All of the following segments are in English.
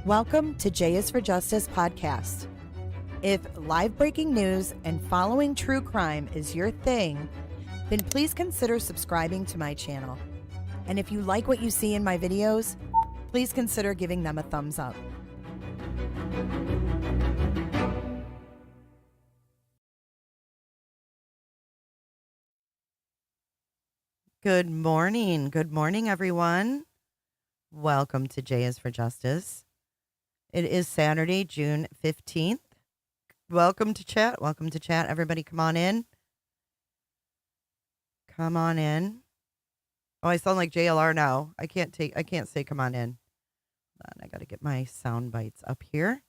Welcome to J is for Justice podcast. If live breaking news and following true crime is your thing, then please consider subscribing to my channel. And if you like what you see in my videos, please consider giving them a thumbs up. Good morning, everyone. Welcome to J is for Justice. It is Saturday, June 15th. Welcome to chat. Everybody come on in. Come on in. Oh, I sound like JLR now. I can't say come on in. Hold on, I got to get my sound bites up here.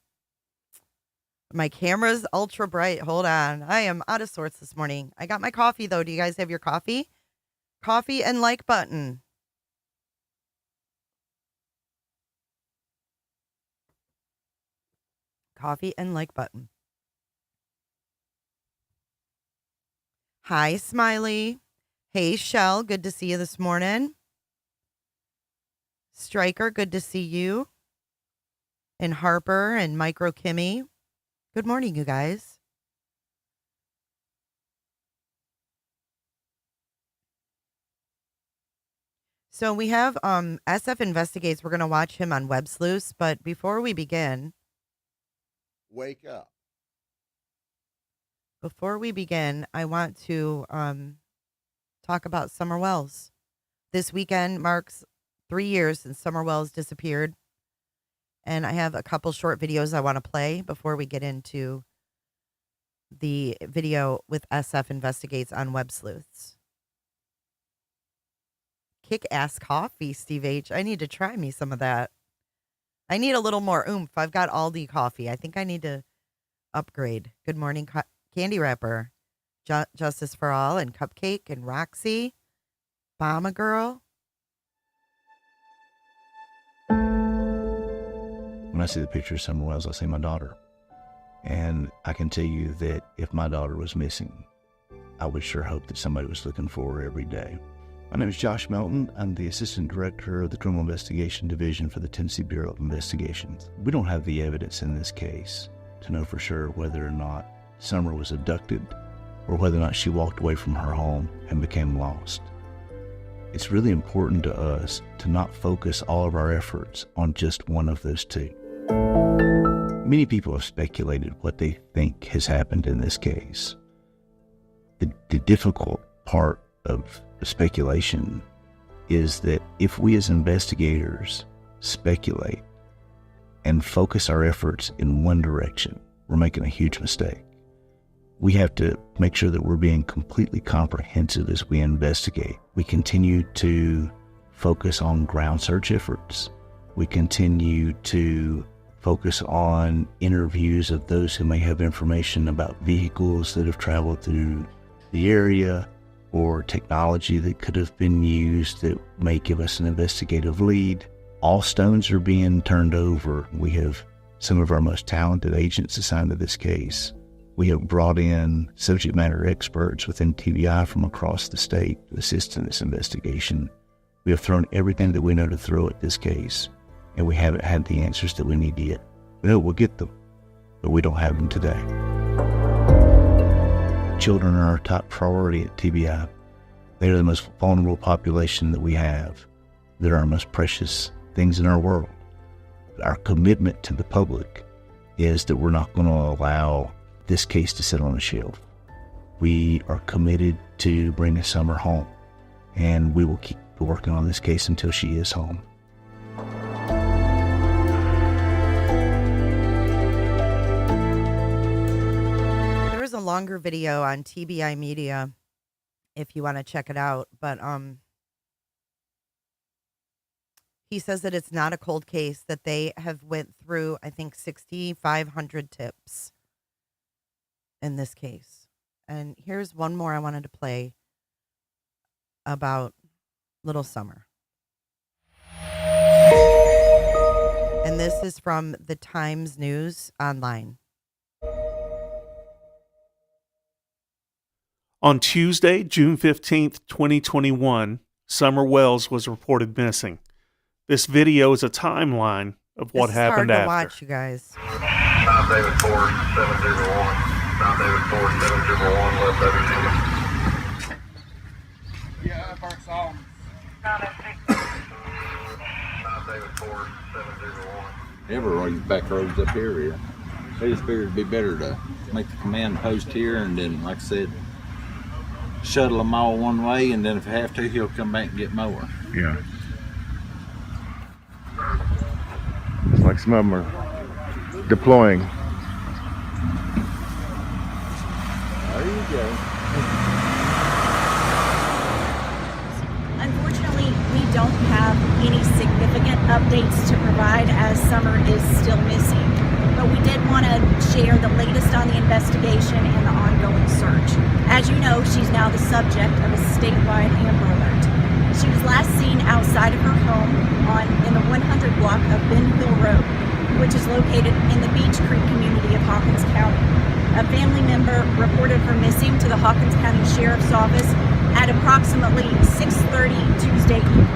My camera's ultra bright. Hold on. I am out of sorts this morning. I got my coffee though. Do you guys have your coffee? Coffee and like button. Coffee and like button. Hi, Smiley. Hey, Shell. Good to see you this morning. Striker, good to see you. And Harper and Micro Kimmy. Good morning, you guys. So we have SF Investigates. We're going to watch him on Websleuths, but before we begin, wake up. Before we begin, I want to talk about Summer Wells. This weekend marks 3 years since Summer Wells disappeared. And I have a couple short videos I want to play before we get into the video with SF Investigates on Websleuths. Kick-ass coffee, Steve H. I need to try me some of that. I need a little more oomph. I've got Aldi coffee. I think I need to upgrade. Good morning, Candy Wrapper. Justice for All and Cupcake and Roxy. Bomba Girl. When I see the picture of Summer Wells, I see my daughter. And I can tell you that if my daughter was missing, I would sure hope that somebody was looking for her every day. My name is Josh Melton. I'm the Assistant Director of the Criminal Investigation Division for the Tennessee Bureau of Investigations. We don't have the evidence in this case to know for sure whether or not Summer was abducted or whether or not she walked away from her home and became lost. It's really important to us to not focus all of our efforts on just one of those two. Many people have speculated what they think has happened in this case. The difficult part of the speculation is that if we as investigators speculate and focus our efforts in one direction, we're making a huge mistake. We have to make sure that we're being completely comprehensive as we investigate. We continue to focus on ground search efforts. We continue to focus on interviews of those who may have information about vehicles that have traveled through the area, or technology that could have been used that may give us an investigative lead. All stones are being turned over. We have some of our most talented agents assigned to this case. We have brought in subject matter experts within TBI from across the state to assist in this investigation. We have thrown everything that we know to throw at this case, and we haven't had the answers that we need yet. We know we'll get them, but we don't have them today. Children are our top priority at TBI. They are the most vulnerable population that we have. They're our most precious things in our world. Our commitment to the public is that we're not going to allow this case to sit on a shelf. We are committed to bringing Summer home, and we will keep working on this case until she is home. longer video on TBI Media if you want to check it out. But he says that it's not a cold case, that they have went through, I think, 6,500 tips in this case. And here's one more I wanted to play about Little Summer. And this is from the Times News Online. On Tuesday, June 15th, 2021, Summer Wells was reported missing. This video is a timeline of what happened after. It's hard to after. watch, you guys. Mount David 4701. Mount David 4701, West David. Yeah, up our song. Mount David 4701. Everywhere these back roads up here, they just figured it'd be better to make the command post here and then, like I said, shuttle them all one way, and then if I have to, he'll come back and get more. Yeah. It's like some of them are deploying. There you go. Unfortunately, we don't have any significant updates to provide as Summer is still missing. But we did want to share the latest on the investigation and the ongoing search. As you know, she's now the subject of a statewide Amber Alert. She was last seen outside of her home in the 100 block of Ben Hill Road, which is located in the Beach Creek community of Hawkins County. A family member reported her missing to the Hawkins County Sheriff's Office at approximately 6:30 Tuesday evening.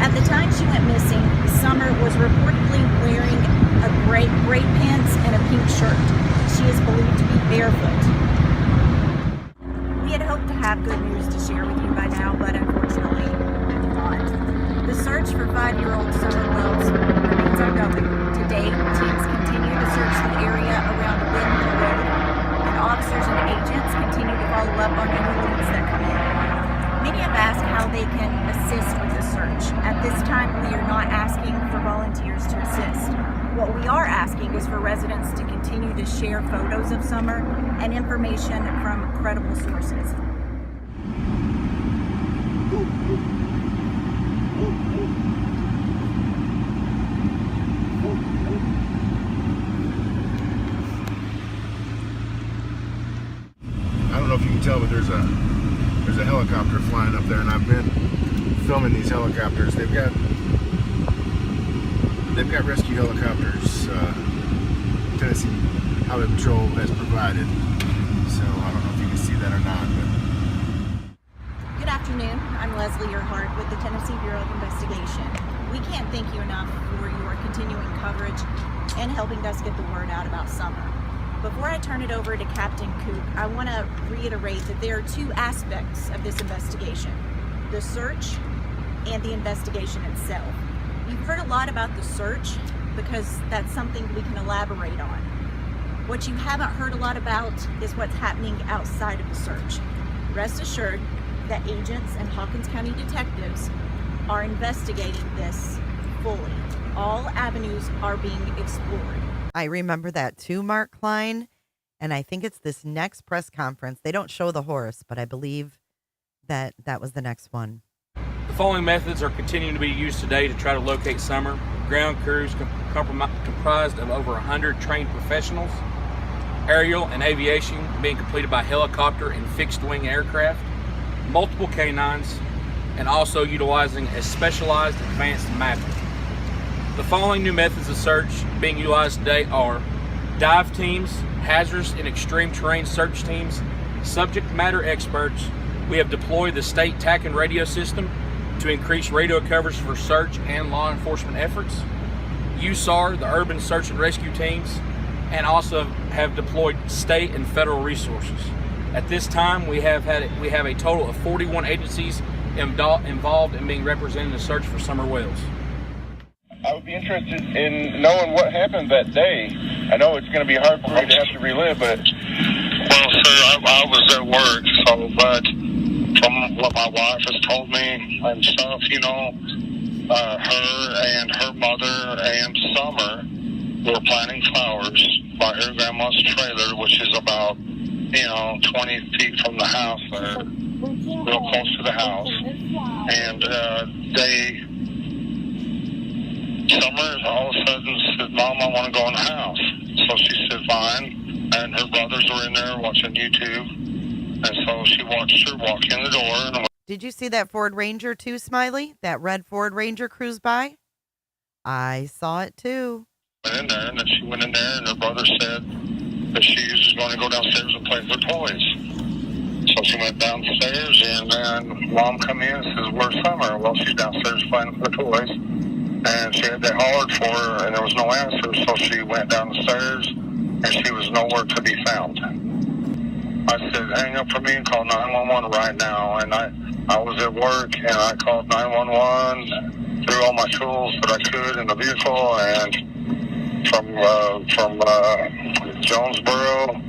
At the time she went missing, Summer was reportedly wearing a gray pants and a pink shirt. She is believed to be barefoot. We had hoped to have good news to share with you by now, but unfortunately not. The search for 5-year-old Summer Wells remains ongoing. Today, teams continue to search the area around Ben Hill Road, and officers and agents continue to follow up on any leads that come in. Many have asked how they can assist with the search. At this time, we are not asking for volunteers to assist. What we are asking is for residents to continue to share photos of Summer and information from credible sources. I don't know if you can tell, but there's a helicopter flying up there, and I've been filming these helicopters. They've got rescue helicopters. Tennessee Highway Patrol has provided. So I don't know if you can see that or not. But. Good afternoon. I'm Leslie Earhart with the Tennessee Bureau of Investigation. We can't thank you enough for your continuing coverage and helping us get the word out about Summer. Before I turn it over to Captain Coop, I want to reiterate that there are two aspects of this investigation: the search and the investigation itself. You've heard a lot about the search because that's something we can elaborate on. What you haven't heard a lot about is what's happening outside of the search. Rest assured that agents and Hawkins County detectives are investigating this fully. All avenues are being explored. I remember that too, Mark Klein. And I think it's this next press conference. They don't show the horse, but I believe that was the next one. The following methods are continuing to be used today to try to locate Summer. Ground crews comprised of over 100 trained professionals. Aerial and aviation being completed by helicopter and fixed-wing aircraft. Multiple canines, and also utilizing a specialized advanced mapping. The following new methods of search being utilized today are dive teams, hazardous and extreme terrain search teams, subject matter experts. We have deployed the state TAC and radio system to increase radio coverage for search and law enforcement efforts. USAR, the urban search and rescue teams, and also have deployed state and federal resources. At this time, we have a total of 41 agencies involved in being represented in the search for Summer Wells. I would be interested in knowing what happened that day. I know it's going to be hard for me to have to relive, but... Well, sir, I was at work, but from what my wife has told me and stuff, her and her mother and Summer were planting flowers by her grandma's trailer, which is about 20 feet from the house there, real close to the house. And Summer all of a sudden said, Mom, I want to go in the house. So she said, fine. And her brothers were in there watching YouTube. And so she watched her walk in the door. And Did you see that Ford Ranger too, Smiley? That red Ford Ranger cruise by? I saw it too. went in there, and then she went in there, and her brother said that she was going to go downstairs and play with her toys. So she went downstairs, and then Mom come in and says, where's Summer? Well, she's downstairs playing with her toys. And they hollered for her, and there was no answer, so she went down the stairs, and she was nowhere to be found. I said, hang up for me and call 911 right now. And I was at work, and I called 911, threw all my tools that I could in the vehicle, and from Jonesboro,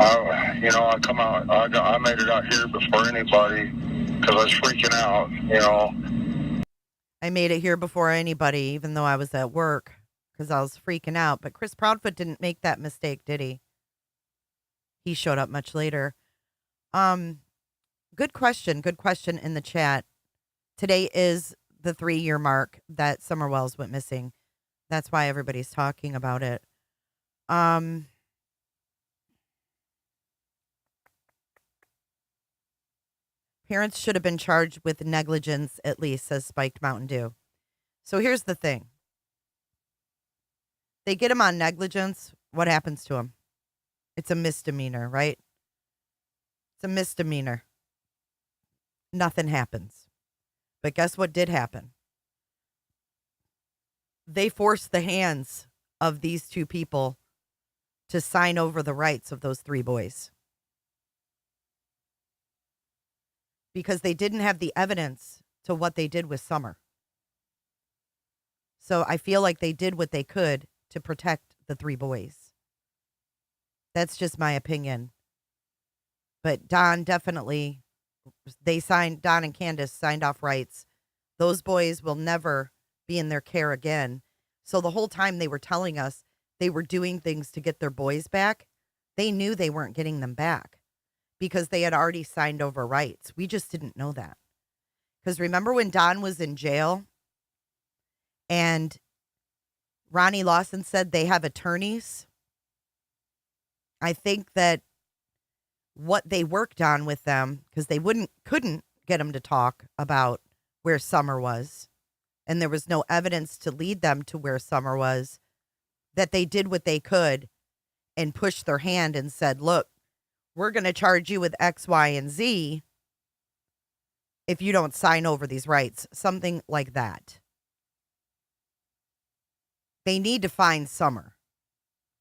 I come out. I made it out here before anybody because I was freaking out, I made it here before anybody, even though I was at work, because I was freaking out. But Chris Proudfoot didn't make that mistake, did he? He showed up much later. Good question in the chat. Today is the 3-year mark that Summer Wells went missing. That's why everybody's talking about it. Parents should have been charged with negligence at least, says Spiked Mountain Dew. So here's the thing. They get him on negligence. What happens to him? It's a misdemeanor, right? It's a misdemeanor. Nothing happens. But guess what did happen? They forced the hands of these 2 people to sign over the rights of those 3 boys. Because they didn't have the evidence to what they did with Summer. So I feel like they did what they could to protect the 3 boys. That's just my opinion. But Don definitely, Don and Candace signed off rights. Those boys will never be in their care again. So the whole time they were telling us they were doing things to get their boys back, they knew they weren't getting them back. Because they had already signed over rights. We just didn't know that. Because remember when Don was in jail and Ronnie Lawson said they have attorneys? I think that what they worked on with them, because they couldn't get them to talk about where Summer was, and there was no evidence to lead them to where Summer was, that they did what they could and pushed their hand and said, look, we're going to charge you with X, Y, and Z if you don't sign over these rights. Something like that. They need to find Summer.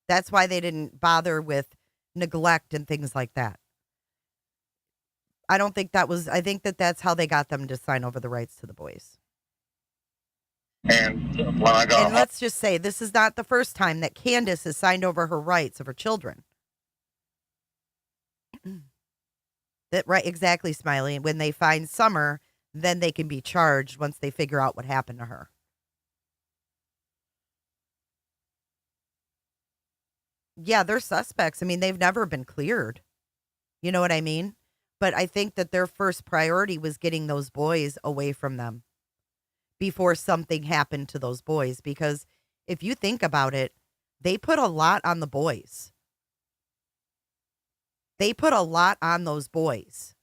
That's why they didn't bother with neglect and things like that. I think that that's how they got them to sign over the rights to the boys. And when I got And let's just say, this is not the first time that Candace has signed over her rights of her children. That right, exactly, Smiley. When they find Summer, then they can be charged once they figure out what happened to her. Yeah, they're suspects. I mean, they've never been cleared. You know what I mean? But I think that their first priority was getting those boys away from them before something happened to those boys. Because if you think about it, they put a lot on the boys. They put a lot on those boys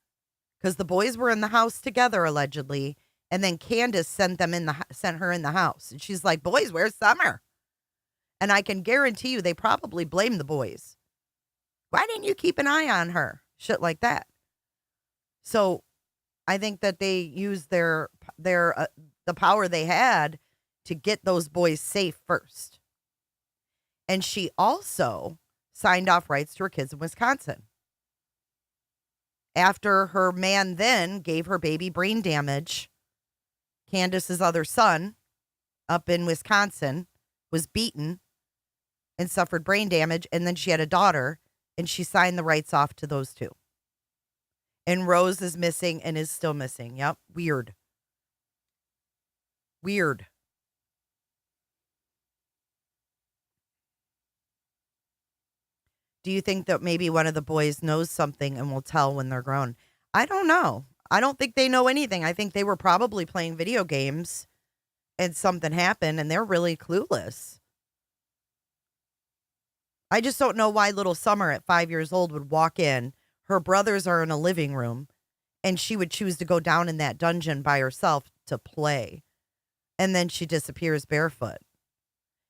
because the boys were in the house together, allegedly. And then Candace sent her in the house. And she's like, boys, where's Summer? And I can guarantee you they probably blame the boys. Why didn't you keep an eye on her? Shit like that. So I think that they used the power they had to get those boys safe first. And she also signed off rights to her kids in Wisconsin. After her man then gave her baby brain damage, Candace's other son up in Wisconsin was beaten and suffered brain damage. And then she had a daughter and she signed the rights off to those 2. And Rose is missing and is still missing. Yep. Weird. Do you think that maybe one of the boys knows something and will tell when they're grown? I don't know. I don't think they know anything. I think they were probably playing video games and something happened and they're really clueless. I just don't know why little Summer at 5 years old would walk in. Her brothers are in a living room and she would choose to go down in that dungeon by herself to play. And then she disappears barefoot.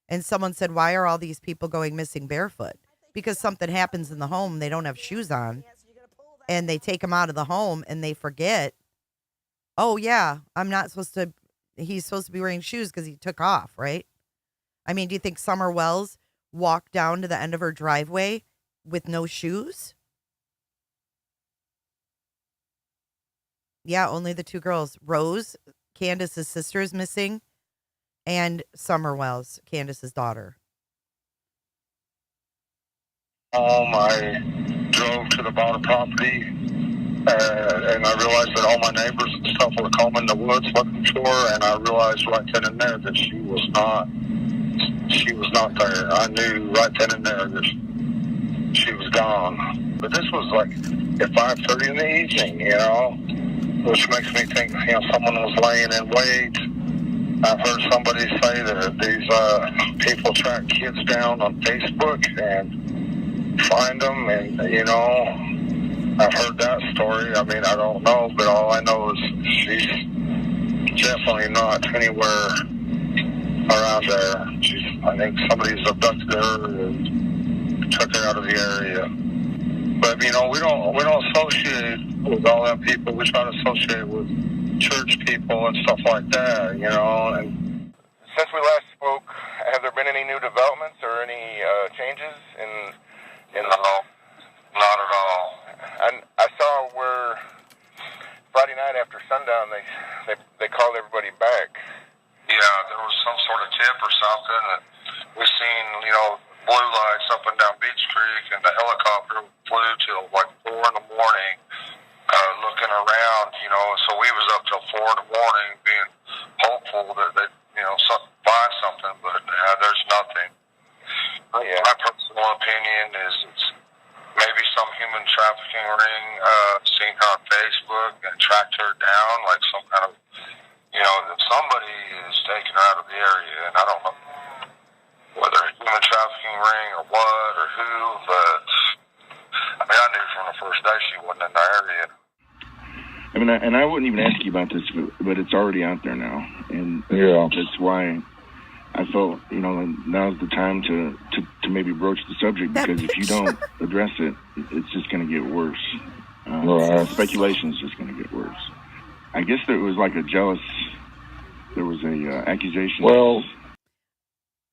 And someone said, why are all these people going missing barefoot? Because something happens in the home. They don't have shoes on. And they take them out of the home and they forget, oh, yeah, he's supposed to be wearing shoes because he took off, right? I mean, do you think Summer Wells walked down to the end of her driveway with no shoes? Yeah, only the two girls. Rose, Candace's sister, is missing, and Summer Wells, Candace's daughter. I drove to the bottom property, and I realized that all my neighbors and stuff were combing the woods looking for her, and I realized right then and there that she was not there. I knew right then and there that she was gone. But this was like at 5:30 in the evening, you know, which makes me think, you know, someone was laying in wait. I've heard somebody say that these people track kids down on Facebook and find them, and, you know, I've heard that story. I mean, I don't know, but all I know is she's definitely not anywhere around there. I think somebody's abducted her and took her out of the area. But, you know, we don't associate with all them people. We try to associate with church people and stuff like that, you know. And Since we last spoke, have there been any new developments or any changes in no, not at all. And I saw where Friday night after sundown they called everybody back. Yeah, there was some sort of tip or something, and we seen, you know, blue lights up and down Beach Creek, and the helicopter flew till like 4 in the morning, looking around, you know. So we was up till 4 in the morning, being hopeful that they, you know, find something, but there's nothing. Yeah. My personal opinion is it's maybe some human trafficking ring seen her on Facebook and tracked her down, like some kind of, you know, that somebody is taking her out of the area, and I don't know whether a human trafficking ring or what or who, but I mean, I knew from the first day she wasn't in the area. I mean, and I wouldn't even ask you about this, but it's already out there now, and yeah, that's why I felt, you know, now's the time to maybe broach the subject, because if you don't address it, it's just going to get worse. Speculation is just going to get worse. I guess there was like there was a accusation. Well,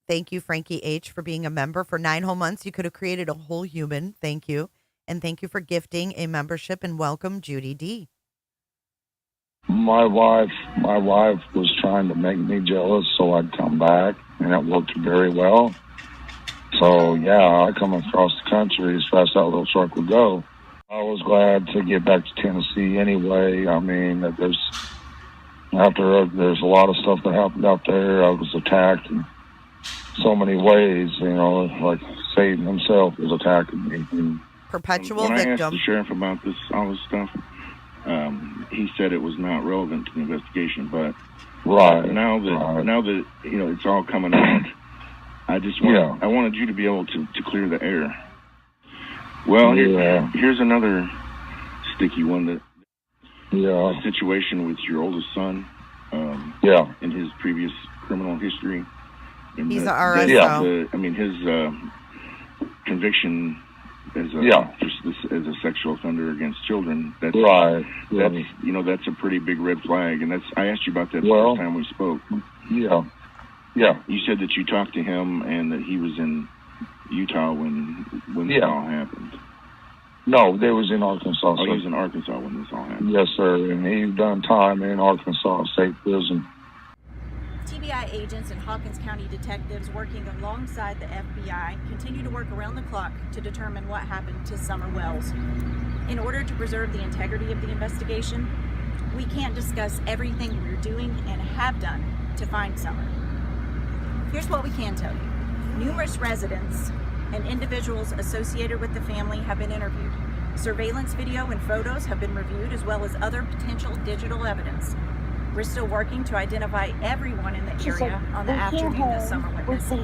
thank you, Frankie H., for being a member for 9 whole months. You could have created a whole human. Thank you. And thank you for gifting a membership, and welcome, Judy D. My wife was trying to make me jealous so I'd come back, and it worked very well. So, yeah, I come across the country as fast as that little truck would go. I was glad to get back to Tennessee anyway. I mean, there's a lot of stuff that happened out there. I was attacked in so many ways, you know, like Satan himself was attacking me. And perpetual when victim. I asked the sheriff about all this stuff, he said it was not relevant to the investigation. But now that you know it's all coming out, I wanted you to be able to clear the air. Well, here's another sticky one. A situation with your oldest son. In his previous criminal history. And he's an RSO. His conviction as a sexual offender against children. That's that's a pretty big red flag, and I asked you about that the first time we spoke. You said that you talked to him and that he was in Utah when this all happened. No, they was in Arkansas. Oh, he was in Arkansas when this all happened. Yes, sir, and he done time in Arkansas State Prison. TBI agents and Hawkins County detectives working alongside the FBI continue to work around the clock to determine what happened to Summer Wells. In order to preserve the integrity of the investigation, we can't discuss everything we're doing and have done to find Summer. Here's what we can tell you. Numerous residents and individuals associated with the family have been interviewed. Surveillance video and photos have been reviewed, as well as other potential digital evidence. We're still working to identify everyone in the area on the afternoon that Summer went missing.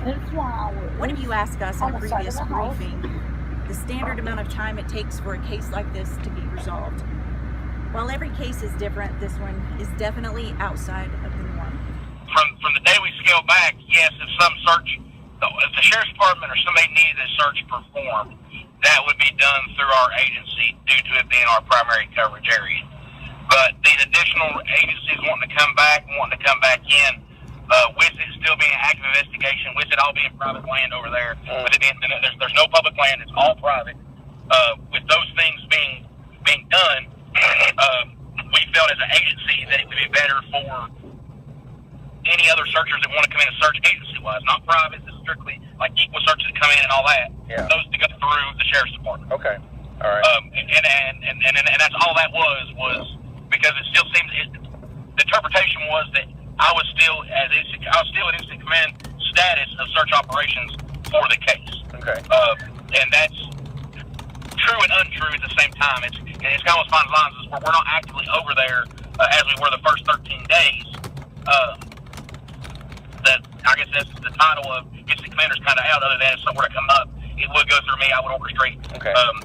One of you asked us in a previous briefing the standard amount of time it takes for a case like this to be resolved. While every case is different, this one is definitely outside of the norm. From the day we scale back, yes, if some search, if the sheriff's department or somebody needed a search performed, that would be done through our agency due to it being our primary coverage area. But these additional agencies wanting to come back in, with it still being an active investigation, with it all being private land over there, with it being, there's no public land, it's all private. With those things being done, we felt as an agency that it would be better for any other searchers that want to come in and search agency-wise, not private, this is strictly like equal searches that come in and all that. Yeah. Those to go through the sheriff's department. Okay. All right. And that's all that was because it still seems the interpretation was that I was still in instant command status of search operations for the case. Okay. And that's true and untrue at the same time. It's kind of fine lines where we're not actively over there as we were the first 13 days. That I guess that's the title of instant commander's kind of out. Other than if something were to come up, it would go through me. I would orchestrate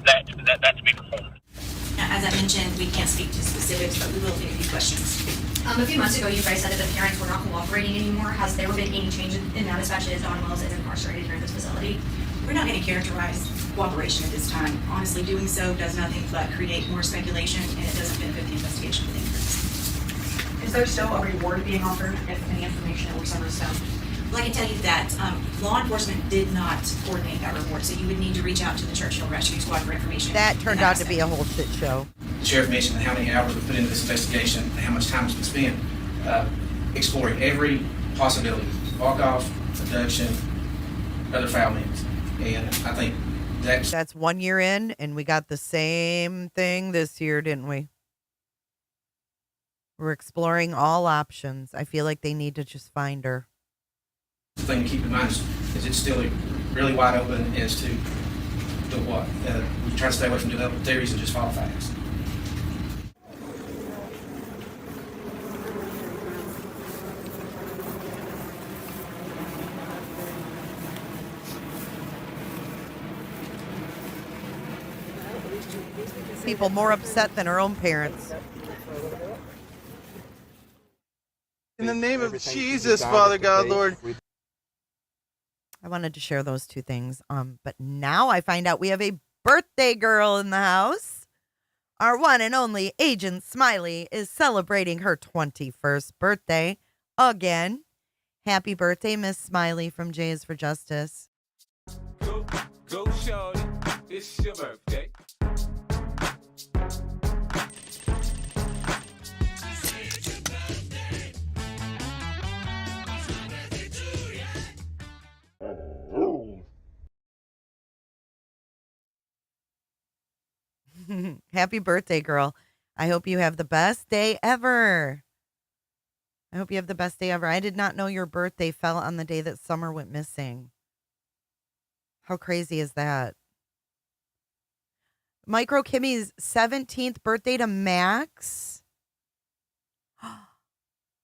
that to be performed. As I mentioned, we can't speak to specifics, but we will take a few questions. A few months ago, you guys said that the parents were not cooperating anymore. Has there been any change in that, especially as Don Wells is incarcerated here in this facility? We're not going to characterize cooperation at this time. Honestly, doing so does nothing but create more speculation, and it doesn't benefit the investigation with increase. Is there still a reward being offered if any information that was ever found? Well, I can tell you that law enforcement did not coordinate that reward, so you would need to reach out to the Churchill Rescue Squad for information. That turned out to be a whole shit show. The sheriff mentioned how many hours we put into this investigation and how much time has been spent exploring every possibility, walk-off, abduction, other foul means. And I think that's 1 year in, and we got the same thing this year, didn't we? We're exploring all options. I feel like they need to just find her. the thing to keep in mind is it's still really wide open as to the what. We try to stay away from developing theories and just follow facts. People more upset than her own parents. In the name of Jesus, Father God, Lord. I wanted to share those two things. But now I find out we have a birthday girl in the house. Our one and only Agent Smiley is celebrating her 21st birthday again. Happy birthday, Miss Smiley from J is for Justice. Go, shorty. It's your birthday. Happy birthday, girl. I hope you have the best day ever. I hope you have the best day ever. I did not know your birthday fell on the day that Summer went missing. How crazy is that? Micro Kimmy's 17th birthday to Max.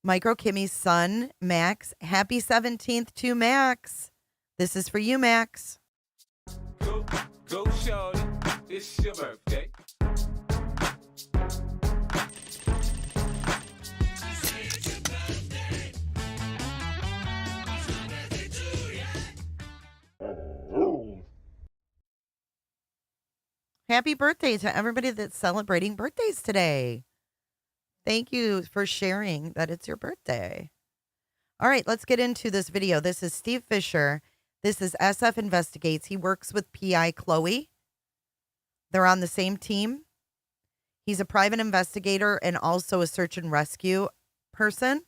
Micro Kimmy's son, Max. Happy 17th to Max. This is for you, Max. Go, shorty. It's your birthday. Happy birthday to everybody that's celebrating birthdays today. Thank you for sharing that it's your birthday. All right, let's get into this video. This is Steve Fisher. This is SF Investigates. He works with PI Chloe. They're on the same team. He's a private investigator and also a search and rescue person.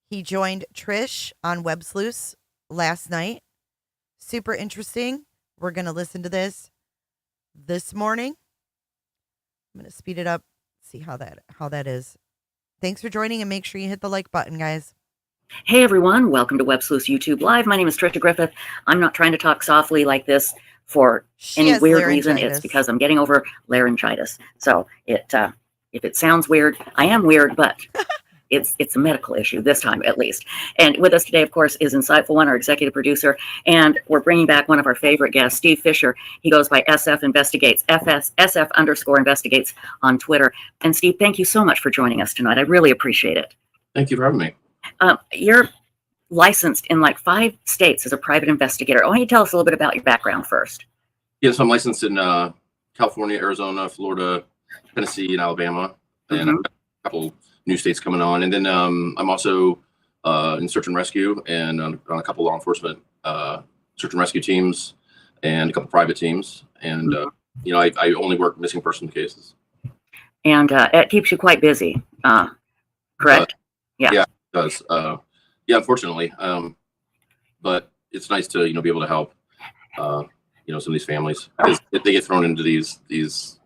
He joined Trish on Websleuths last night. Super interesting. We're going to listen to this morning. I'm going to speed it up, see how that is. Thanks for joining, and make sure you hit the like button, guys. Hey everyone, welcome to Websleuths YouTube Live. My name is Trisha Griffith. I'm not trying to talk softly like this for any weird reason. It's because I'm getting over laryngitis. So if it sounds weird, I am weird, but it's a medical issue this time at least. And with us today, of course, is Insightful One, our executive producer, and we're bringing back one of our favorite guests, Steve Fisher. He goes by SF Investigates, SF_investigates on Twitter. And Steve, thank you so much for joining us tonight. I really appreciate it. Thank you for having me. You're licensed in like 5 states as a private investigator. Why don't you tell us a little bit about your background first? Yeah, so I'm licensed in California, Arizona, Florida, Tennessee, and Alabama, and I've got a couple new states coming on. And then I'm also in search and rescue and on a couple law enforcement search and rescue teams and a couple private teams. And you know, I only work missing person cases. And it keeps you quite busy, correct? Yeah, it does. Yeah, unfortunately, but it's nice to be able to help some of these families, because if they get thrown into these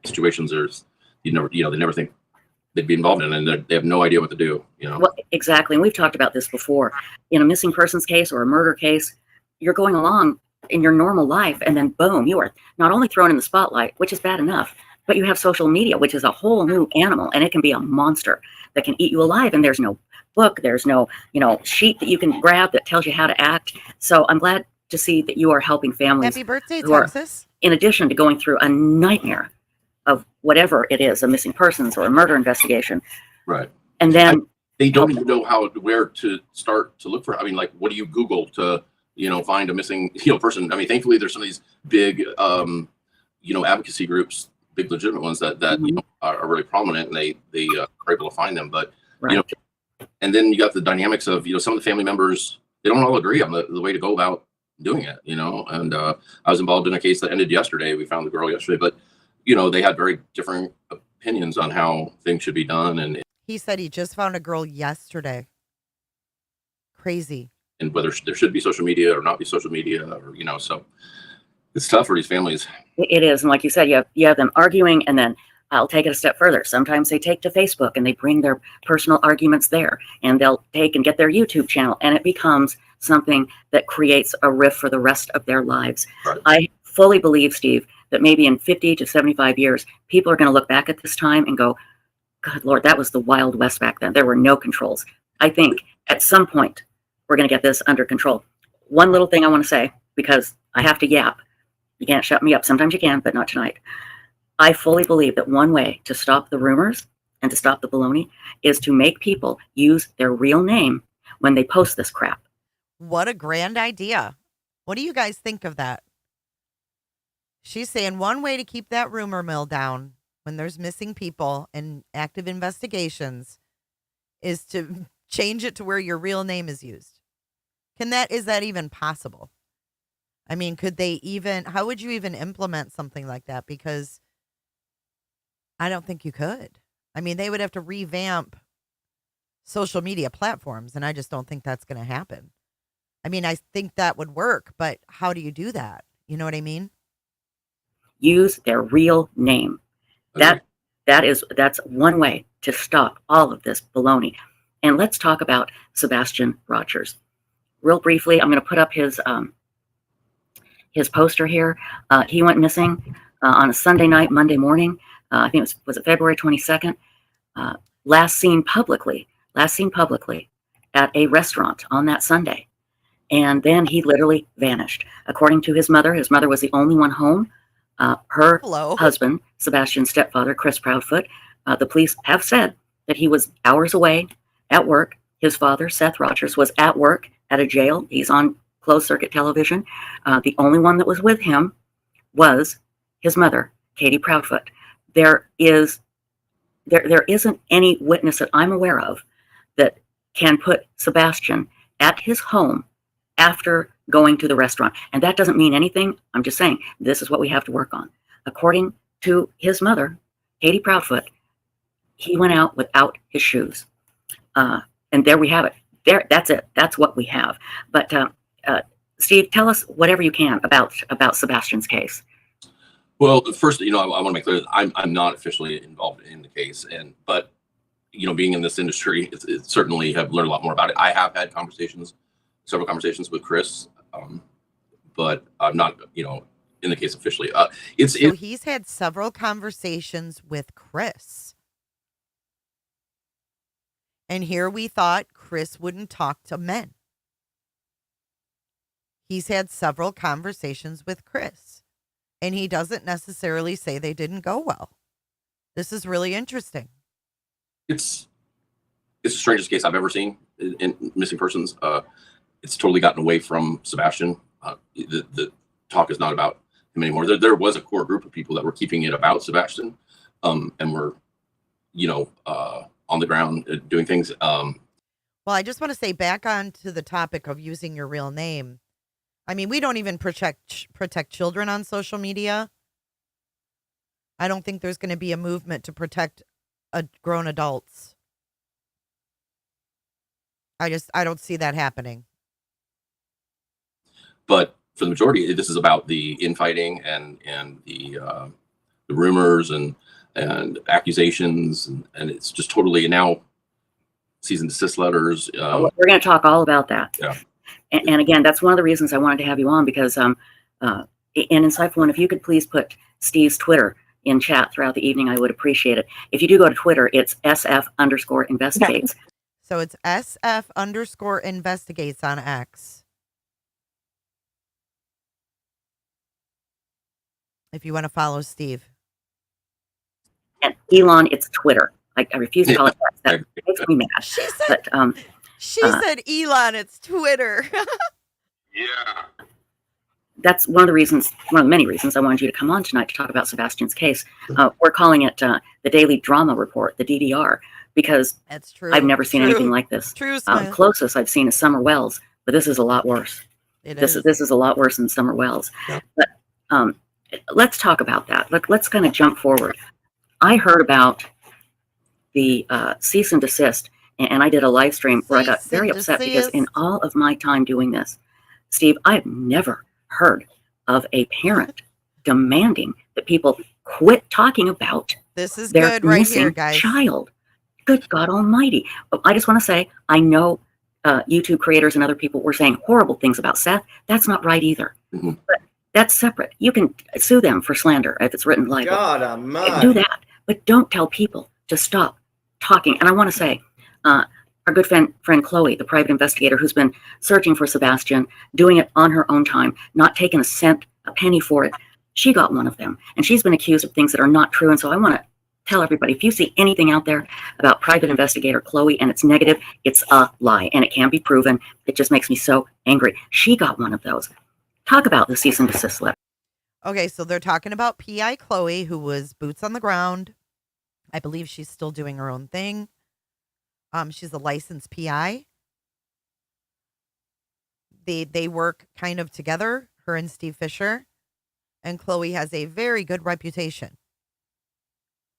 situations, they never think they'd be involved in it, and they have no idea what to do. Well, exactly. And we've talked about this before. In a missing persons case or a murder case, you're going along in your normal life, and then boom, you are not only thrown in the spotlight, which is bad enough, but you have social media, which is a whole new animal, and it can be a monster that can eat you alive. And there's no book, there's no sheet that you can grab that tells you how to act. So I'm glad to see that you are helping families. Happy birthday, who are, Texas. in addition to going through a nightmare of whatever it is, a missing persons or a murder investigation. Right. And then they don't even know where to start to look for. I mean, like, what do you Google to find a missing person? I mean, thankfully there's some of these big advocacy groups, big legitimate ones that are really prominent, and they are able to find them. But and then you got the dynamics of some of the family members, they don't all agree on the way to go about doing it. And I was involved in a case that ended yesterday. We found the girl yesterday, but they had very different opinions on how things should be done. And he said he just found a girl yesterday. Crazy. And whether there should be social media or not be social media, or so it's tough for these families. It is. And like you said, you have them arguing, and then I'll take it a step further. Sometimes they take to Facebook and they bring their personal arguments there, and they'll take and get their YouTube channel, and it becomes something that creates a rift for the rest of their lives. Right. I fully believe, Steve, that maybe in 50 to 75 years, people are going to look back at this time and go, God, Lord, that was the Wild West back then. There were no controls. I think at some point we're going to get this under control. One little thing I want to say, because I have to yap. You can't shut me up. Sometimes you can, but not tonight. I fully believe that one way to stop the rumors and to stop the baloney is to make people use their real name when they post this crap. What a grand idea. What do you guys think of that? She's saying one way to keep that rumor mill down when there's missing people and active investigations is to change it to where your real name is used. Is that even possible? I mean, how would you even implement something like that? Because I don't think you could. I mean, they would have to revamp social media platforms, and I just don't think that's going to happen. I mean, I think that would work, but how do you do that? You know what I mean? Use their real name. That's one way to stop all of this baloney. And let's talk about Sebastian Rogers. Real briefly, I'm going to put up his poster here. He went missing on a Sunday night, Monday morning. I think was it February 22nd? Last seen publicly at a restaurant on that Sunday. And then he literally vanished. According to his mother was the only one home. Her husband, Sebastian's stepfather, Chris Proudfoot, the police have said that he was hours away at work. His father, Seth Rogers, was at work at a jail. He's on closed circuit television. The only one that was with him was his mother, Katie Proudfoot. There isn't any witness that I'm aware of that can put Sebastian at his home after going to the restaurant. And that doesn't mean anything. I'm just saying this is what we have to work on. According to his mother, Katie Proudfoot, he went out without his shoes. And there we have it. That's it. That's what we have. But Steve, tell us whatever you can about Sebastian's case. Well, first, I want to make clear that I'm not officially involved in the case, but being in this industry, it certainly have learned a lot more about it. I have had several conversations with Chris, but I'm not, in the case officially. So he's had several conversations with Chris. And here we thought Chris wouldn't talk to men. He's had several conversations with Chris. And he doesn't necessarily say they didn't go well. This is really interesting. It's the strangest case I've ever seen in missing persons. It's totally gotten away from Sebastian. The talk is not about him anymore. There was a core group of people that were keeping it about Sebastian, and were, on the ground doing things. Well, I just want to say, back on to the topic of using your real name. I mean, we don't even protect children on social media. I don't think there's going to be a movement to protect grown adults. I don't see that happening. But for the majority, this is about the infighting and the rumors and accusations, and it's just totally now cease and desist letters. We're going to talk all about that. Yeah. And again, that's one of the reasons I wanted to have you on, because in Insightful One, if you could please put Steve's Twitter in chat throughout the evening, I would appreciate it. If you do go to Twitter, it's SF_investigates. So it's SF_investigates on X. If you want to follow Steve. And Elon, it's Twitter. I refuse to call it that. That makes me mad. She said Elon, it's Twitter. Yeah. That's one of the many reasons I wanted you to come on tonight to talk about Sebastian's case. We're calling it the Daily Drama Report, the DDR, because that's true. I've never seen anything like this. True. Closest I've seen is Summer Wells, but this is a lot worse. This is a lot worse than Summer Wells. Yep. But let's talk about that. Let's kind of jump forward. I heard about the cease and desist, and I did a live stream where I got very upset because in all of my time doing this, Steve, I've never heard of a parent demanding that people quit talking about this is their good right missing here, guys. child. Good God Almighty! But I just want to say, I know YouTube creators and other people were saying horrible things about Seth. That's not right either. Mm-hmm. But that's separate. You can sue them for slander if it's written libel. God Almighty. Do that, but don't tell people to stop talking. And I want to say, our good friend Chloe, the private investigator who's been searching for Sebastian, doing it on her own time, not taking a penny for it, she got one of them. And she's been accused of things that are not true. And so I want to tell everybody, if you see anything out there about private investigator Chloe and it's negative, it's a lie. And it can be proven. It just makes me so angry. She got one of those. Talk about the cease and desist letter. Okay, so they're talking about PI Chloe, who was boots on the ground. I believe she's still doing her own thing. She's a licensed PI. They work kind of together, her and Steve Fisher. And Chloe has a very good reputation.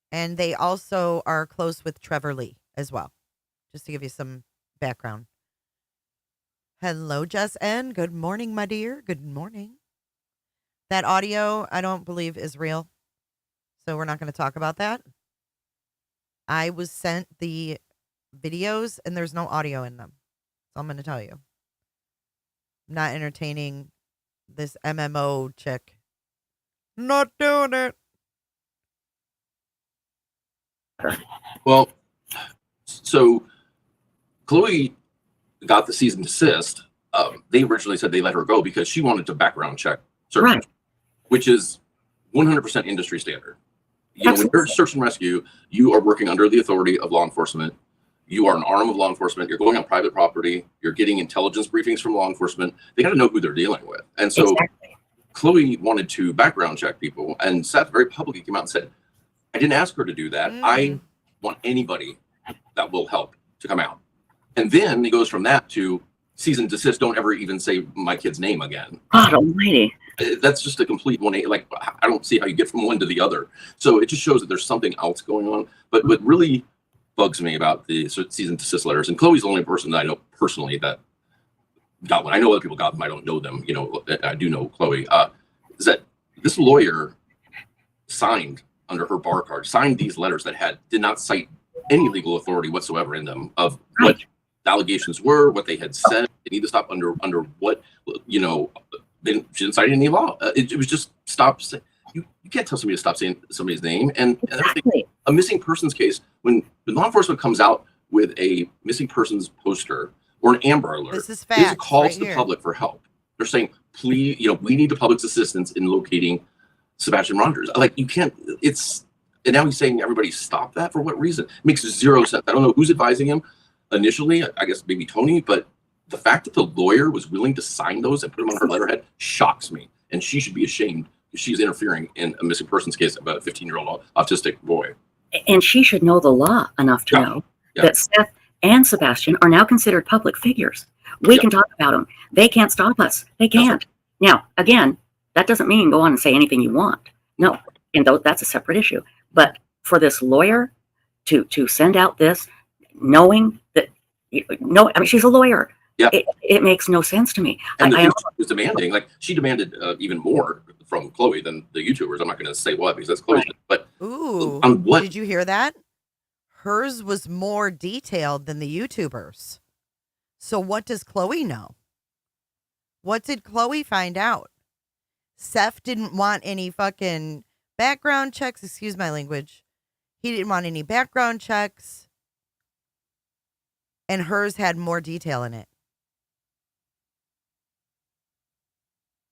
And they also are close with Trevor Lee as well, just to give you some background. Hello, Jess N. Good morning, my dear. Good morning. That audio, I don't believe is real. So we're not going to talk about that. I was sent the videos and there's no audio in them. So I'm going to tell you. I'm not entertaining this MMO chick. Not doing it. Well, so Chloe got the cease and desist. They originally said they let her go because she wanted to background check certain, right, which is 100% industry standard. You know, when you're search and rescue, you are working under the authority of law enforcement. You are an arm of law enforcement. You're going on private property. You're getting intelligence briefings from law enforcement. They got to know who they're dealing with. And so Chloe wanted to background check people, and Seth very publicly came out and said, I didn't ask her to do that. I want anybody that will help to come out. And then he goes from that to cease and desist. Don't ever even say my kid's name again. God Almighty. That's just a complete 180. Like, I don't see how you get from one to the other. So it just shows that there's something else going on. But what really bugs me about the cease and desist letters, and Chloe's the only person that I know personally that got one. I know other people got them. I don't know them. You know, I do know Chloe. Is that this lawyer signed under her bar card, signed these letters that did not cite any legal authority whatsoever in them of what the allegations were, what they had said. They need to stop under what, you know, she didn't cite any law. It was just stop. You can't tell somebody to stop saying somebody's name. And a missing persons case, when law enforcement comes out with a missing persons poster or an Amber Alert, This is there's a facts call right to the here. public for help. They're saying, please, you know, we need the public's assistance in locating Sebastian Rogers. Like, you can't, and now he's saying everybody stop that. For what reason? It makes zero sense. I don't know who's advising him initially. I guess maybe Tony, but the fact that the lawyer was willing to sign those and put them on her letterhead shocks me. And she should be ashamed because she's interfering in a missing persons case about a 15-year-old autistic boy. And she should know the law enough to know that Seth and Sebastian are now considered public figures. We can talk about them. They can't stop us. They can't. Now, again, that doesn't mean go on and say anything you want. No, and that's a separate issue. But for this lawyer to send out this, knowing that, no, I mean, she's a lawyer. Yeah. It makes no sense to me. And the I thing she was demanding, like, she demanded even more from Chloe than the YouTubers. I'm not going to say what because that's Chloe's. But Ooh, on what? Did you hear that? Hers was more detailed than the YouTubers. So what does Chloe know? What did Chloe find out? Seth didn't want any fucking background checks. Excuse my language. He didn't want any background checks. And hers had more detail in it.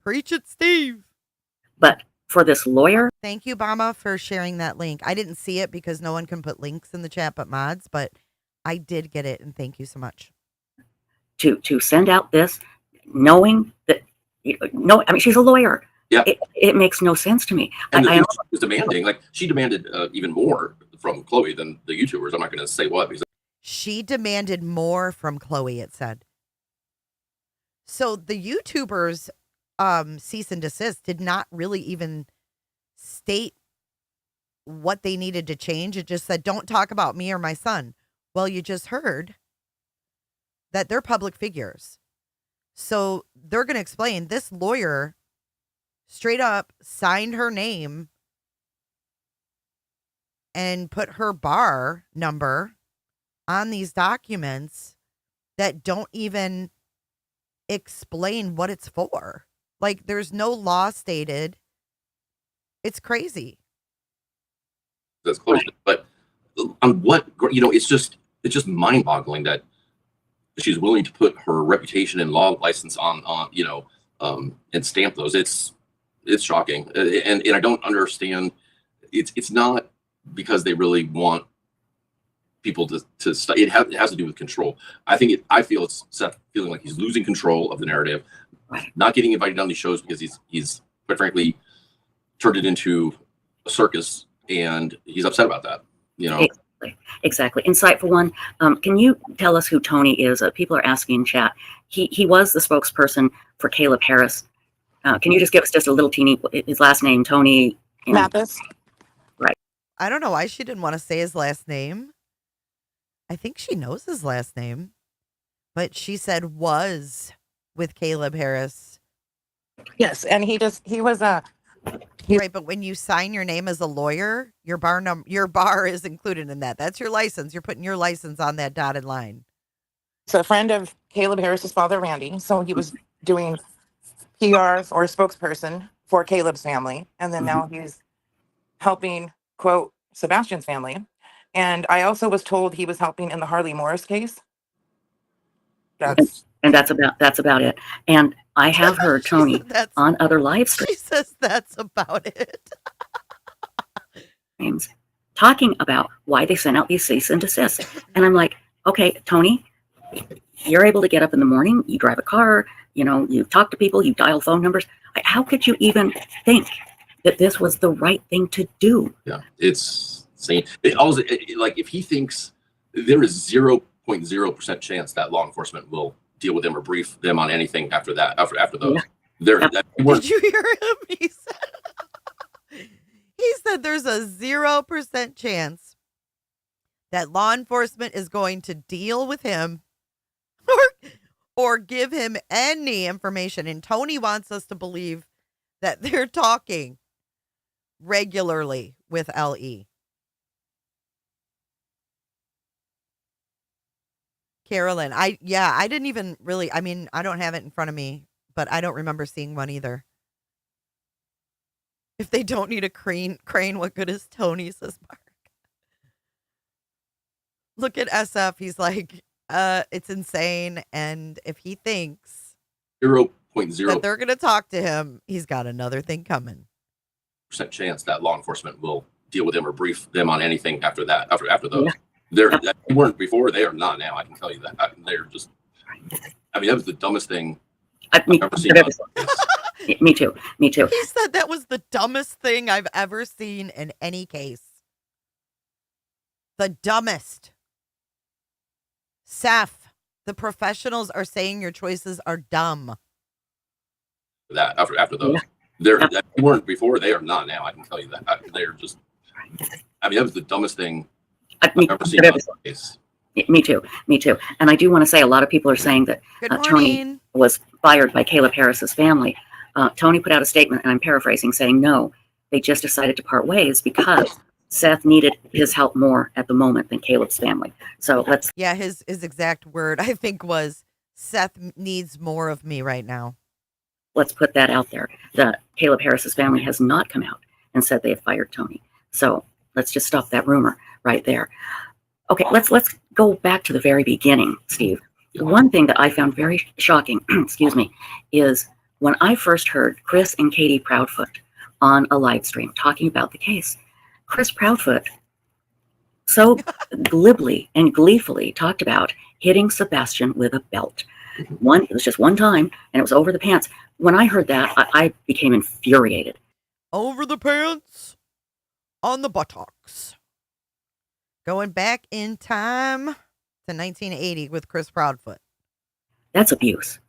Preach it, Steve. But for this lawyer. Thank you, Bama, for sharing that link. I didn't see it because no one can put links in the chat but mods, but I did get it, and thank you so much. To send out this, knowing that, no, I mean, she's a lawyer. Yeah. It makes no sense to me. And the thing she was demanding, like, she demanded even more from Chloe than the YouTubers. I'm not going to say what because she demanded more from Chloe, it said. So the YouTubers cease and desist did not really even state what they needed to change. It just said, don't talk about me or my son. Well, you just heard that they're public figures. So they're going to explain. This lawyer straight up signed her name and put her bar number on these documents that don't even explain what it's for. Like, there's no law stated. It's crazy. that's close. But on what, you know, it's just mind-boggling that she's willing to put her reputation and law license on you know, and stamp those. It's shocking, and I don't understand. It's not because they really want people to study. It has to do with control. I feel it's Seth feeling like he's losing control of the narrative, not getting invited on these shows because he's quite frankly turned it into a circus, and he's upset about that. You know. Exactly. Insightful one. Can you tell us who Tony is? People are asking in chat. He was the spokesperson for Caleb Harris. Can you just give us just a little teeny, his last name, Tony? Mathis. Right. I don't know why she didn't want to say his last name. I think she knows his last name, but she said was with Caleb Harris. Yes, and he was right, but when you sign your name as a lawyer, your bar is included in that. That's your license. You're putting your license on that dotted line. a friend of Caleb Harris's father, Randy. So he was doing PR or spokesperson for Caleb's family, and then now he's helping quote Sebastian's family. And I also was told he was helping in the Harley Morris case. And that's about it. And I have heard Tony on other live streams. She says that's about it. Talking about why they sent out these cease and desist. And I'm like, okay, Tony, you're able to get up in the morning, you drive a car, you know, you talk to people, you dial phone numbers. How could you even think that this was the right thing to do? Yeah, it's insane. Like, if he thinks there is 0.0% chance that law enforcement will deal with him or brief them on anything after that, after those. Did you hear him? He said there's a 0% chance that law enforcement is going to deal with him or give him any information. And Tony wants us to believe that they're talking regularly with LE. Carolyn. I didn't even really, I mean, I don't have it in front of me, but I don't remember seeing one either. If they don't need a crane, what good is Tony, says Mark. Look at SF. He's like, it's insane. And if he thinks 0.0% that they're going to talk to him, he's got another thing coming. chance that law enforcement will deal with them or brief them on anything after that. After those, they weren't before. They are not now. I can tell you that. They're just. I mean, that was the dumbest thing I've ever seen. Me too. He said that was the dumbest thing I've ever seen in any case. The dumbest. Seth, the professionals are saying your choices are dumb. That after those, they weren't before. They are not now. I can tell you that. They're just. I mean, that was the dumbest thing I've ever seen. Me too. And I do want to say a lot of people are saying that Tony was fired by Caleb Harris's family. Tony put out a statement, and I'm paraphrasing, saying no, they just decided to part ways because Seth needed his help more at the moment than Caleb's family. So let's. Yeah, his exact word, I think, was Seth needs more of me right now. Let's put that out there. The Caleb Harris's family has not come out and said they have fired Tony. So let's just stop that rumor right there. Okay, let's go back to the very beginning, Steve. One thing that I found very shocking, excuse me, is when I first heard Chris and Katie Proudfoot on a live stream talking about the case. Chris Proudfoot so glibly and gleefully talked about hitting Sebastian with a belt. It was just one time, and it was over the pants. When I heard that, I became infuriated. Over the pants, on the buttocks. Going back in time to 1980 with Chris Proudfoot. That's abuse.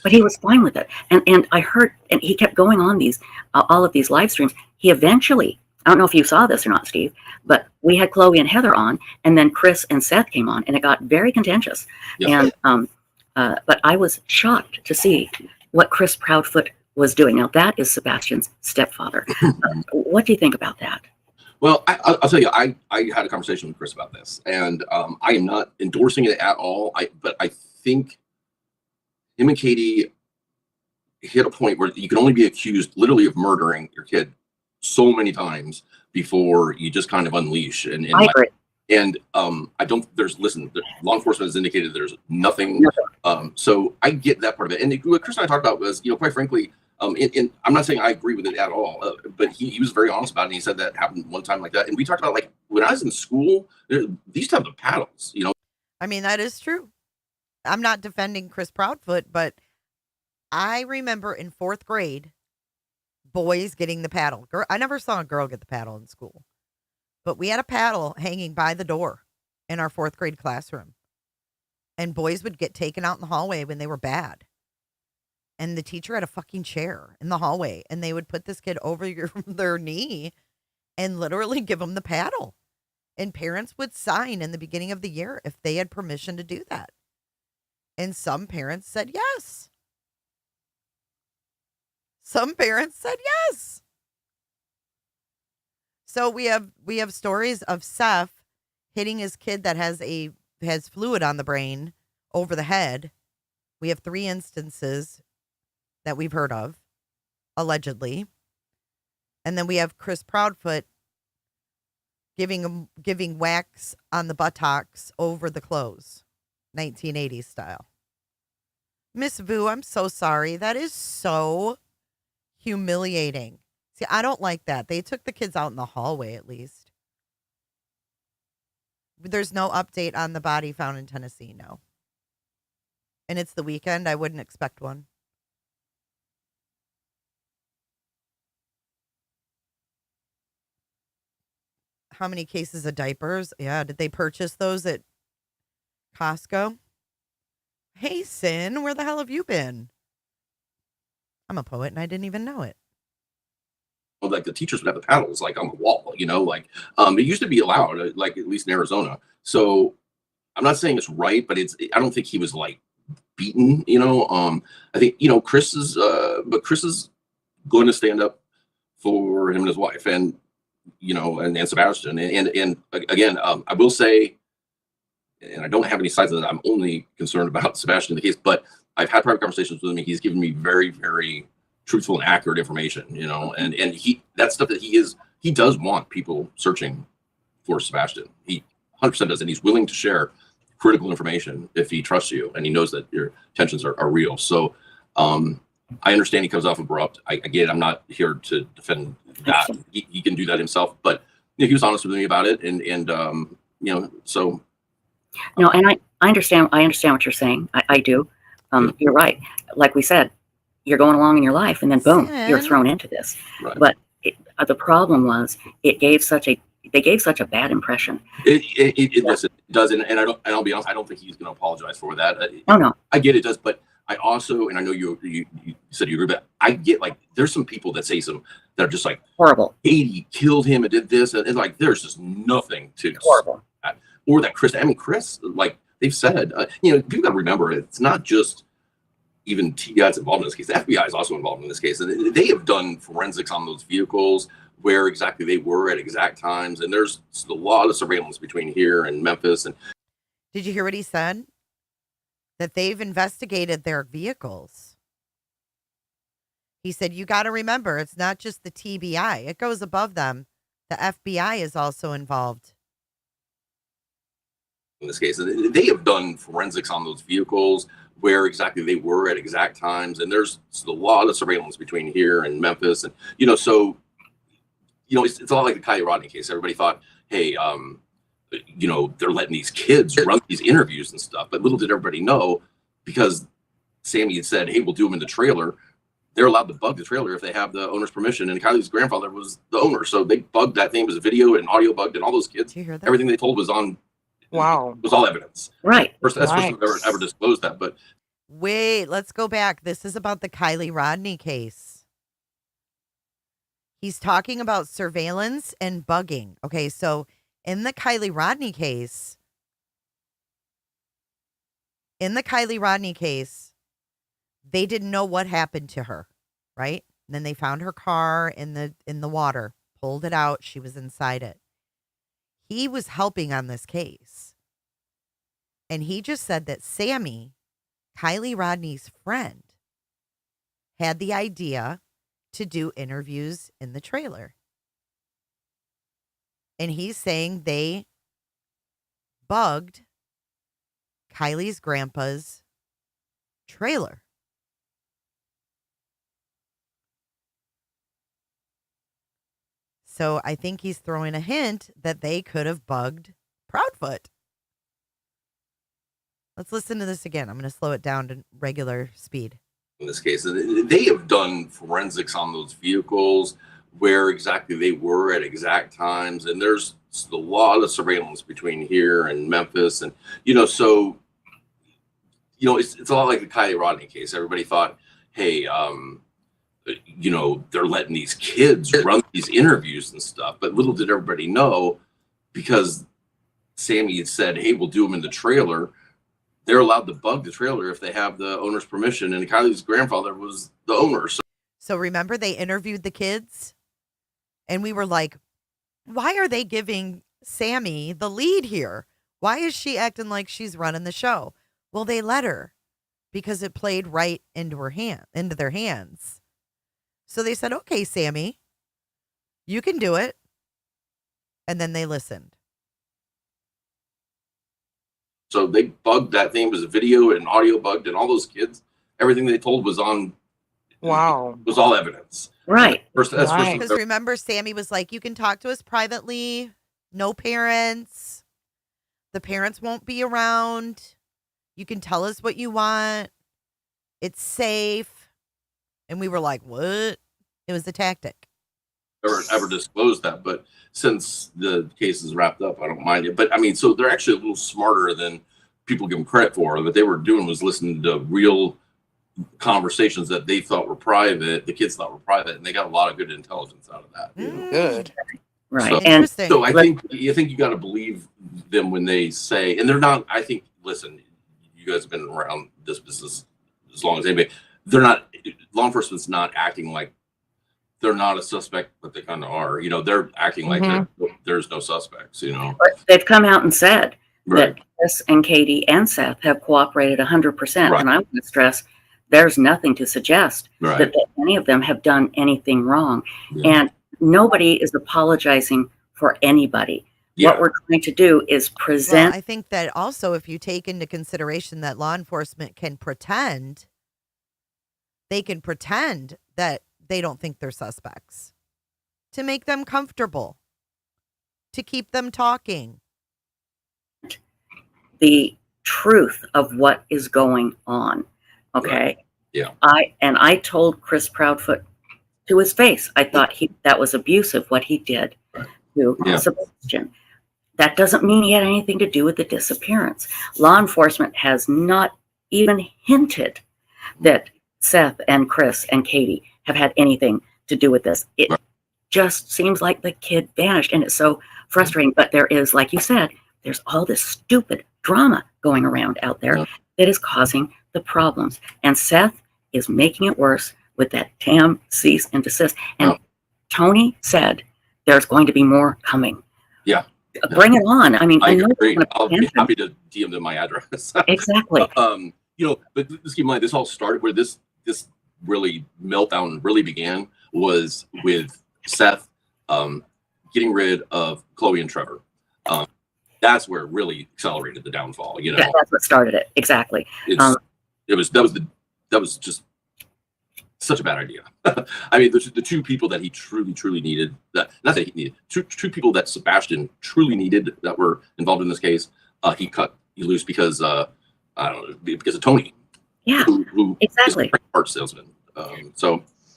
But he was fine with it. And I heard, and he kept going on these, all of these live streams. He eventually, I don't know if you saw this or not, Steve, but we had Chloe and Heather on, and then Chris and Seth came on, and it got very contentious. Yeah. And but I was shocked to see what Chris Proudfoot was doing. Now, that is Sebastian's stepfather. What do you think about that? Well, I'll tell you, I had a conversation with Chris about this, and I am not endorsing it at all. But I think him and Katie hit a point where you can only be accused literally of murdering your kid so many times before you just kind of unleash. And I agree. And I don't. Law enforcement has indicated there's nothing. So I get that part of it. And what Chris and I talked about was, quite frankly. And I'm not saying I agree with it at all, but he was very honest about it. And he said that happened one time like that. And we talked about, like, when I was in school, they used to have the paddles, I mean, that is true. I'm not defending Chris Proudfoot, but I remember in 4th grade, boys getting the paddle. I never saw a girl get the paddle in school, but we had a paddle hanging by the door in our 4th grade classroom. And boys would get taken out in the hallway when they were bad. And the teacher had a fucking chair in the hallway, and they would put this kid over their knee and literally give them the paddle. And parents would sign in the beginning of the year if they had permission to do that. And some parents said yes. Some parents said yes. So we have stories of Seth hitting his kid that has fluid on the brain over the head. We have 3 instances that we've heard of, allegedly. And then we have Chris Proudfoot giving wax on the buttocks over the clothes, 1980s style. Miss Vu, I'm so sorry. That is so humiliating. See, I don't like that. They took the kids out in the hallway, at least. There's no update on the body found in Tennessee, no. And it's the weekend. I wouldn't expect one. How many cases of diapers? Yeah, did they purchase those at Costco? Hey, Sin, where the hell have you been? I'm a poet and I didn't even know it. Like, the teachers would have the paddles, like, on the wall, it used to be allowed, like, at least in Arizona. So I'm not saying it's right, but I don't think he was, like, beaten, I think, Chris is going to stand up for him and his wife, and and Sebastian, and again, I will say, and I don't have any sides of that. I'm only concerned about Sebastian in the case, but I've had private conversations with him. And he's given me very, very truthful and accurate information, you know, and that's stuff that he does want people searching for Sebastian. He 100% does, and he's willing to share critical information if he trusts you and he knows that your intentions are real. So I understand he comes off abrupt. I get it. I'm not here to defend that. He can do that himself, but you know, he was honest with me about it, and you know, so no, and I understand what you're saying. I do. You're right. Like we said, you're going along in your life, and then boom, you're thrown into this. Right. But the problem was they gave such a bad impression. It does, and I'll be honest, I don't think he's going to apologize for that. Oh no, I get it does, but I also, and I know you said you agree, but I get, like, there's some people that say some that are just like horrible. Katie killed him and did this, and like there's just nothing to horrible. Or that Chris, like they've said, you know, people got to remember, it's not just even TBI's involved in this case. The FBI is also involved in this case, and they have done forensics on those vehicles, where exactly they were at exact times, and there's a lot of surveillance between here and Memphis. And did you hear what he said? That they've investigated their vehicles. He said, you got to remember, it's not just the TBI. It goes above them. The FBI is also involved. In this case, and they have done forensics on those vehicles, where exactly they were at exact times, and there's a lot of surveillance between here and Memphis. And, you know, so, you know, it's a lot like the Kylie Rodney case. Everybody thought, hey, you know, they're letting these kids run these interviews and stuff. But little did everybody know, because Sammy had said, hey, we'll do them in the trailer. They're allowed to bug the trailer if they have the owner's permission. And Kylie's grandfather was the owner. So they bugged that thing. It was a video and audio bugged, and all those kids, everything they told was on. Wow. It was all evidence. Right. That's the first time I've ever disclosed that. But wait, let's go back. This is about the Kylie Rodney case. He's talking about surveillance and bugging. Okay, so in the Kylie Rodney case, they didn't know what happened to her, right? And then they found her car in the water, pulled it out. She was inside it. He was helping on this case. And he just said that Sammy, Kylie Rodney's friend, had the idea to do interviews in the trailer. And he's saying they bugged Kylie's grandpa's trailer. So I think he's throwing a hint that they could have bugged Proudfoot. Let's listen to this again. I'm going to slow it down to regular speed. In this case, they have done forensics on those vehicles, where exactly they were at exact times, and there's a lot of surveillance between here and Memphis. And, you know, so, you know, it's a lot like the Kylie Rodney case. Everybody thought, hey, you know, they're letting these kids run these interviews and stuff. But little did everybody know, because Sammy had said, hey, we'll do them in the trailer. They're allowed to bug the trailer if they have the owner's permission. And Kylie's grandfather was the owner. So remember, they interviewed the kids, and we were like, why are they giving Sammy the lead here? Why is she acting like she's running the show? Well, they let her because it played right into their hands. So they said, okay, Sammy, you can do it. And then they listened. So they bugged that thing. It was a video and audio bugged, and all those kids, everything they told was on. Wow. Was all evidence. Right. Because remember, Sammy was like, you can talk to us privately. No parents. The parents won't be around. You can tell us what you want. It's safe. And we were like, what? It was a tactic. Ever disclosed that, but since the case is wrapped up, I don't mind it. But I mean, so they're actually a little smarter than people give them credit for. What they were doing was listening to real conversations that they thought were private, the kids thought were private, and they got a lot of good intelligence out of that. You know? Good. Right. So I think you got to believe them when they say, and they're not, I think, listen, you guys have been around this business as long as anybody. They're not, law enforcement's not acting like they're not a suspect, but they kind of are. You know, they're acting like there's no suspects, you know. But they've come out and said that Chris and Katie and Seth have cooperated 100%. Right. And I want to stress there's nothing to suggest Right. that any of them have done anything wrong. Yeah. And nobody is apologizing for anybody. Yeah. What we're trying to do is present. Well, I think that also, if you take into consideration that law enforcement can pretend, they can pretend that they don't think they're suspects to make them comfortable, to keep them talking. The truth of what is going on. Okay. Yeah. I told Chris Proudfoot to his face, I thought that was abusive what he did to Yeah. Sebastian. That doesn't mean he had anything to do with the disappearance. Law enforcement has not even hinted that Seth and Chris and Katie have had anything to do with this. It just seems like the kid vanished, and it's so frustrating. But there is, like you said, there's all this stupid drama going around out there that is causing the problems. And Seth is making it worse with that damn cease and desist. And Tony said there's going to be more coming. Yeah. Bring it on. I mean, I know agree. it's I'll gonna be happen. happy to DM them my address. Exactly. But let's keep in mind, this all started where this really meltdown really began was with Seth getting rid of Chloe and Trevor. That's where it really accelerated the downfall. That's what started it. Exactly. That was just such a bad idea. I mean, the two people that he truly needed, not that he needed, two people that Sebastian truly needed that were involved in this case, he cut loose because I don't know, because of Tony. Yeah, who exactly. is a art salesman.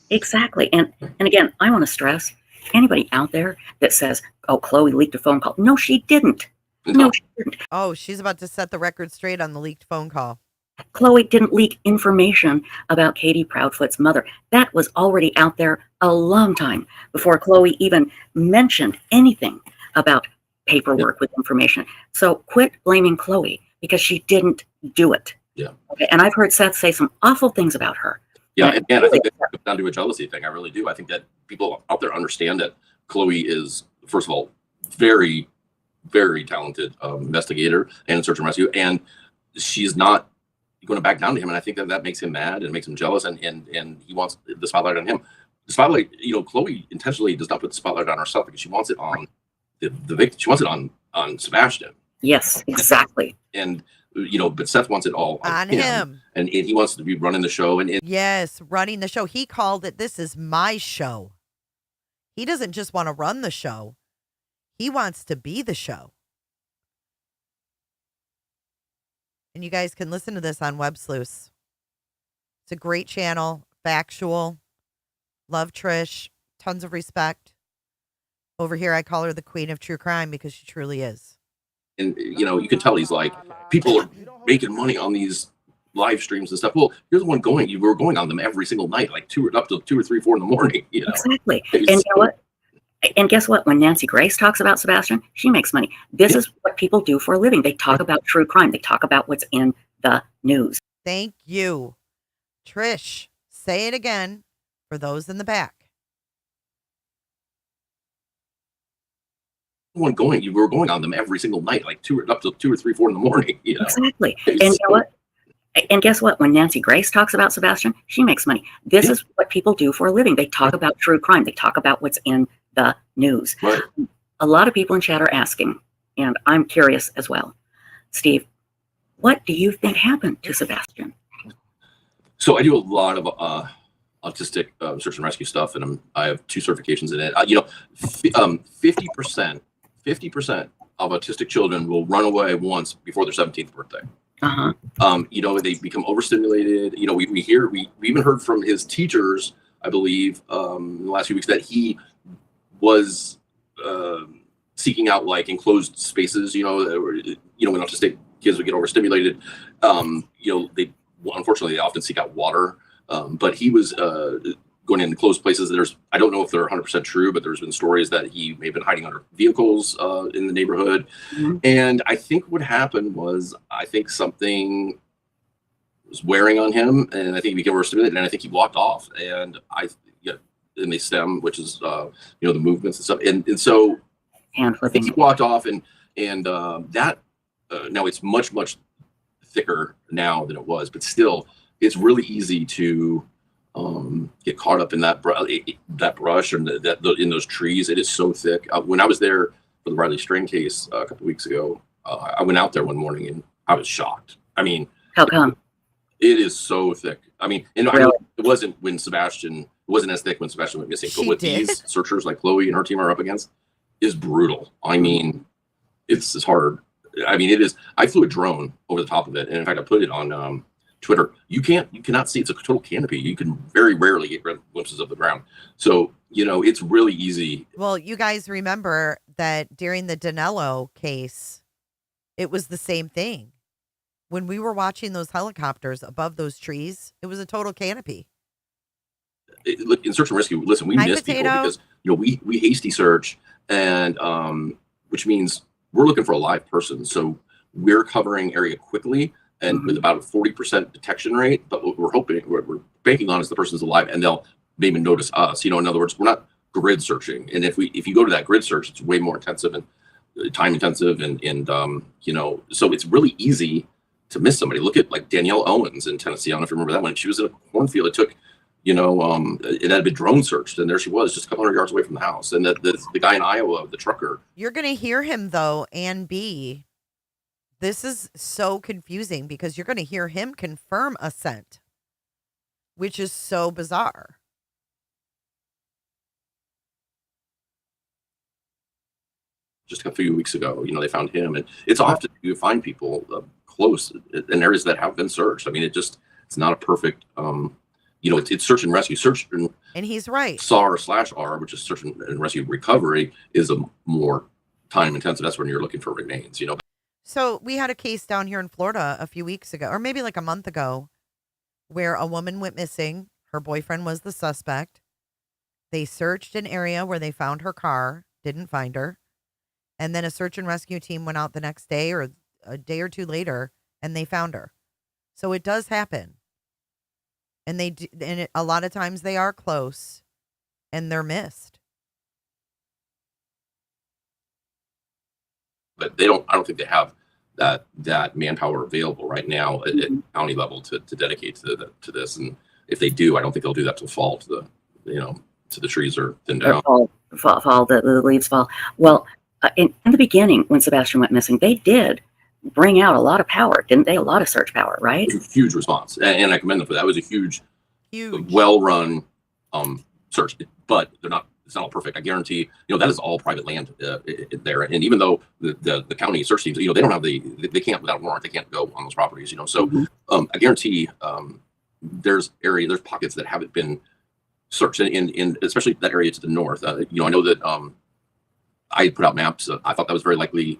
Exactly. And again, I want to stress anybody out there that says, "Oh, Chloe leaked a phone call." No, she didn't. No, she didn't. Oh, she's about to set the record straight on the leaked phone call. Chloe didn't leak information about Katie Proudfoot's mother. That was already out there a long time before Chloe even mentioned anything about paperwork with information. So quit blaming Chloe because she didn't do it. Yeah. Okay. And I've heard Seth say some awful things about her. Yeah, and I think that comes down to a jealousy thing. I really do. I think that people out there understand that Chloe is, first of all, very, very talented investigator and search and rescue, and she's not going to back down to him. And I think that makes him mad and makes him jealous, and he wants the spotlight on him. The spotlight, Chloe intentionally does not put the spotlight on herself because she wants it on the victim. She wants it on Sebastian. Yes, exactly. And but Seth wants it all on him. And he wants to be running the show. And yes, running the show. He called it, "This is my show." He doesn't just want to run the show. He wants to be the show. And you guys can listen to this on Websleuths. It's a great channel, factual. Love Trish, tons of respect. Over here, I call her the queen of true crime because she truly is. And you can tell he's like, people are making money on these live streams and stuff. Well, you're the one going. You were going on them every single night, like up to 2 or 3, 4 in the morning. Exactly. And you know what? And guess what? When Nancy Grace talks about Sebastian, she makes money. This is what people do for a living. They talk about true crime. They talk about what's in the news. Thank you. Trish, say it again for those in the back. One going. You were going on them every single night, like up to 2 or 3, 4 in the morning. Exactly. And you know what? And guess what? When Nancy Grace talks about Sebastian, she makes money. This is what people do for a living. They talk about true crime. They talk about what's in the news. Right. A lot of people in chat are asking, and I'm curious as well. Steve, what do you think happened to Sebastian? So I do a lot of autistic search and rescue stuff, and I have 2 certifications in it. 50% of autistic children will run away once before their 17th birthday. They become overstimulated. We even heard from his teachers, I believe, in the last few weeks that he was seeking out like enclosed spaces. When autistic kids would get overstimulated, unfortunately they often seek out water. But he was going into closed places. I don't know if they're 100% true, but there's been stories that he may have been hiding under vehicles in the neighborhood. Mm-hmm. And I think what happened was, something was wearing on him, and I think he became overstimulated, and I think he walked off. And and they stem, which is the movements and stuff. And so I think he walked off, and that now it's much thicker now than it was, but still, it's really easy to get caught up in that brush and in those trees. It is so thick. When I was there for the Riley Strain case a couple weeks ago, I went out there one morning and I was shocked. I mean, how come? It is so thick. I mean, and Really? I know it wasn't as thick when Sebastian went missing, but what these searchers like Chloe and her team are up against is brutal. I mean, it's hard. I mean, it is. I flew a drone over the top of it, and in fact, I put it on Twitter. You cannot see. It's a total canopy. You can very rarely get glimpses of the ground. So, it's really easy. Well, you guys remember that during the Danilo case, it was the same thing. When we were watching those helicopters above those trees, it was a total canopy. Look, in search and rescue, listen, we miss people because we hasty search, and which means we're looking for a live person. So we're covering area quickly and with about a 40% detection rate. But what we're banking on is the person's alive, and they'll maybe notice us. In other words, we're not grid searching. And if you go to that grid search, it's way more intensive and time intensive, and so it's really easy to miss somebody. Look at like Danielle Owens in Tennessee. I don't know if you remember that one. She was in a cornfield. It took, it had been drone searched, and there she was, just a couple hundred yards away from the house. And the guy in Iowa, the trucker. You're going to hear him though, and B. This is so confusing because you're going to hear him confirm a scent, which is so bizarre. Just a few weeks ago, they found him, and it's often you find people close in areas that have been searched. I mean, it's not a perfect, it's search and rescue. And he's right. SAR/R, which is search and rescue recovery, is a more time intensive. That's when you're looking for remains. So we had a case down here in Florida a few weeks ago, or maybe like a month ago, where a woman went missing. Her boyfriend was the suspect. They searched an area where they found her car, didn't find her. And then a search and rescue team went out the next day or a day or two later, and they found her. So it does happen. And a lot of times they are close and they're missed. But I don't think they have that manpower available right now at county level to dedicate to this. And if they do, I don't think they'll do that till fall to the trees are thinned down. Fall, the leaves fall. Well, in the beginning, when Sebastian went missing, they did bring out a lot of power, didn't they? A lot of search power, right? It was a huge response, and I commend them for that. It was a huge. Well-run search, but it's not all perfect. I guarantee, that is all private land there. And even though the county search teams, they don't have they can't, without warrant, they can't go on those properties, So I guarantee there's pockets that haven't been searched, in especially that area to the north. I know that I put out maps. I thought that was a very likely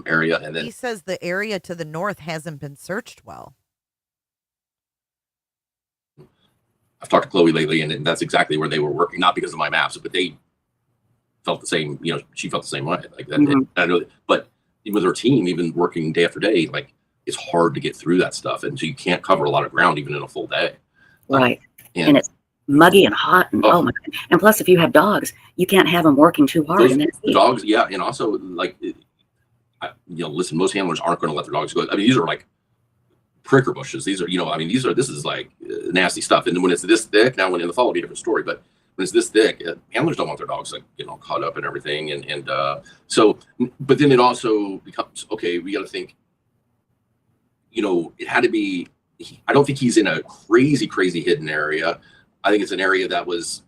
area. And then he says the area to the north hasn't been searched well. I've talked to Chloe lately, and that's exactly where they were working, not because of my maps, but they felt the same, she felt the same way. Like that, I know, but with her team, even working day after day, like it's hard to get through that stuff. And so you can't cover a lot of ground even in a full day. Right. And it's muggy and hot. And oh my God. And plus, if you have dogs, you can't have them working too hard. Those dogs, yeah. And also, like, listen, most handlers aren't going to let their dogs go. I mean, these are like pricker bushes. These are, this is like nasty stuff. And when it's this thick, now when in the fall it'll be a different story, but when it's this thick, handlers don't want their dogs like, caught up and everything. And so, but then it also becomes, okay, we got to think, it had to be, I don't think he's in a crazy hidden area. I think it's an area that was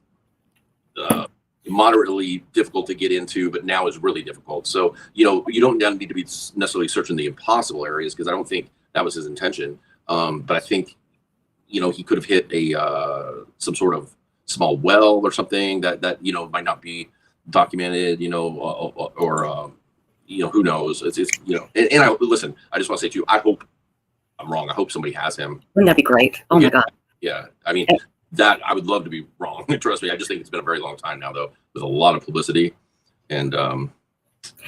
moderately difficult to get into, but now is really difficult. So, you don't need to be necessarily searching the impossible areas, because I don't think that was his intention. But I think, he could have hit some sort of small well or something that might not be documented, or who knows? It's and I listen. I just want to say to you, I hope I'm wrong. I hope somebody has him. Wouldn't that be great? Oh my God. Yeah, I mean that I would love to be wrong. Trust me. I just think it's been a very long time now, though, with a lot of publicity. And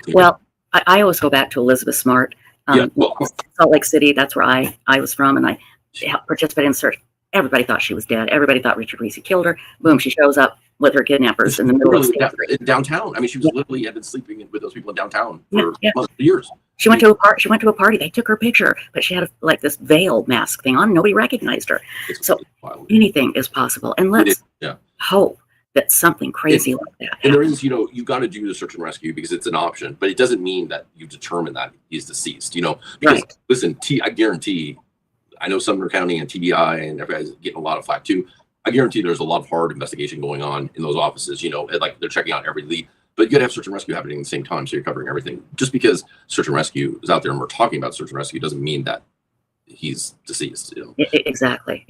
well, I always go back to Elizabeth Smart. Salt Lake City, that's where I was from, and I participated in search. Everybody thought she was dead. Everybody thought Richard Reese killed her. Boom, she shows up with her kidnappers in the middle of Literally state. downtown. I mean, she was literally had been sleeping with those people in downtown for Yeah. months, years. She went to a party. She went to a party. They took her picture, but she had like this veil mask thing on. Nobody recognized her. So anything is possible, and let's hope that something crazy like that happens. And there is, you've got to do the search and rescue because it's an option, but it doesn't mean that you determine that he's deceased. Because listen, I guarantee. I know Sumner County and TBI and everybody's getting a lot of flack too. I guarantee there's a lot of hard investigation going on in those offices, and like they're checking out every lead, but you gotta have search and rescue happening at the same time. So you're covering everything. Just because search and rescue is out there and we're talking about search and rescue doesn't mean that he's deceased. Exactly.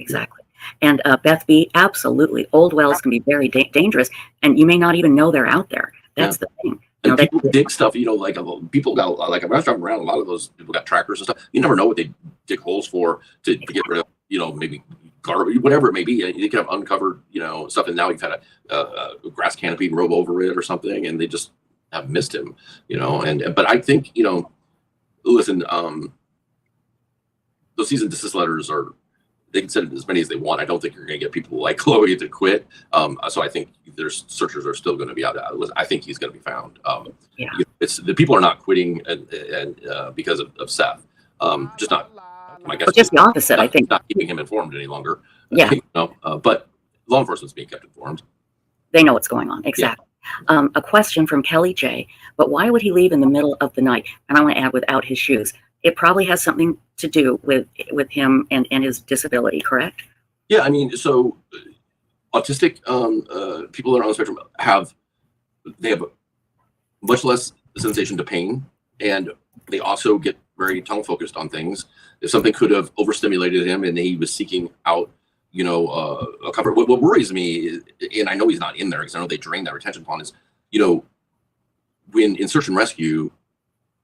And Beth B, absolutely. Old wells can be very dangerous and you may not even know they're out there. That's the thing. And people dig stuff, like people got, like when I was driving around, a lot of those people got trackers and stuff. You never know what they dig holes for to get rid of, maybe garbage, whatever it may be. You could have uncovered, stuff, and now you've had a grass canopy and robe over it or something, and they just have missed him, but I think, listen, those cease and desist letters they can send as many as they want. I don't think you're going to get people like Chloe to quit. So I think there's searchers are still going to be out. I think he's going to be found. It's the people are not quitting and because of Seth. Just not. I guess just the opposite. I think not keeping him informed any longer. Yeah. But law enforcement's being kept informed. They know what's going on. Exactly. Yeah. A question from Kelly J. But why would he leave in the middle of the night? And I want to add without his shoes. It probably has something to do with him and his disability, correct? Yeah, I mean, so autistic people that are on the spectrum have much less sensation to pain, and they also get very tunnel focused on things. If something could have overstimulated him and he was seeking out, a comfort. What worries me is, and I know he's not in there because I know they drained that retention pond, is, when in search and rescue,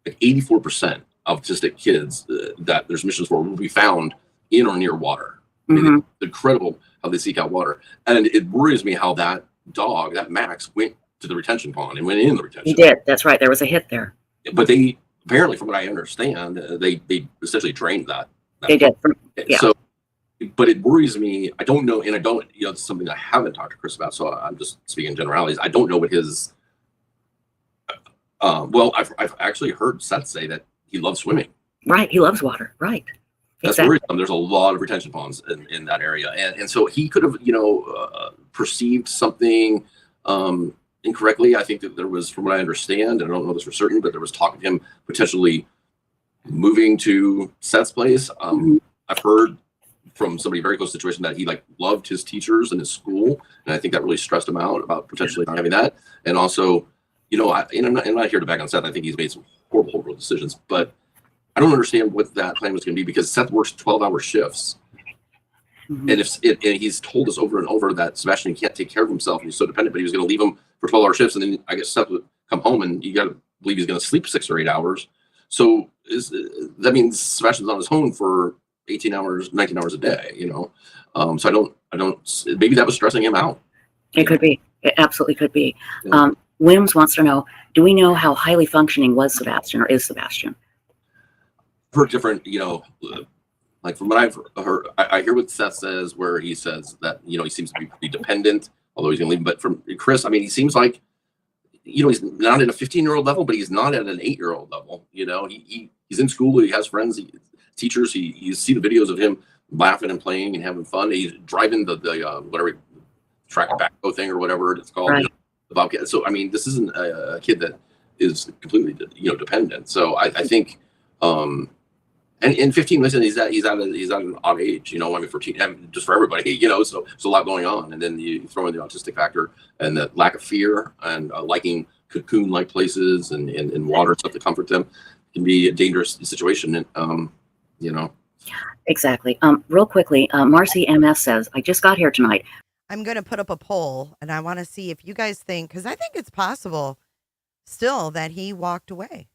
like 84% of autistic kids that there's missions for will be found in or near water. I mean, it's incredible how they seek out water. And it worries me how that dog, that Max, went to the retention pond and went in the retention He did. That's right. There was a hit there. But they, apparently, from what I understand, they essentially drained that. They did. Yeah. So, but it worries me. I don't know, and I don't, it's something I haven't talked to Chris about, so I'm just speaking generalities. I don't know what his, I've actually heard Seth say that he loves swimming. Right. He loves water. Right. That's worrisome. There's a lot of retention ponds in that area. And so he could have, perceived something incorrectly. I think that there was, from what I understand, and I don't know this for certain, but there was talk of him potentially moving to Seth's place. I've heard from somebody very close to the situation that he loved his teachers and his school. And I think that really stressed him out about potentially not having that. And also, I'm not here to bag on Seth. I think he's made some horrible decisions, but I don't understand what that plan was going to be because Seth works 12-hour shifts. And and he's told us over and over that Sebastian can't take care of himself and he's so dependent, but he was going to leave him for 12-hour shifts. And then I guess Seth would come home and you got to believe he's going to sleep 6 or 8 hours. So that means Sebastian's on his own for 18 hours, 19 hours a day, So I don't, maybe that was stressing him out. It could be. It absolutely could be. Yeah. Wims wants to know, do we know how highly functioning was Sebastian or is Sebastian? I've heard different, like from what I've heard, I hear what Seth says, where he says that, he seems to be pretty dependent, although he's going to leave him. But from Chris, I mean, he seems like, he's not at a 15-year-old level, but he's not at an 8-year-old level. He's in school, he has friends, teachers, you see the videos of him laughing and playing and having fun. He's driving the whatever track backhoe thing or whatever it's called. Right. The Bobcat. So, I mean, this isn't a kid that is completely, dependent. So I think, and in 15, listen, he's at an odd age, I mean, for just for everybody, so there's a lot going on. And then you throw in the autistic factor and the lack of fear and liking cocoon-like places and water stuff to comfort them can be a dangerous situation. And, Exactly. Real quickly, Marcy MS says, I just got here tonight. I'm going to put up a poll and I want to see if you guys think, because I think it's possible still that he walked away.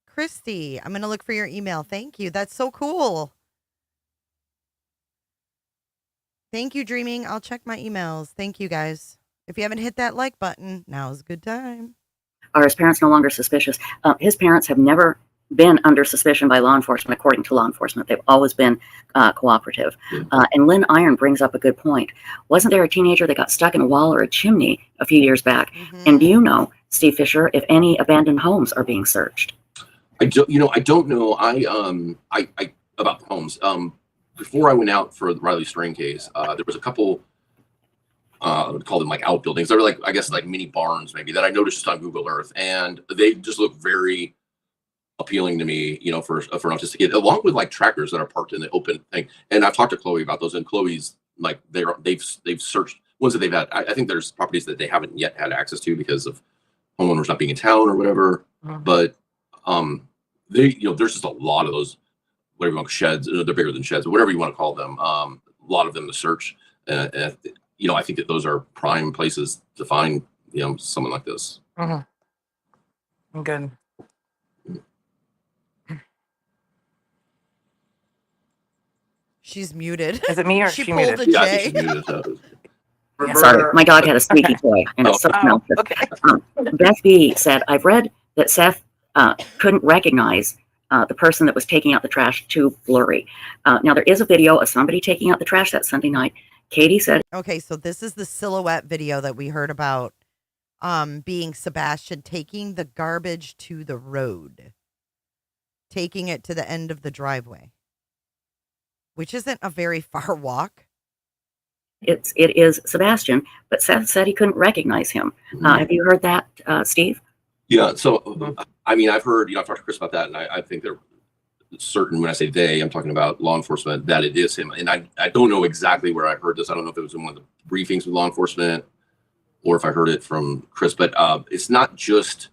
Christy, I'm going to look for your email. Thank you. That's so cool. Thank you, Dreaming. I'll check my emails. Thank you, guys. If you haven't hit that like button, now's a good time. Are his parents no longer suspicious? His parents have never been under suspicion by law enforcement. According to law enforcement, they've always been cooperative. And Lynn Iron brings up a good point. Wasn't there a teenager that got stuck in a wall or a chimney a few years back? And do you know, Steve Fisher, if any abandoned homes are being searched? I don't know. I about the homes. Before I went out for the Riley String case, there was a couple, I would call them like outbuildings. They were like, I guess like mini barns maybe, that I noticed just on Google Earth, and they just look very appealing to me, for an autistic kid, along with like tractors that are parked in the open thing. And I've talked to Chloe about those, and Chloe's like they've searched ones that they've had. I think there's properties that they haven't yet had access to because of homeowners not being in town or whatever. But they, there's just a lot of those, whatever you want, sheds. They're bigger than sheds, whatever you want to call them. A lot of them to search. And I think that those are prime places to find, someone like this. Good. She's muted. Is it me or she she pulled muted? a Yeah, I J. think she's muted. Sorry, my dog had a squeaky toy, and it's so obnoxious. Beth B said, I've read that Seth couldn't recognize the person that was taking out the trash, too blurry. Now, there is a video of somebody taking out the trash that Sunday night. Katie said... Okay, so this is the silhouette video that we heard about being Sebastian taking the garbage to the road. Taking it to the end of the driveway. Which isn't a very far walk. It is Sebastian, but Seth said he couldn't recognize him. Have you heard that, Steve? Yeah. So, I mean, I've heard, I've talked to Chris about that, and I think they're certain when I say they, I'm talking about law enforcement, that it is him. And I don't know exactly where I heard this. I don't know if it was in one of the briefings with law enforcement or if I heard it from Chris, but it's not just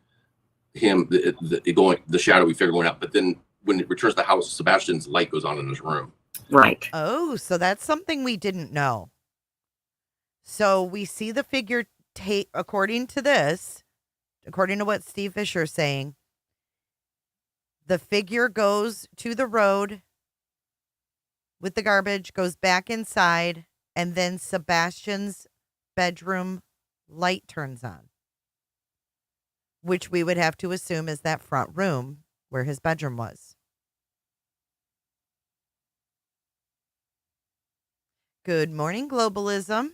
him, the shadowy figure going out, but then when it returns to the house, Sebastian's light goes on in his room. Right. Oh, so that's something we didn't know. So we see the figure according to what Steve Fisher is saying, the figure goes to the road with the garbage, goes back inside, and then Sebastian's bedroom light turns on, which we would have to assume is that front room where his bedroom was. Good morning, globalism.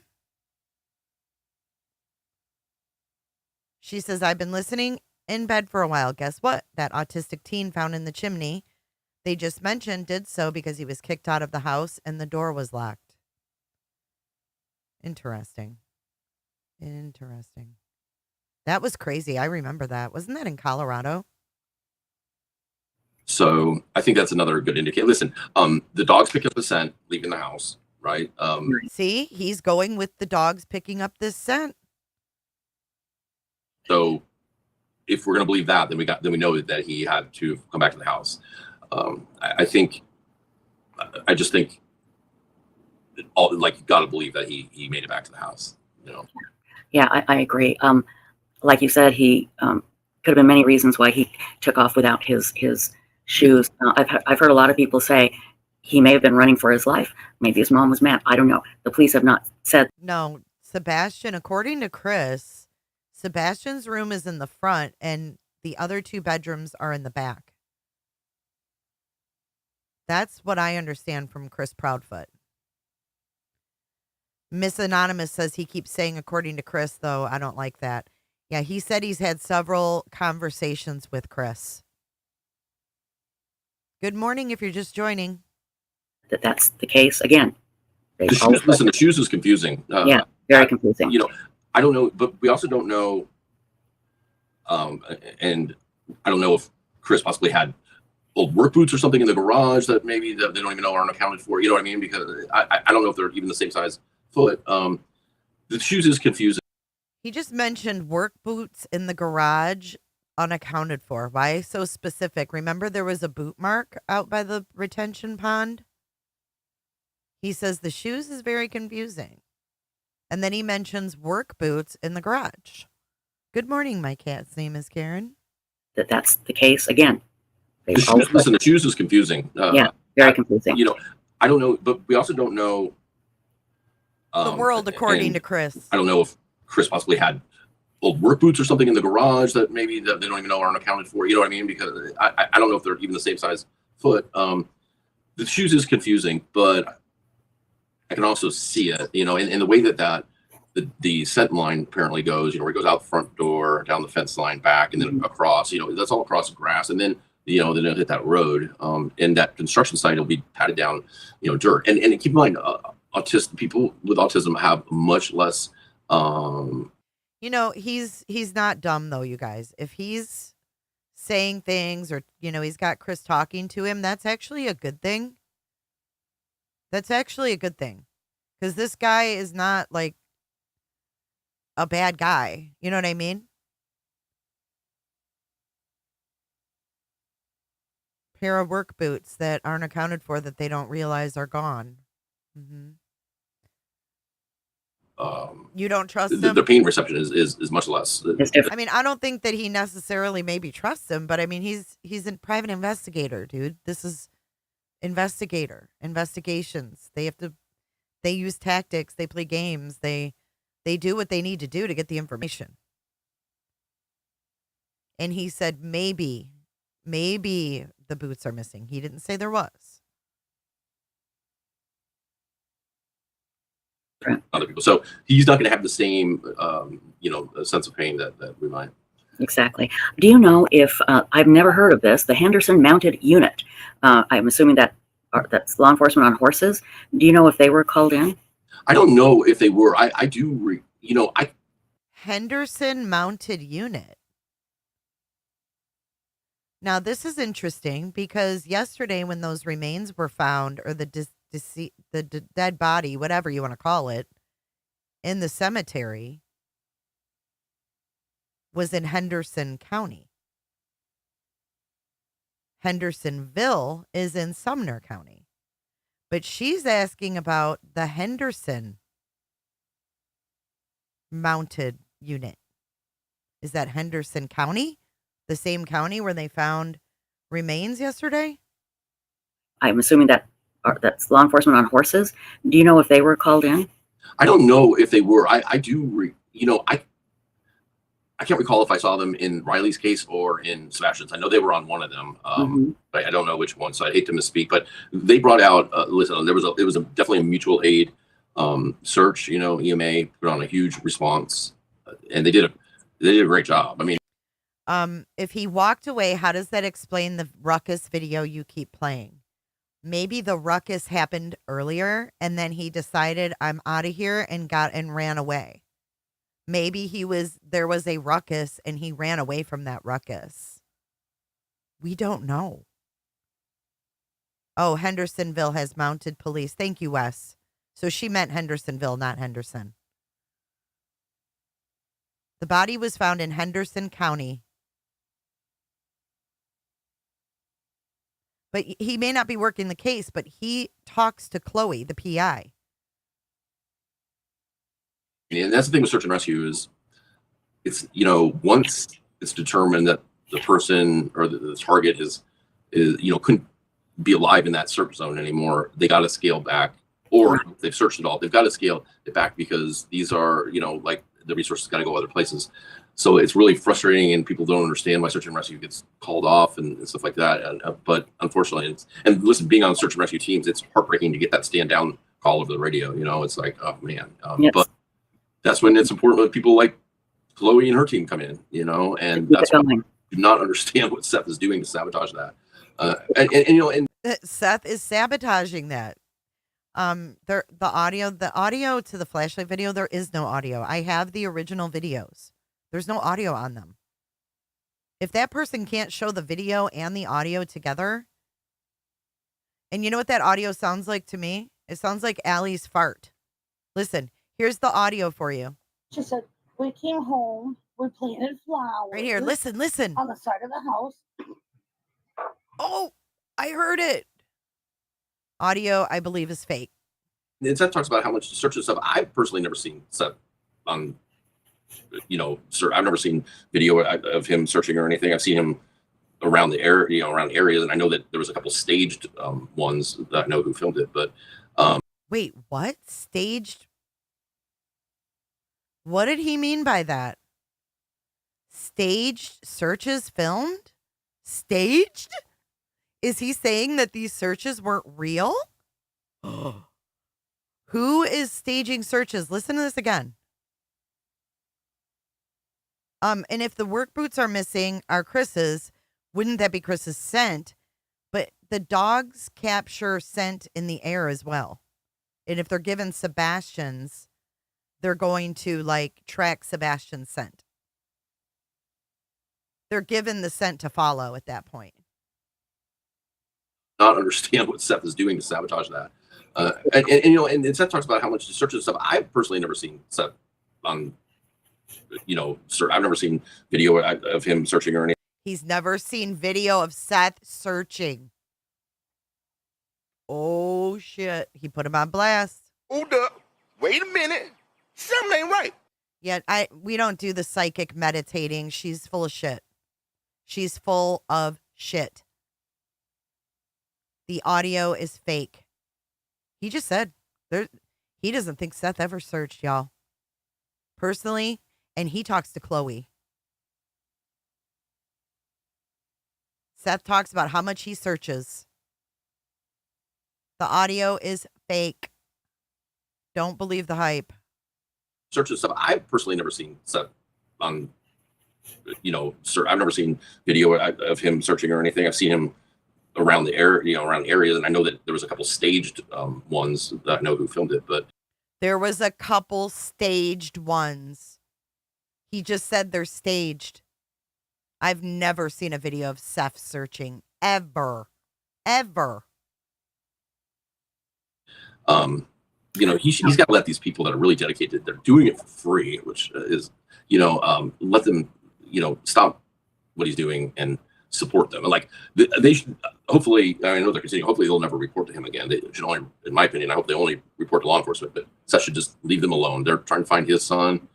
She says, I've been listening in bed for a while. Guess what? That autistic teen found in the chimney they just mentioned did so because he was kicked out of the house and the door was locked. Interesting. That was crazy. I remember that. Wasn't that in Colorado? So I think that's another good indicator. Listen, the dogs pick up the scent, leaving the house, right? See, he's going with the dogs picking up this scent. So if we're going to believe that, then we know that he had to come back to the house. I just think you got to believe that he made it back to the house, Yeah, I agree. Like you said, he could have been many reasons why he took off without his shoes. I've heard a lot of people say he may have been running for his life. Maybe his mom was mad. I don't know. The police have not said. No, Sebastian, according to Chris, Sebastian's room is in the front and the other two bedrooms are in the back. That's what I understand from Chris Proudfoot. Miss Anonymous says he keeps saying, according to Chris, though. I don't like that. Yeah, he said he's had several conversations with Chris. Good morning if you're just joining. That's the case. Again, the shoes is confusing. Yeah, very confusing. I don't know, but we also don't know, and I don't know if Chris possibly had old work boots or something in the garage that maybe they don't even know aren't accounted for. You know what I mean? Because I don't know if they're even the same size foot. The shoes is confusing. He just mentioned work boots in the garage unaccounted for. Why so specific? Remember there was a boot mark out by the retention pond? He says the shoes is very confusing. And then he mentions work boots in the garage. Good morning, my cat's name is Karen. That's the case. Again, listen, the shoes is confusing. Yeah, very confusing. I don't know, but we also don't know. The world, according to Chris. I don't know if Chris possibly had old work boots or something in the garage that maybe that they don't even know aren't accounted for. You know what I mean? Because I don't know if they're even the same size foot. The shoes is confusing, but I can also see it, in the way that the scent line apparently goes, where it goes out the front door, down the fence line, back, and then across, that's all across grass. And then, then it'll hit that road. And that construction site will be patted down, dirt. And keep in mind, people with autism have much less. He's not dumb though, you guys. If he's saying things or, he's got Chris talking to him, that's actually a good thing. That's actually a good thing. Because this guy is not like a bad guy. You know what I mean? Pair of work boots that aren't accounted for that they don't realize are gone. Mm-hmm. You don't trust him? The pain reception is much less. I mean, I don't think that he necessarily maybe trusts him, but I mean, he's a private investigator, dude. This is investigations. They use tactics. They play games. They do what they need to do to get the information. And he said, maybe the boots are missing. He didn't say there was. Other people. So he's not going to have the same, sense of pain that we might. Exactly. Do you know if, I've never heard of this, the Henderson Mounted Unit, I'm assuming that's law enforcement on horses. Do you know if they were called in? I don't know if they were. I do, Henderson Mounted Unit. Now, this is interesting because yesterday when those remains were found, or the dead body, whatever you want to call it, in the cemetery was in Henderson County. Hendersonville is in Sumner County. But she's asking about the Henderson Mounted Unit. Is that Henderson County? The same county where they found remains yesterday? I'm assuming that's law enforcement on horses. Do you know if they were called in? I don't know if they were. I do, I can't recall if I saw them in Riley's case or in Sebastian's. I know they were on one of them, but I don't know which one, so I hate to misspeak. But they brought out, listen, it was definitely a mutual aid search. EMA put on a huge response, and they did a great job. I mean, if he walked away, how does that explain the ruckus video you keep playing? Maybe the ruckus happened earlier, and then he decided I'm out of here and ran away. Maybe there was a ruckus and he ran away from that ruckus. We don't know. Oh, Hendersonville has mounted police. Thank you, Wes. So she meant Hendersonville, not Henderson. The body was found in Henderson County. But he may not be working the case, but he talks to Chloe, the PI. And that's the thing with search and rescue is it's, once it's determined that the person or the target is couldn't be alive in that search zone anymore, they got to scale back, or if they've searched it all, they've got to scale it back because these are, like the resources got to go other places. So it's really frustrating, and people don't understand why search and rescue gets called off and stuff like that. But unfortunately, and listen, being on search and rescue teams, it's heartbreaking to get that stand down call over the radio. It's like, oh man. Yes. But that's when it's important that people like Chloe and her team come in, and that's why I do not understand what Seth is doing to sabotage that. And Seth is sabotaging that. The audio to the flashlight video, there is no audio. I have the original videos. There's no audio on them. If that person can't show the video and the audio together, and you know what that audio sounds like to me? It sounds like Allie's fart. Listen, here's the audio for you. She said, we came home, we planted flowers. Right here, listen. On the side of the house. Oh, I heard it. Audio, I believe, is fake. And Seth talks about how much search and stuff. I've personally never seen Seth on, I've never seen video of him searching or anything. I've seen him around the area, around areas, and I know that there was a couple staged ones that I know who filmed it. But wait, what? Staged? What did he mean by that? Staged searches filmed? Staged? Is he saying that these searches weren't real? Who is staging searches? Listen to this again. And if the work boots are missing, are Chris's, wouldn't that be Chris's scent? But the dogs capture scent in the air as well. And if they're given Sebastian's, they're going to like track Sebastian's scent. They're given the scent to follow at that point. Not understand what Seth is doing to sabotage that. And you know, and Seth talks about how much he searches stuff. I've personally never seen Seth on, you know, I've never seen video of him searching or anything. He's never seen video of Seth searching. Oh, shit. He put him on blast. Hold up. Wait a minute. Something ain't right. Yet we don't do the psychic meditating. She's full of shit. She's full of shit. The audio is fake. He just said he doesn't think Seth ever searched, y'all. Personally, and he talks to Chloe. Seth talks about how much he searches. The audio is fake. Don't believe the hype. Searches stuff. I've personally never seen Seth on, you know, I've never seen video of him searching or anything. I've seen him around the area, you know, around the area, and I know that there was a couple staged ones that I know who filmed it, but there was a couple staged ones. He just said they're staged. I've never seen a video of Seth searching ever. You know, he's got to let these people that are really dedicated, they're doing it for free, which is, you know, let them, you know, stop what he's doing and support them. And like they should, hopefully, I know they're continuing, hopefully they'll never report to him again. They should only, in my opinion, I hope they only report to law enforcement, but Seth should just leave them alone. They're trying to find his son.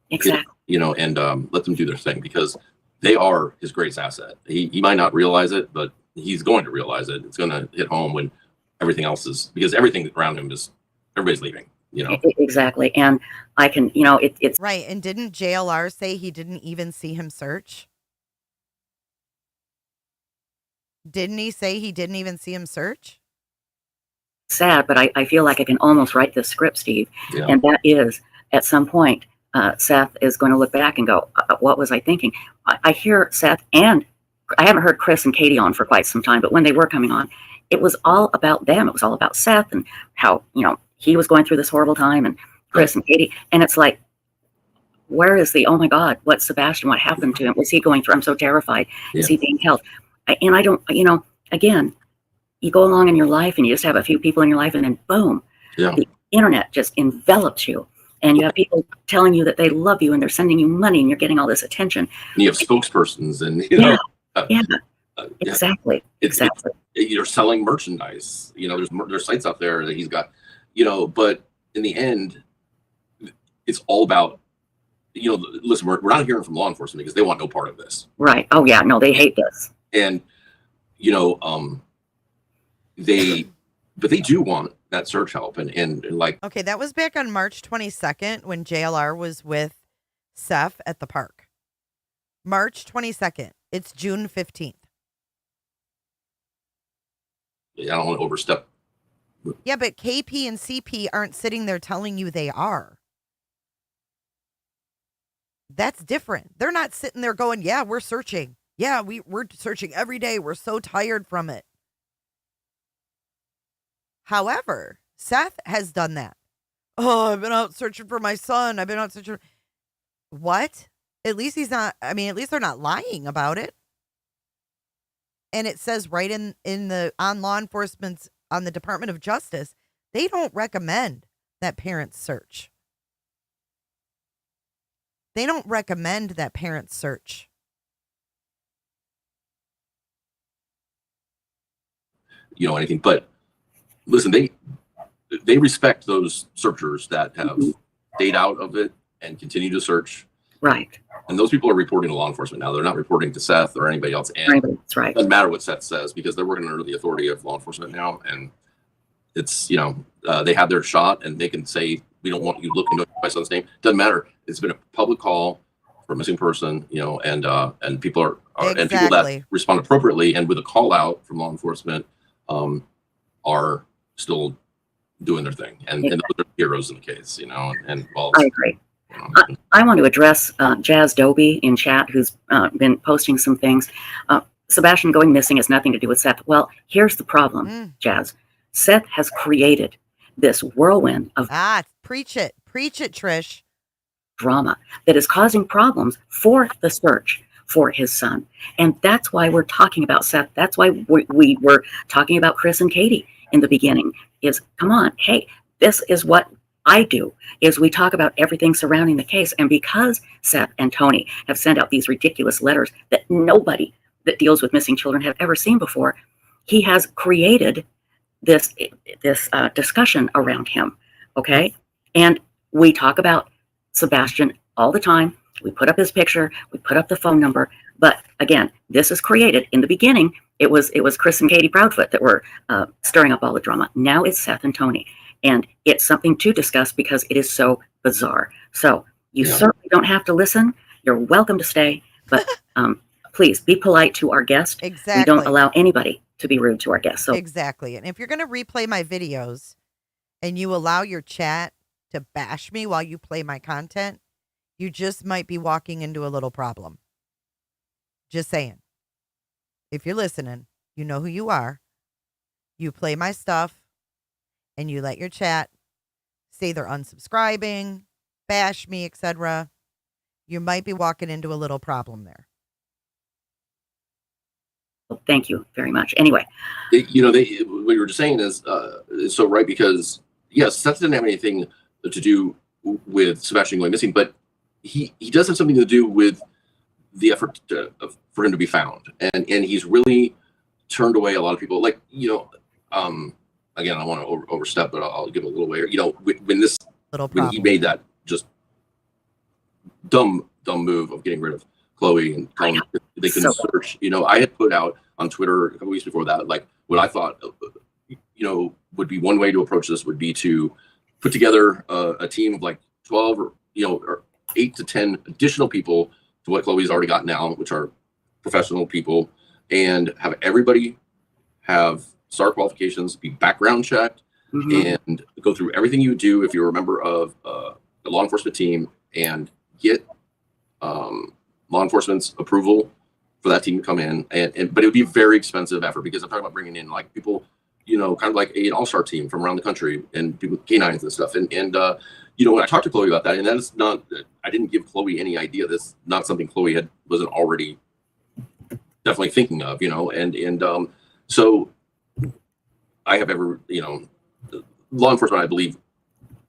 Exactly. You know, and let them do their thing because they are his greatest asset. He might not realize it, but he's going to realize it. It's going to hit home when everything else is, because everything around him is, everybody's leaving, you know. Exactly. And I can, you know, it's right. And didn't JLR say he didn't even see him search? Didn't he say he didn't even see him search? sad, but I feel like I can almost write this script, Steve. Yeah. And that is, at some point, Seth is going to look back and go, what was I thinking? I hear Seth, and I haven't heard Chris and Katie on for quite some time, but when they were coming on, it was all about them. It was all about Seth and how, you know, he was going through this horrible time, and Chris and Katie. And it's like, where is the, oh my God, what's Sebastian? What happened to him? Was he going through? I'm so terrified. Is he being held? And I don't, you know, again, you go along in your life and you just have a few people in your life, and then boom, the internet just envelops you. And you have people telling you that they love you and they're sending you money and you're getting all this attention. And you have spokespersons and, you know. Exactly. Exactly. You're selling merchandise. You know, there's sites out there that he's got, you know, but in the end, it's all about, you know, listen, we're not hearing from law enforcement because they want no part of this. Right. Oh, yeah. No, they hate this. And, you know, but they do want that search help. And like, okay, that was back on March 22nd when JLR was with Seth at the park. March 22nd. It's June 15th. I don't want to overstep. Yeah, but KP and CP aren't sitting there telling you they are. That's different. They're not sitting there going, yeah, we're searching. Yeah, we're searching every day. We're so tired from it. However, Seth has done that. Oh, I've been out searching for my son. I've been out searching. What? At least he's not, I mean, at least they're not lying about it. And it says right in the, on law enforcement's, on the Department of Justice, they don't recommend that parents search. They don't recommend that parents search. You know, anything, but listen, they respect those searchers that have stayed out of it and continue to search. Right. And those people are reporting to law enforcement now. They're not reporting to Seth or anybody else. And that's right. It doesn't matter what Seth says because they're working under the authority of law enforcement now. And it's, you know, they have their shot and they can say, we don't want you looking at my son's name. Doesn't matter. It's been a public call for a missing person, you know, and people are and people Exactly. that respond appropriately and with a call out from law enforcement are still doing their thing, and those are heroes in the case, you know. And well, I agree. I want to address Jazz Doby in chat, who's been posting some things. Sebastian going missing has nothing to do with Seth. Well, here's the problem, Jazz. Seth has created this whirlwind of preach it, Trish. Drama that is causing problems for the search for his son, and that's why we're talking about Seth. That's why we were talking about Chris and Katie in the beginning. Is come on, hey, this is what I do, is we talk about everything surrounding the case. And because Seth and Tony have sent out these ridiculous letters that nobody that deals with missing children have ever seen before, he has created this discussion around him. Okay. And we talk about Sebastian all the time. We put up his picture, we put up the phone number. But again, this is created. In the beginning, it was Chris and Katie Proudfoot that were stirring up all the drama. Now it's Seth and Tony. And it's something to discuss because it is so bizarre. So you certainly don't have to listen. You're welcome to stay, but please be polite to our guest. Exactly. We don't allow anybody to be rude to our guests. So Exactly. And if you're going to replay my videos and you allow your chat to bash me while you play my content, you just might be walking into a little problem. Just saying. If you're listening, you know who you are. You play my stuff and you let your chat say they're unsubscribing, bash me, etc. You might be walking into a little problem there. thank you very much. Anyway, what you were just saying is so right, because yes, Seth didn't have anything to do with Sebastian going missing, but he does have something to do with the effort for him to be found, and he's really turned away a lot of people. Like, again, I don't want to overstep, but I'll give a little way. When he made that just dumb move of getting rid of Chloe and telling them they couldn't search. I had put out on Twitter a couple weeks before that, like, what I thought, would be one way to approach this would be to put together a team of like 12 or 8 to 10 additional people to what Chloe's already got now, which are professional people, and have everybody have SAR qualifications, be background checked, and go through everything you do if you're a member of the law enforcement team, and get law enforcement's approval for that team to come in. But it would be a very expensive effort, because I'm talking about bringing in like people, kind of like an all-star team from around the country, and people with canines and stuff. And when I talked to Chloe about that, and that is not, I didn't give Chloe any idea. This not something Chloe wasn't already definitely thinking of, so I have law enforcement, I believe,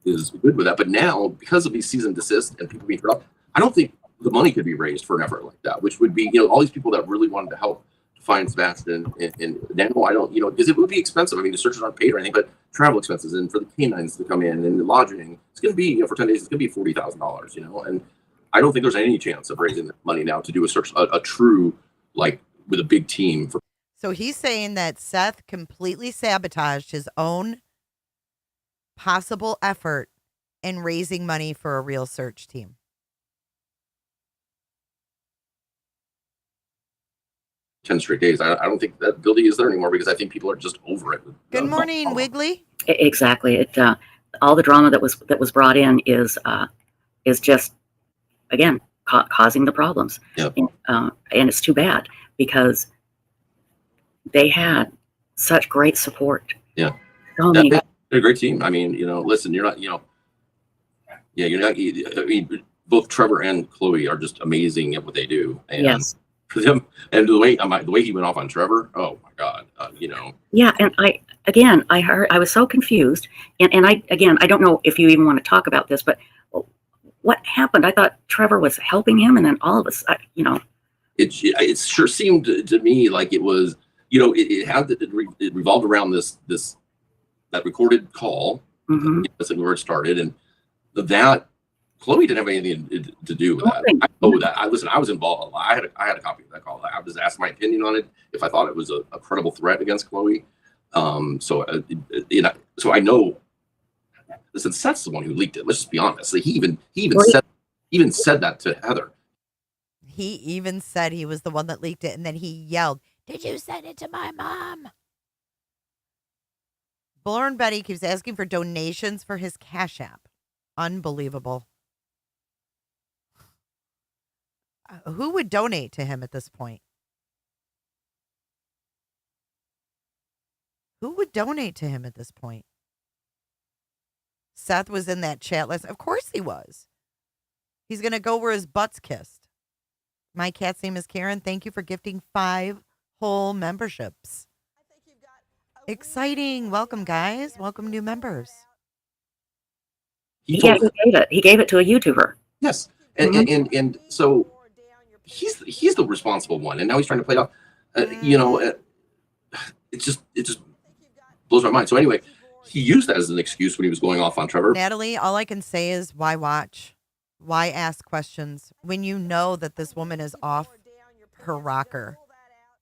is good with that. But now, because of these cease and desist and people being turned off, I don't think the money could be raised for an effort like that, which would be, all these people that really wanted to help find Sebastian. And now I don't, because it would be expensive. I mean, the searchers aren't paid or anything, but travel expenses and for the canines to come in and the lodging, it's going to be, for 10 days, it's going to be $40,000, and I don't think there's any chance of raising the money now to do a search, a true, like, with a big team. So he's saying that Seth completely sabotaged his own possible effort in raising money for a real search team. Ten straight days. I don't think that ability is there anymore, because I think people are just over it. Good morning, Wiggly. Exactly. All the drama that was brought in is just, again, causing the problems. Yep. And it's too bad, because they had such great support. Yeah. So many. They're a great team. I mean, listen, you're not, you're not, I mean, both Trevor and Chloe are just amazing at what they do. And yes. For them, and the way he went off on Trevor, oh my God, Yeah, and I was so confused, and I don't know if you even want to talk about this, but what happened? I thought Trevor was helping him, and then all of us, it sure seemed to me like it was, it revolved around that recorded call. That's where it started, and that Chloe didn't have anything to do with that. I know that. I was involved. I had a copy of that call. I was asked my opinion on it, if I thought it was a credible threat against Chloe. So I know. Listen, Seth's the one who leaked it. Let's just be honest. He even said that to Heather. He even said he was the one that leaked it, and then he yelled, "Did you send it to my mom?" Lauren Betty keeps asking for donations for his Cash App. Unbelievable. Who would donate to him at this point? Who would donate to him at this point? Seth was in that chat list. Of course he was. He's going to go where his butt's kissed. My cat's name is Karen. Thank you for gifting 5 whole memberships. Exciting. Welcome, guys. Welcome, new members. He gave it to a YouTuber. Yes. And so he's the responsible one. And now he's trying to play it off. It just blows my mind. So anyway, he used that as an excuse when he was going off on Trevor. Natalie, all I can say is why watch? Why ask questions when you know that this woman is off her rocker?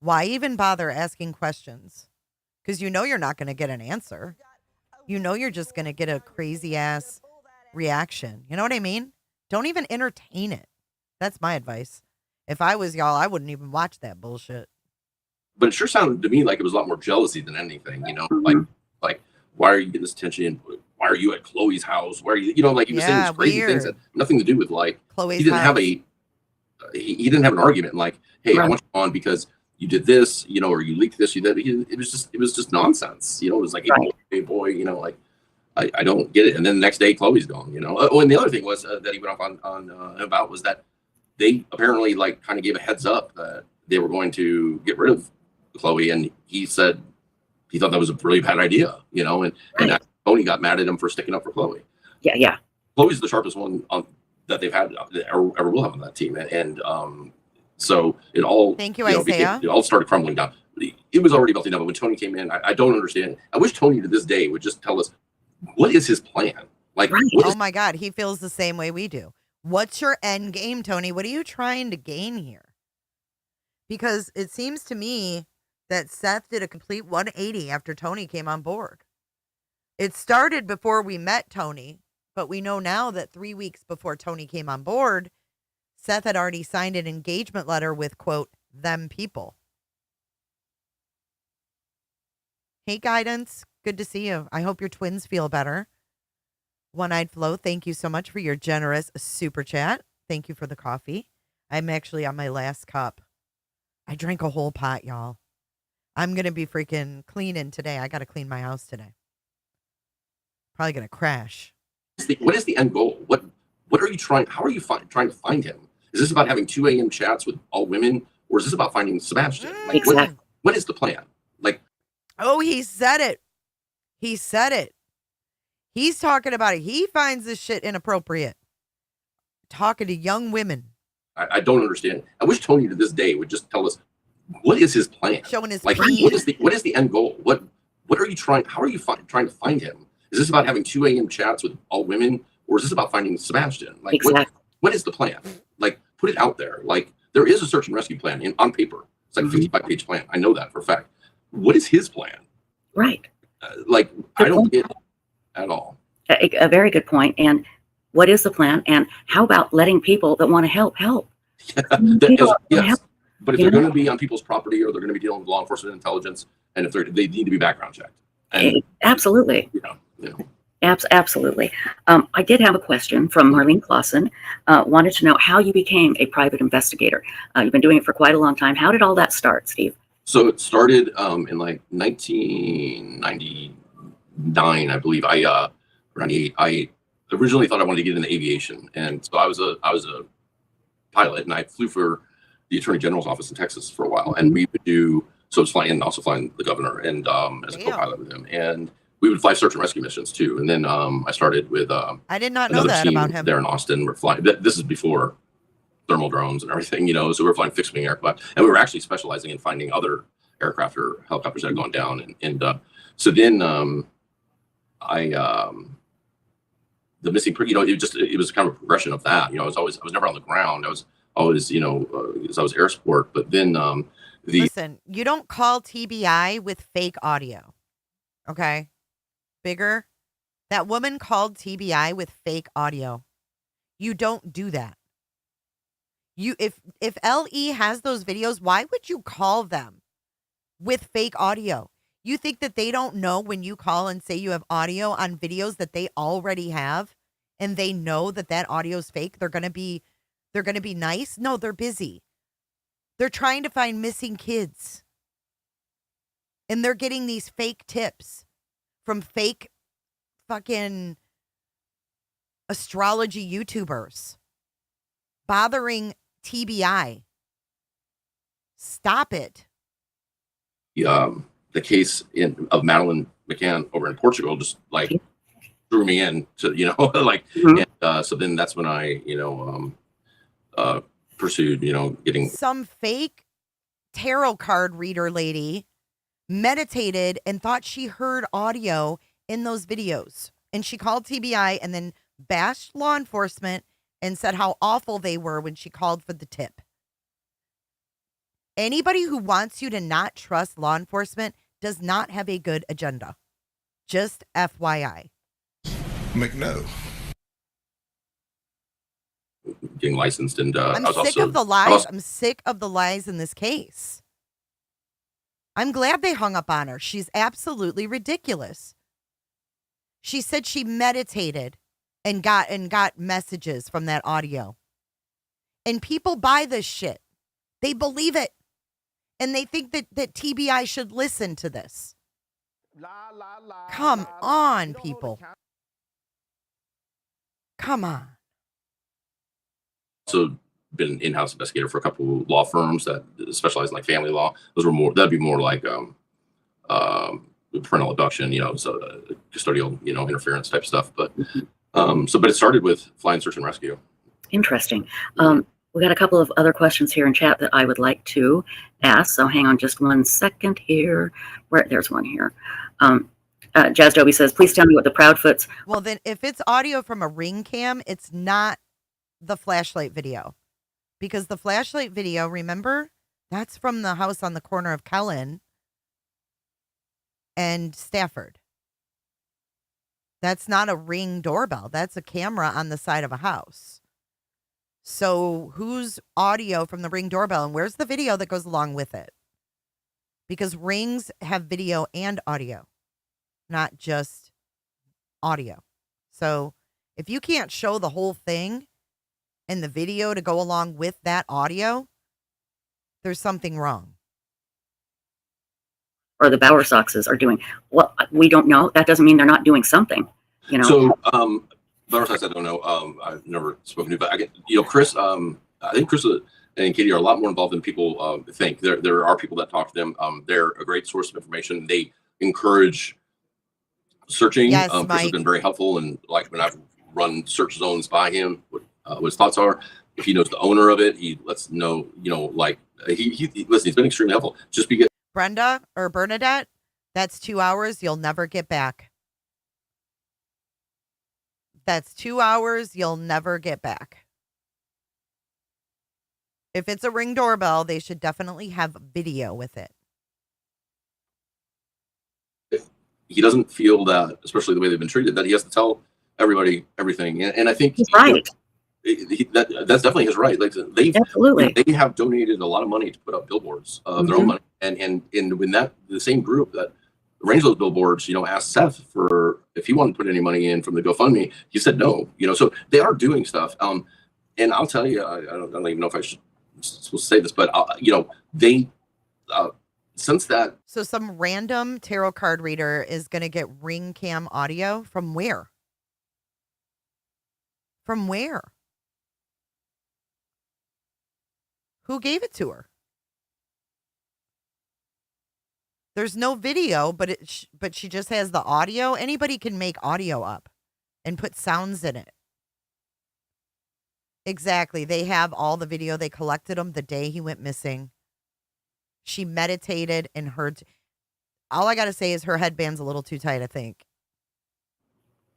Why even bother asking questions? Because you know you're not going to get an answer. You know you're just going to get a crazy ass reaction. You know what I mean? Don't even entertain it. That's my advice. If I was y'all, I wouldn't even watch that bullshit. But it sure sounded to me like it was a lot more jealousy than anything, like why are you getting this attention? Why are you at Chloe's house? Why are you, like he was saying these crazy things that nothing to do with like Chloe's he didn't house. have he didn't have an argument like, hey, I want you on because you did this, or you leaked this, you did. It was just nonsense, It was like, hey boy, like I don't get it. And then the next day, Chloe's gone, Oh, and the other thing was that he went off on about was that they apparently like kind of gave a heads up that they were going to get rid of Chloe, and he said he thought that was a really bad idea, and Tony got mad at him for sticking up for Chloe. Yeah. Chloe's the sharpest one that they've had that ever will have on that team, and so it all Thank you, Isaiah. it all started crumbling down. It was already melting down, but when Tony came in, I don't understand. I wish Tony to this day would just tell us what is his plan. Like, Oh my God, he feels the same way we do. What's your end game, Tony? What are you trying to gain here? Because it seems to me that Seth did a complete 180 after Tony came on board. It started before we met Tony, but we know now that 3 weeks before Tony came on board, Seth had already signed an engagement letter with, quote, them people. Hey, Guidance. Good to see you. I hope your twins feel better. One-Eyed Flo, thank you so much for your generous super chat. Thank you for the coffee. I'm actually on my last cup. I drank a whole pot, y'all. I'm going to be freaking cleaning today. I got to clean my house today. Probably going to crash. What is the end goal? What are you trying? How are you trying to find him? Is this about having 2 a.m. chats with all women, or is this about finding Sebastian? Like, Exactly. What is the plan? Like, oh, he said it. He said it. He's talking about it. He finds this shit inappropriate. Talking to young women. I don't understand. I wish Tony to this day would just tell us what is his plan. Showing his like peen. what is the end goal? What are you trying? How are you trying to find him? Is this about having 2 a.m. chats with all women, or is this about finding Sebastian? Like, Exactly. what is the plan? Like, put it out there. Like, there is a search and rescue plan on paper. It's like a 55-page plan. I know that for a fact. What is his plan? Right. I don't get it at all. A very good point. And what is the plan? And how about letting people that want to help? Yes. But if they're going to be on people's property, or they're going to be dealing with law enforcement intelligence, and if they need to be background checked. And, absolutely. Absolutely. I did have a question from Marlene Clausen. Wanted to know how you became a private investigator. You've been doing it for quite a long time. How did all that start, Steve? So it started in like 1999, I believe. I originally thought I wanted to get into aviation, and so I was a pilot, and I flew for the Attorney General's office in Texas for a while, and we would do so. I was flying, and also flying the governor, and as a co-pilot with him, and we would fly search and rescue missions too. And then I started with I did not know another that team about him. there in Austin. We're flying. This is before thermal drones and everything, so we were flying fixed wing aircraft, and we were actually specializing in finding other aircraft or helicopters that had gone down. And so then the missing, it was kind of a progression of that. I was never on the ground. I was always, because I was air support. But then listen, you don't call TBI with fake audio. Okay. Bigger. That woman called TBI with fake audio. You don't do that. If LE has those videos, why would you call them with fake audio? You think that they don't know when you call and say you have audio on videos that they already have, and they know that that audio is fake? They're gonna be nice? No, they're busy. They're trying to find missing kids, and they're getting these fake tips from fake fucking astrology YouTubers bothering TBI. Stop it. The case of Madeline McCann over in Portugal just like drew me in to, like, and, so then that's when I, pursued, getting some fake tarot card reader lady meditated and thought she heard audio in those videos. And she called TBI and then bashed law enforcement and said how awful they were when she called for the tip. Anybody who wants you to not trust law enforcement does not have a good agenda. Just FYI. McNo. getting licensed, and I'm I was sick also of the lies. I'm sick of the lies in this case. I'm glad they hung up on her. She's absolutely ridiculous. She said she meditated and got messages from that audio. And people buy this shit. They believe it. And they think that TBI should listen to this. Come on, people. Come on. also been an in-house investigator for a couple law firms that specialize in like family law. Those were more, that'd be more like parental abduction, so custodial, interference type stuff. But but it started with flying search and rescue. Interesting. We got a couple of other questions here in chat that I would like to ask. So hang on just 1 second here. There's one here. Jazz Dobie says, please tell me what the Proudfoots. Well, then if it's audio from a ring cam, it's not the flashlight video. Because the flashlight video, remember, that's from the house on the corner of Kellen and Stafford. That's not a Ring doorbell. That's a camera on the side of a house. So whose audio from the Ring doorbell, and where's the video that goes along with it? Because Rings have video and audio, not just audio. So if you can't show the whole thing and the video to go along with that audio, there's something wrong. Or the Bauer Soxes are doing. Well, we don't know. That doesn't mean they're not doing something, So, Bauer Sox, I don't know. I've never spoken to, but I get, Chris, I think Chris and Katie are a lot more involved than people think. There are people that talk to them. They're a great source of information. They encourage searching. Yes, Chris has Mike. been very helpful, and like when I've run search zones by him, what his thoughts are. If he knows the owner of it, he lets know. Listen, he's been extremely helpful. Just because Brenda or Bernadette, that's 2 hours you'll never get back. That's 2 hours you'll never get back. If it's a Ring doorbell, they should definitely have video with it. he doesn't feel that, especially the way they've been treated, that he has to tell everybody everything. And I think he's right. That's definitely his right. Like they have donated a lot of money to put up billboards of their own money, and when the same group that arranged those billboards, asked Seth for if he wanted to put any money in from the GoFundMe, he said no. So they are doing stuff. And I'll tell you, I don't even know if I should supposed to say this, but they since that. So some random tarot card reader is going to get Ring cam audio from where? From where? Who gave it to her? There's no video, but she just has the audio. Anybody can make audio up and put sounds in it. Exactly. They have all the video. They collected them the day he went missing. She meditated and heard. All I got to say is her headband's a little too tight, I think.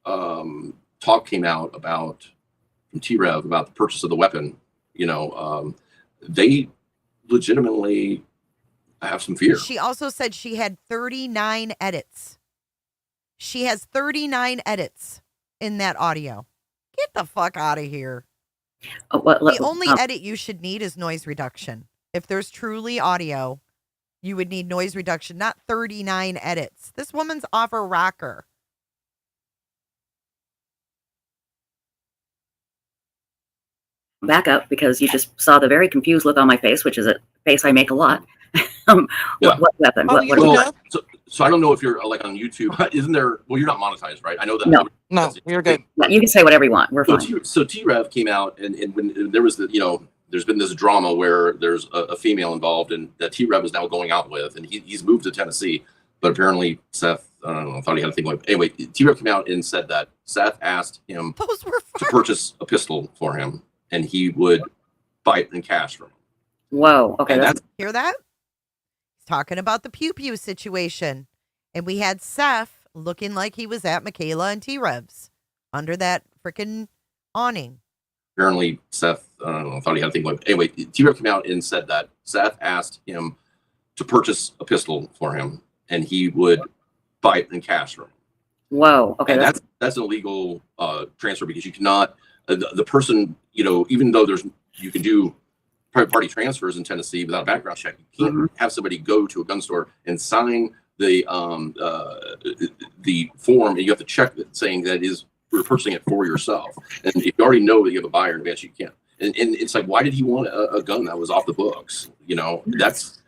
Talk came out from T-Rev about the purchase of the weapon. They legitimately have some fear. She also said she had 39 edits. She has 39 edits in that audio. Get the fuck out of here. The only edit you should need is noise reduction. If there's truly audio, you would need noise reduction, not 39 edits. This woman's off her rocker. Back up, because you just saw the very confused look on my face, which is a face I make a lot. Yeah. What weapon? So I don't know if you're like on YouTube. Isn't there? Well, you're not monetized, right? I know that. No, you're good. Yeah, you can say whatever you want. We're fine. So T-Rev came out, and when there was there's been this drama where there's a female involved, and that T-Rev is now going out with, and he's moved to Tennessee, but apparently Seth, I don't know, thought he had a thing like. Anyway, T-Rev came out and said that Seth asked him to purchase a pistol for him, and he would buy it in cash from him. Whoa. Okay. Hear that? He's talking about the pew pew situation. And we had Seth looking like he was at Michaela and T-Rev's under that freaking awning. Apparently Seth, I don't know, thought he had a thing like. Anyway, T-Rev came out and said that Seth asked him to purchase a pistol for him, and he would buy it in cash from him. Whoa. Okay. And that's an illegal transfer, because you cannot, the person, even though you can do private party transfers in Tennessee without a background check, you can't have somebody go to a gun store and sign the form, and you have to check it saying that we're purchasing it for yourself. And if you already know that you have a buyer in advance, you can't. And it's like, why did he want a gun that was off the books? That's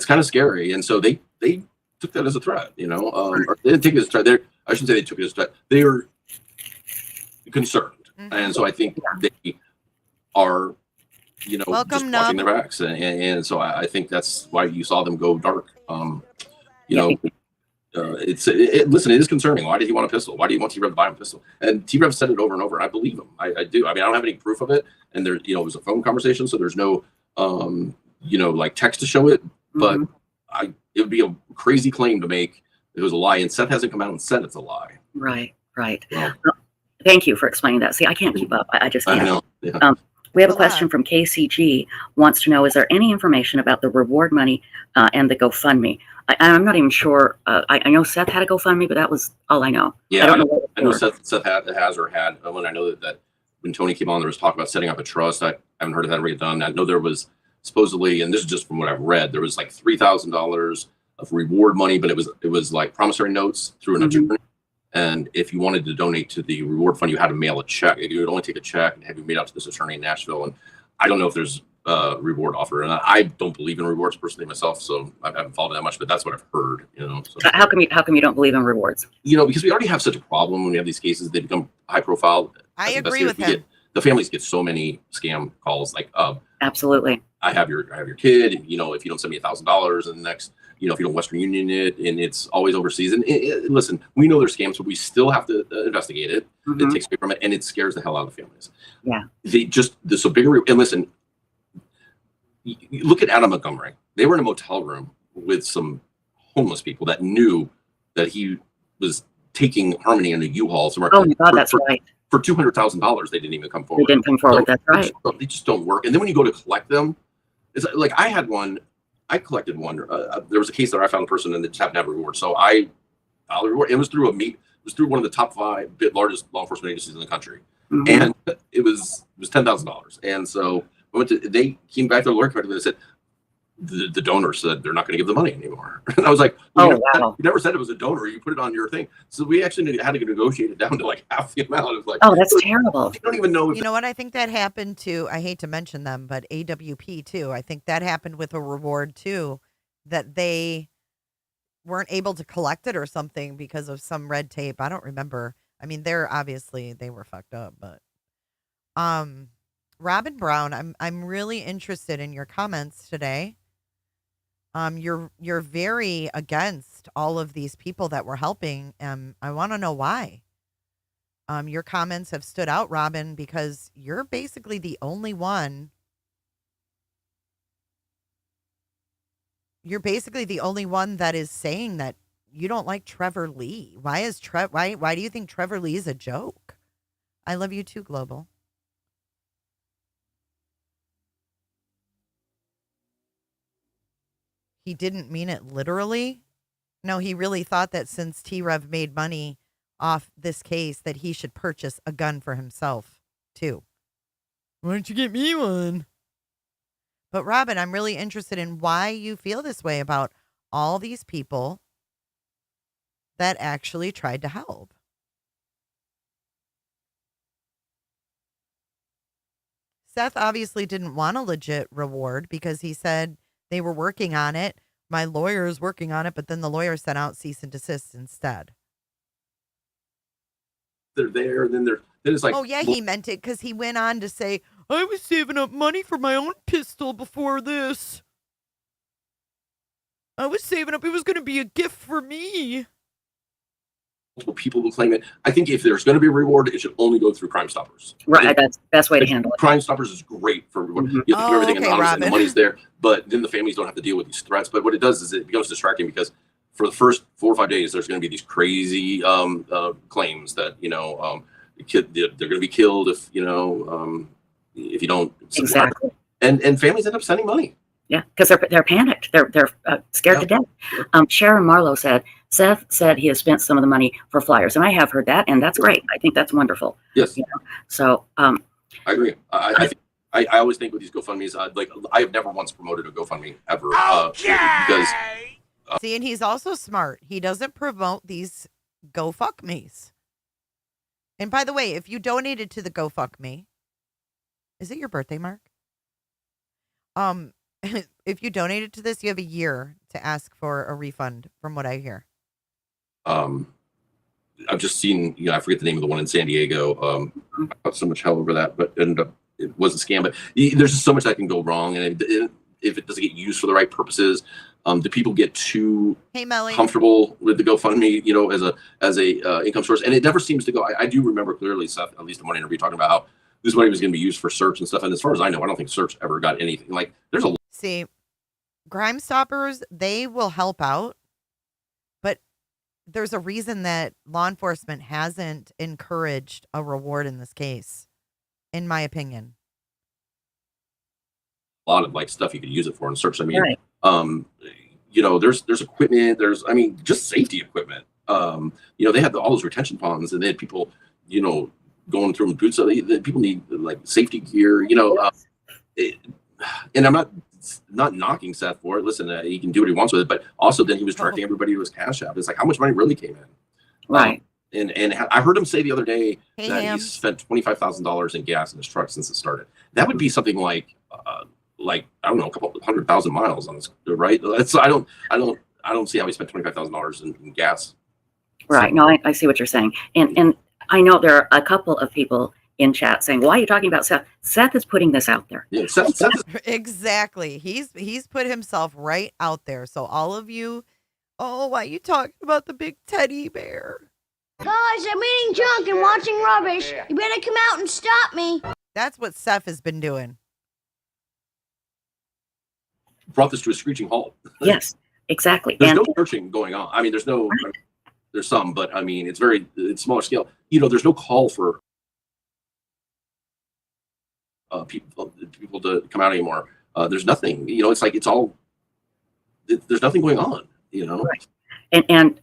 kind of scary. And so they took that as a threat. Or they didn't take it as a threat. I shouldn't say they took it as a threat. They are concerned, and so I think they are, Welcome, just watching their backs, and so I think that's why you saw them go dark. Listen, it is concerning. Why did he want a pistol? Why do you want T-Rev to buy him a pistol? And T-Rev said it over and over. I believe him. I do. I mean, I don't have any proof of it. And there, it was a phone conversation, so there's no, like text to show it. But it would be a crazy claim to make. It was a lie, and Seth hasn't come out and said it's a lie. Right. Well, thank you for explaining that. See, I can't keep up. I just can't. I know. Yeah. We have a question from KCG. Wants to know, is there any information about the reward money and the GoFundMe? I'm not even sure. I know Seth had a GoFundMe, but that was all I know. Yeah, I don't know. I know Seth has or had. When I know that when Tony came on, there was talk about setting up a trust. I haven't heard of that already done. I know there was supposedly, and this is just from what I've read, there was like $3,000 of reward money, but it was like promissory notes through an attorney. And if you wanted to donate to the reward fund, you had to mail a check. You would only take a check and have you made out to this attorney in Nashville. And I don't know if there's a reward offer. And I don't believe in rewards personally myself, so I haven't followed that much. But that's what I've heard. So. How come you don't believe in rewards? Because we already have such a problem when we have these cases. They become high profile. I agree with him. The families get so many scam calls. Like, absolutely. I have your kid. If you don't send me $1,000 in the next. If you don't Western Union it, and it's always overseas. And listen, we know there's scams, but we still have to investigate it. It takes away from it, and it scares the hell out of the families. Yeah. So bigger. And listen, you look at Adam Montgomery. They were in a motel room with some homeless people that knew that he was taking Harmony in a U-Haul somewhere. Oh my God, that's right. For $200,000, they didn't even come forward. They didn't come forward. That's right. They just don't work. And then when you go to collect them, it's like I had one. I collected one. There was a case that I found a person and they just happened to have a reward. So I filed a reward. It was through It was through one of the top 5 largest law enforcement agencies in the country, and it was $10,000. And so they came back to the lawyer and said the donor said they're not going to give the money anymore. And I was like, you never said it was a donor. You put it on your thing. So we actually had to negotiate it down to like half the amount. Of like, oh, that's terrible. You don't even know. You know what? I think that happened to, I hate to mention them, but AWP too. I think that happened with a reward too, that they weren't able to collect it or something because of some red tape. I don't remember. I mean, they were fucked up, but Robin Brown, I'm really interested in your comments today. You're very against all of these people that we're helping. I want to know why. Your comments have stood out, Robin, because you're basically the only one. You're basically the only one that is saying that you don't like Trevor Lee. Why do you think Trevor Lee is a joke? I love you too, Global. He didn't mean it literally. No, he really thought that since T-Rev made money off this case that he should purchase a gun for himself too. Why don't you get me one? But Robin, I'm really interested in why you feel this way about all these people that actually tried to help. Seth obviously didn't want a legit reward because he said they were working on it. My lawyer is working on it, but then the lawyer sent out cease and desist instead. They're there, and then it's like, oh yeah, he meant it because he went on to say, I was saving up money for my own pistol before this. I was saving up. It was going to be a gift for me. Multiple people will claim it. I think if there's going to be a reward, it should only go through Crime Stoppers. Right, that's the best way to handle it. Crime Stoppers is great for reward. You have to do everything anonymous, and the money's there, but then the families don't have to deal with these threats. But what it does is it becomes distracting because for the first 4 or 5 days, there's going to be these crazy claims that, they're going to be killed if you don't support. Exactly. And families end up sending money. Yeah, because they're panicked. They're scared to death. Sharon Marlowe said, Seth said he has spent some of the money for flyers, and I have heard that, and that's great. I think that's wonderful. Yes. So I agree. I always think with these GoFundMe's, I have never once promoted a GoFundMe ever. Because see, and he's also smart. He doesn't promote these GoFuckMe's. And by the way, if you donated to the GoFuckMe, is it your birthday, Mark? If you donated to this, you have a year to ask for a refund, from what I hear. I've just seen, I forget the name of the one in San Diego. I got so much hell over that, but it was a scam. But there's just so much that can go wrong, and if it doesn't get used for the right purposes, do people get too comfortable with the GoFundMe, as a income source? And it never seems to go. I do remember clearly, Seth, at least in one interview, talking about how this money was going to be used for search and stuff. And as far as I know, I don't think search ever got anything. Like, there's a see, Crime Stoppers, they will help out, but there's a reason that law enforcement hasn't encouraged a reward in this case, in my opinion. a lot of stuff you could use it for in search. I mean, Right. There's equipment, just safety equipment. They had all those retention ponds, and they had people, going through them boots. So people need safety gear, and I'm not knocking Seth for it. Listen, he can do what he wants with it, but also then he was directing everybody to his Cash App. It's like, how much money really came in? Right. And I heard him say the other day Hey, that Ham. he's spent $25,000 in gas in his truck since it started. That would be something like I don't know, a couple 100,000 miles on this, right? I don't see how he spent $25,000 in gas. Right. No, I see what you're saying. And I know there are a couple of people in chat saying, why are you talking about Seth? Seth is putting this out there. Yeah, Seth is, Exactly. He's put himself right out there. So all of you, why are you talking about the big teddy bear? Guys, I'm eating junk and watching rubbish. You better come out and stop me. That's what Seth has been doing. brought this to a screeching halt. Yes, exactly. There's And no searching going on. I mean, there's some, but I mean, it's smaller scale. There's no call for people to come out anymore. There's nothing. There's nothing going on. Right. And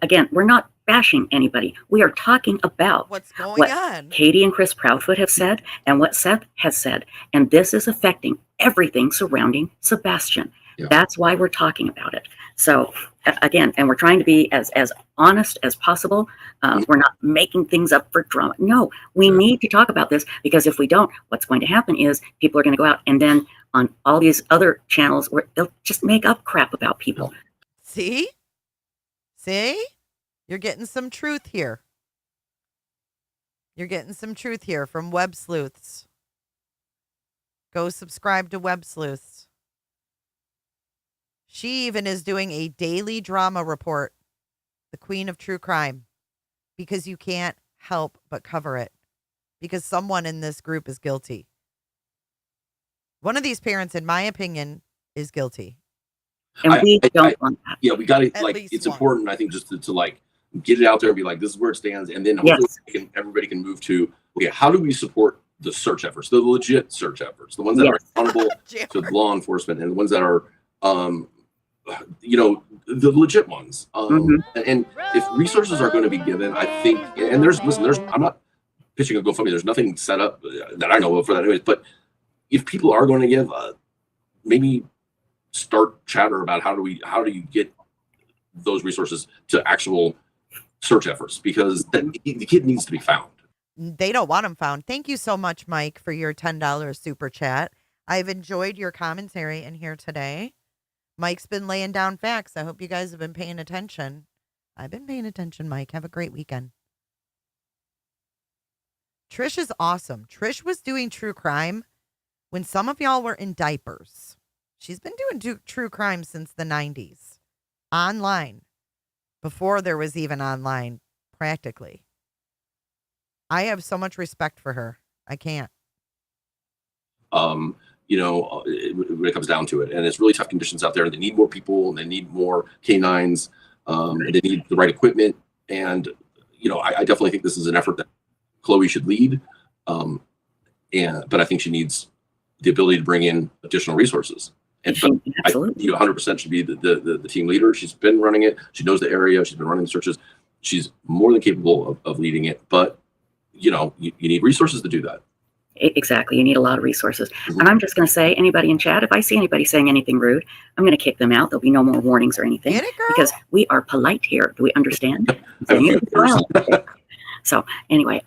again, we're not bashing anybody. We are talking about what's going what on. Katie and Chris Proudfoot have said and what Seth has said. And this is affecting everything surrounding Sebastian. Yeah. That's why we're talking about it. So again, and we're trying to be as honest as possible. We're not making things up for drama. No, we need to talk about this, because if we don't, what's going to happen is people are going to go out and then on all these other channels where they'll just make up crap about people. See? You're getting some truth here. You're getting some truth here from Websleuths. Go subscribe to Websleuths. She even is doing a daily drama report, the queen of true crime, because you can't help but cover it, because someone in this group is guilty. One of these parents, in my opinion, is guilty. And we don't want that. Yeah, we got to, At least it's one. important, I think, just to get it out there and be like, this is where it stands. And then hopefully everybody can move to, okay, how do we support the search efforts, the legit search efforts, the ones that are accountable to law enforcement, and the ones that are, the legit ones. And if resources are going to be given, I think, and I'm not pitching a GoFundMe. There's nothing set up that I know of for that anyways. But if people are going to give, maybe start chatter about how do you get those resources to actual search efforts, because the kid needs to be found. They don't want him found. Thank you so much, Mike, for your $10 super chat. I've enjoyed your commentary in here today. Mike's been laying down facts. I hope you guys have been paying attention. I've been paying attention, Mike. Have a great weekend. Trish is awesome. Trish was doing true crime when some of y'all were in diapers. She's been doing true crime since the 90s. Online. Before there was even online, practically. I have so much respect for her. I can't. You know, when it comes down to it, and it's really tough conditions out there. They need more people, and they need more canines, and they need the right equipment. And you know, I definitely think this is an effort that Chloe should lead. But I think she needs the ability to bring in additional resources. And so Absolutely. 100% should be the team leader. She's been running it. She knows the area. She's been running the searches. She's more than capable of leading it. But you know, you need resources to do that. Exactly. You need a lot of resources. And I'm just going to say, anybody in chat, if I see anybody saying anything rude, I'm going to kick them out. There'll be no more warnings or anything. Get it, girl? Because we are polite here. Do we understand? So anyway,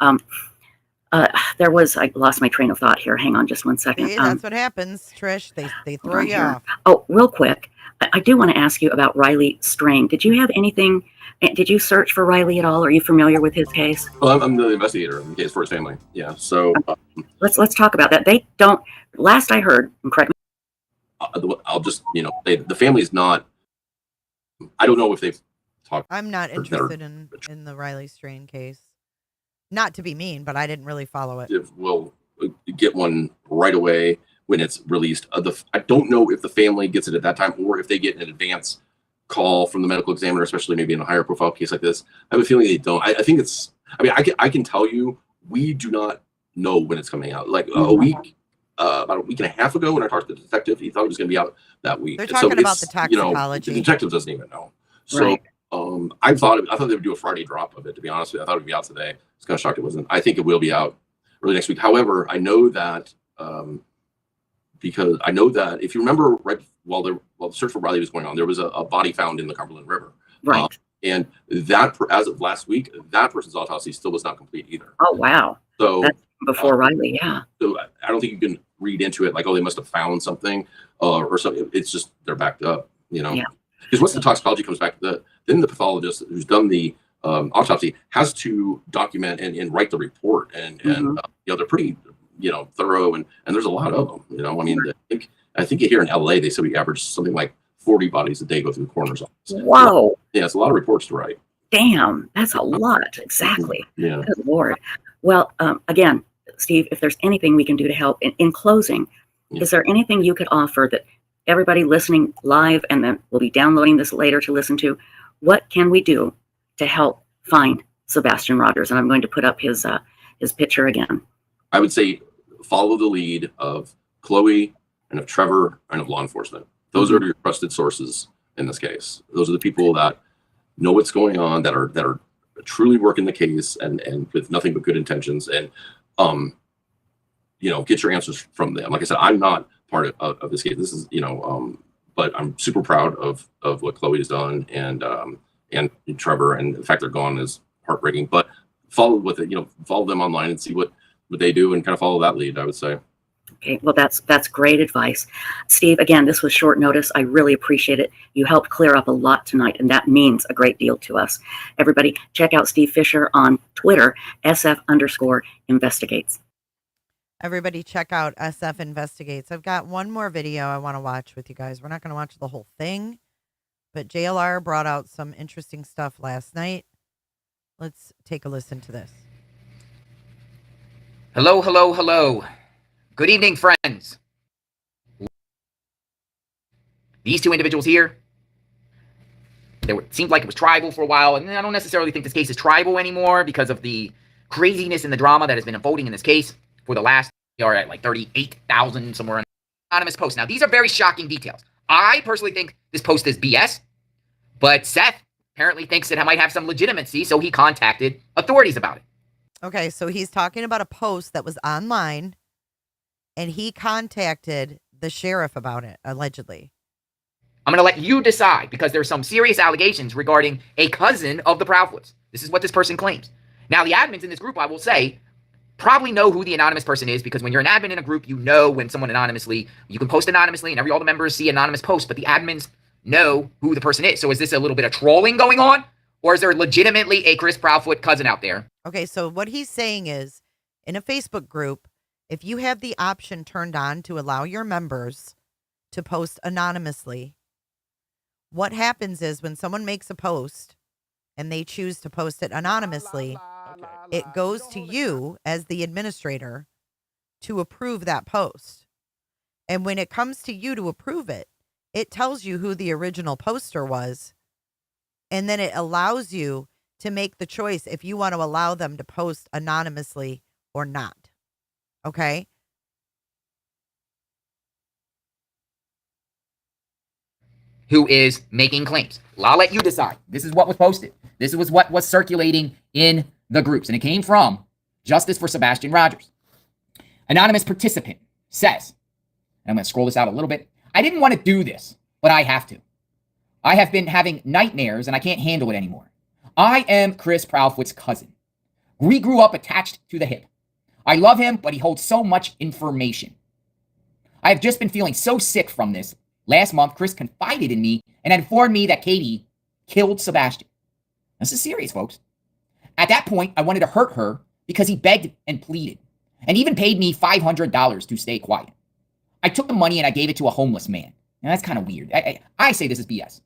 there was, I lost my train of thought here. Hang on just one second. Hey, that's what happens, Trish. They throw you off. Oh, real quick. I do want to ask you about Riley Strain. Did you have anything? Did you search for Riley at all? Are you familiar with his case? Well, I'm the investigator in the case for his family. Yeah. So let's talk about that. They don't. Last I heard, and correct me. I'll just, you know, the family's not. I don't know if they've talked. I'm not interested in the Riley Strain case. Not to be mean, but I didn't really follow it. We'll get one right away when it's released. I don't know if the family gets it at that time or if they get an advance call from the medical examiner, especially maybe in a higher profile case like this. I have a feeling they don't. I think it's, I mean, I can tell you, we do not know when it's coming out. Like about a week and a half ago when I talked to the detective, he thought it was going to be out that week. They're talking about the toxicology. You know, the detective doesn't even know. So Right. I thought they would do a Friday drop of it, to be honest with you. I thought it would be out today. I was kind of shocked it wasn't. I think it will be out early next week. However, I know that because I know that if you remember, right while the search for Riley was going on, there was a body found in the Cumberland River. Right. And that, as of last week, that person's autopsy still was not complete either. Oh, wow. So that's before Riley, yeah. So I don't think you can read into it like, oh, they must have found something or something. It's just they're backed up, you know. Yeah. Because once the toxicology comes back, then the pathologist who's done the autopsy has to document and write the report, and you know, they're pretty, you know, thorough, and there's a lot of them. You know, I mean, I think here in LA they said we average something like 40 bodies a day go through the coroner's office. Whoa. Yeah, it's a lot of reports to write. Damn, that's a lot. Exactly. Yeah. Good Lord. Well, again, Steve, if there's anything we can do to help, in closing, is there anything you could offer that everybody listening live and then we'll be downloading this later to listen to? What can we do to help find Sebastian Rogers? And I'm going to put up his picture again. I would say follow the lead of Chloe and of Trevor and of law enforcement. Those are your trusted sources in this case. Those are the people that know what's going on, that are truly working the case and with nothing but good intentions. And you know, get your answers from them. Like I said, I'm not part of this case. This is, you know, but I'm super proud of what Chloe has done, and Trevor, and the fact they're gone is heartbreaking. But follow with it, you know, follow them online and see what they do, and kind of follow that lead, I would say. Okay, well, that's great advice. Steve, again, this was short notice. I really appreciate it. You helped clear up a lot tonight, and that means a great deal to us. Everybody, check out Steve Fisher on Twitter, SF_investigates. Everybody check out SF Investigates. I've got one more video I want to watch with you guys. We're not going to watch the whole thing, but JLR brought out some interesting stuff last night. Let's take a listen to this. Hello, hello, hello. Good evening, friends. These two individuals here, it seemed like it was tribal for a while, and I don't necessarily think this case is tribal anymore because of the craziness and the drama that has been unfolding in this case for the last, we are at like 38,000 somewhere. Anonymous posts. Now, these are very shocking details. I personally think this post is BS, but Seth apparently thinks that it might have some legitimacy, so he contacted authorities about it. Okay, so he's talking about a post that was online, and he contacted the sheriff about it, allegedly. I'm going to let you decide because there's some serious allegations regarding a cousin of the Proudfoots. This is what this person claims. Now, the admins in this group, I will say, probably know who the anonymous person is because when you're an admin in a group, you know when someone anonymously, you can post anonymously and all the members see anonymous posts, but the admins know who the person is. So is this a little bit of trolling going on? Or is there legitimately a Chris Proudfoot cousin out there? Okay, so what he's saying is, in a Facebook group, if you have the option turned on to allow your members to post anonymously, what happens is when someone makes a post and they choose to post it anonymously, it goes to you as the administrator to approve that post. And when it comes to you to approve it, it tells you who the original poster was. And then it allows you to make the choice if you want to allow them to post anonymously or not. Okay? Who is making claims. I'll let you decide. This is what was posted. This was what was circulating in the groups. And it came from Justice for Sebastian Rogers. Anonymous participant says, and I'm going to scroll this out a little bit. I didn't want to do this, but I have to. I have been having nightmares and I can't handle it anymore. I am Chris Proudfoot's cousin. We grew up attached to the hip. I love him, but he holds so much information. I have just been feeling so sick from this. Last month, Chris confided in me and informed me that Katie killed Sebastian. This is serious, folks. At that point, I wanted to hurt her because he begged and pleaded and even paid me $500 to stay quiet. I took the money and I gave it to a homeless man. Now, that's kind of weird. I say this is BS.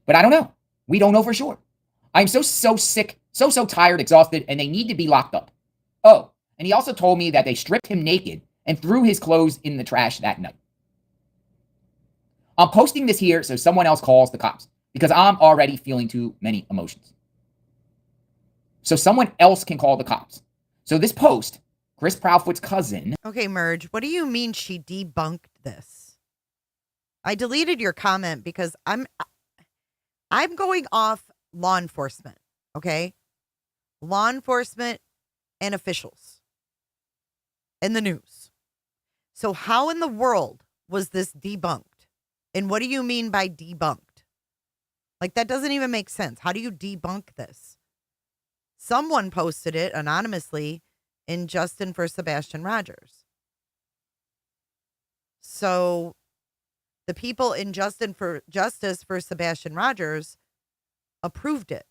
But I don't know. We don't know for sure. I'm so sick, so tired, exhausted, and they need to be locked up. Oh, and he also told me that they stripped him naked and threw his clothes in the trash that night. I'm posting this here so someone else calls the cops because I'm already feeling too many emotions. So someone else can call the cops. So this post, Chris Proudfoot's cousin. Okay, Merge, what do you mean she debunked this? I deleted your comment because I'm going off law enforcement, okay? Law enforcement and officials and the news. So how in the world was this debunked? And what do you mean by debunked? Like, that doesn't even make sense. How do you debunk this? Someone posted it anonymously in Justin for Sebastian Rogers. So the people in Justice for Sebastian Rogers approved it.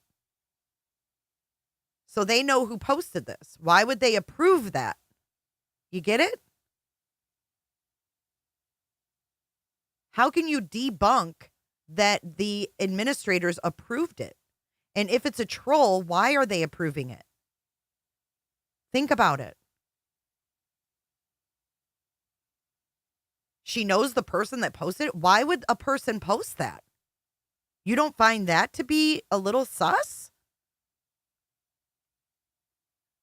So they know who posted this. Why would they approve that? You get it? How can you debunk that the administrators approved it? And if it's a troll, why are they approving it? Think about it. She knows the person that posted it. Why would a person post that? You don't find that to be a little sus?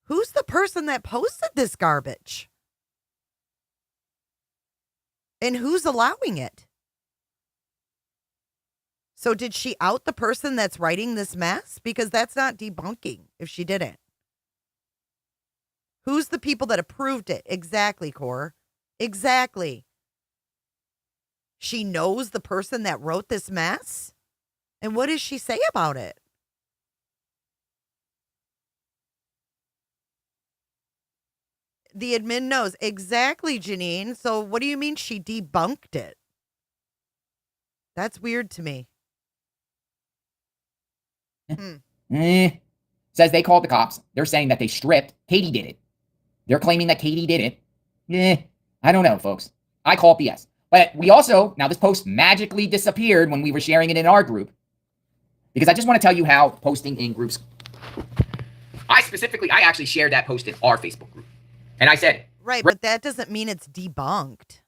Who's the person that posted this garbage? And who's allowing it? So did she out the person that's writing this mess? Because that's not debunking if she didn't. Who's the people that approved it? Exactly, Core. Exactly. She knows the person that wrote this mess? And what does she say about it? The admin knows. Exactly, Janine. So what do you mean she debunked it? That's weird to me. Says they called the cops. They're saying that they stripped. Katie did it. They're claiming that Katie did it. I don't know, folks. I call it BS. But we also, now this post magically disappeared when we were sharing it in our group. Because I just want to tell you how posting in groups. I actually shared that post in our Facebook group. And I said. Right, but that doesn't mean it's debunked.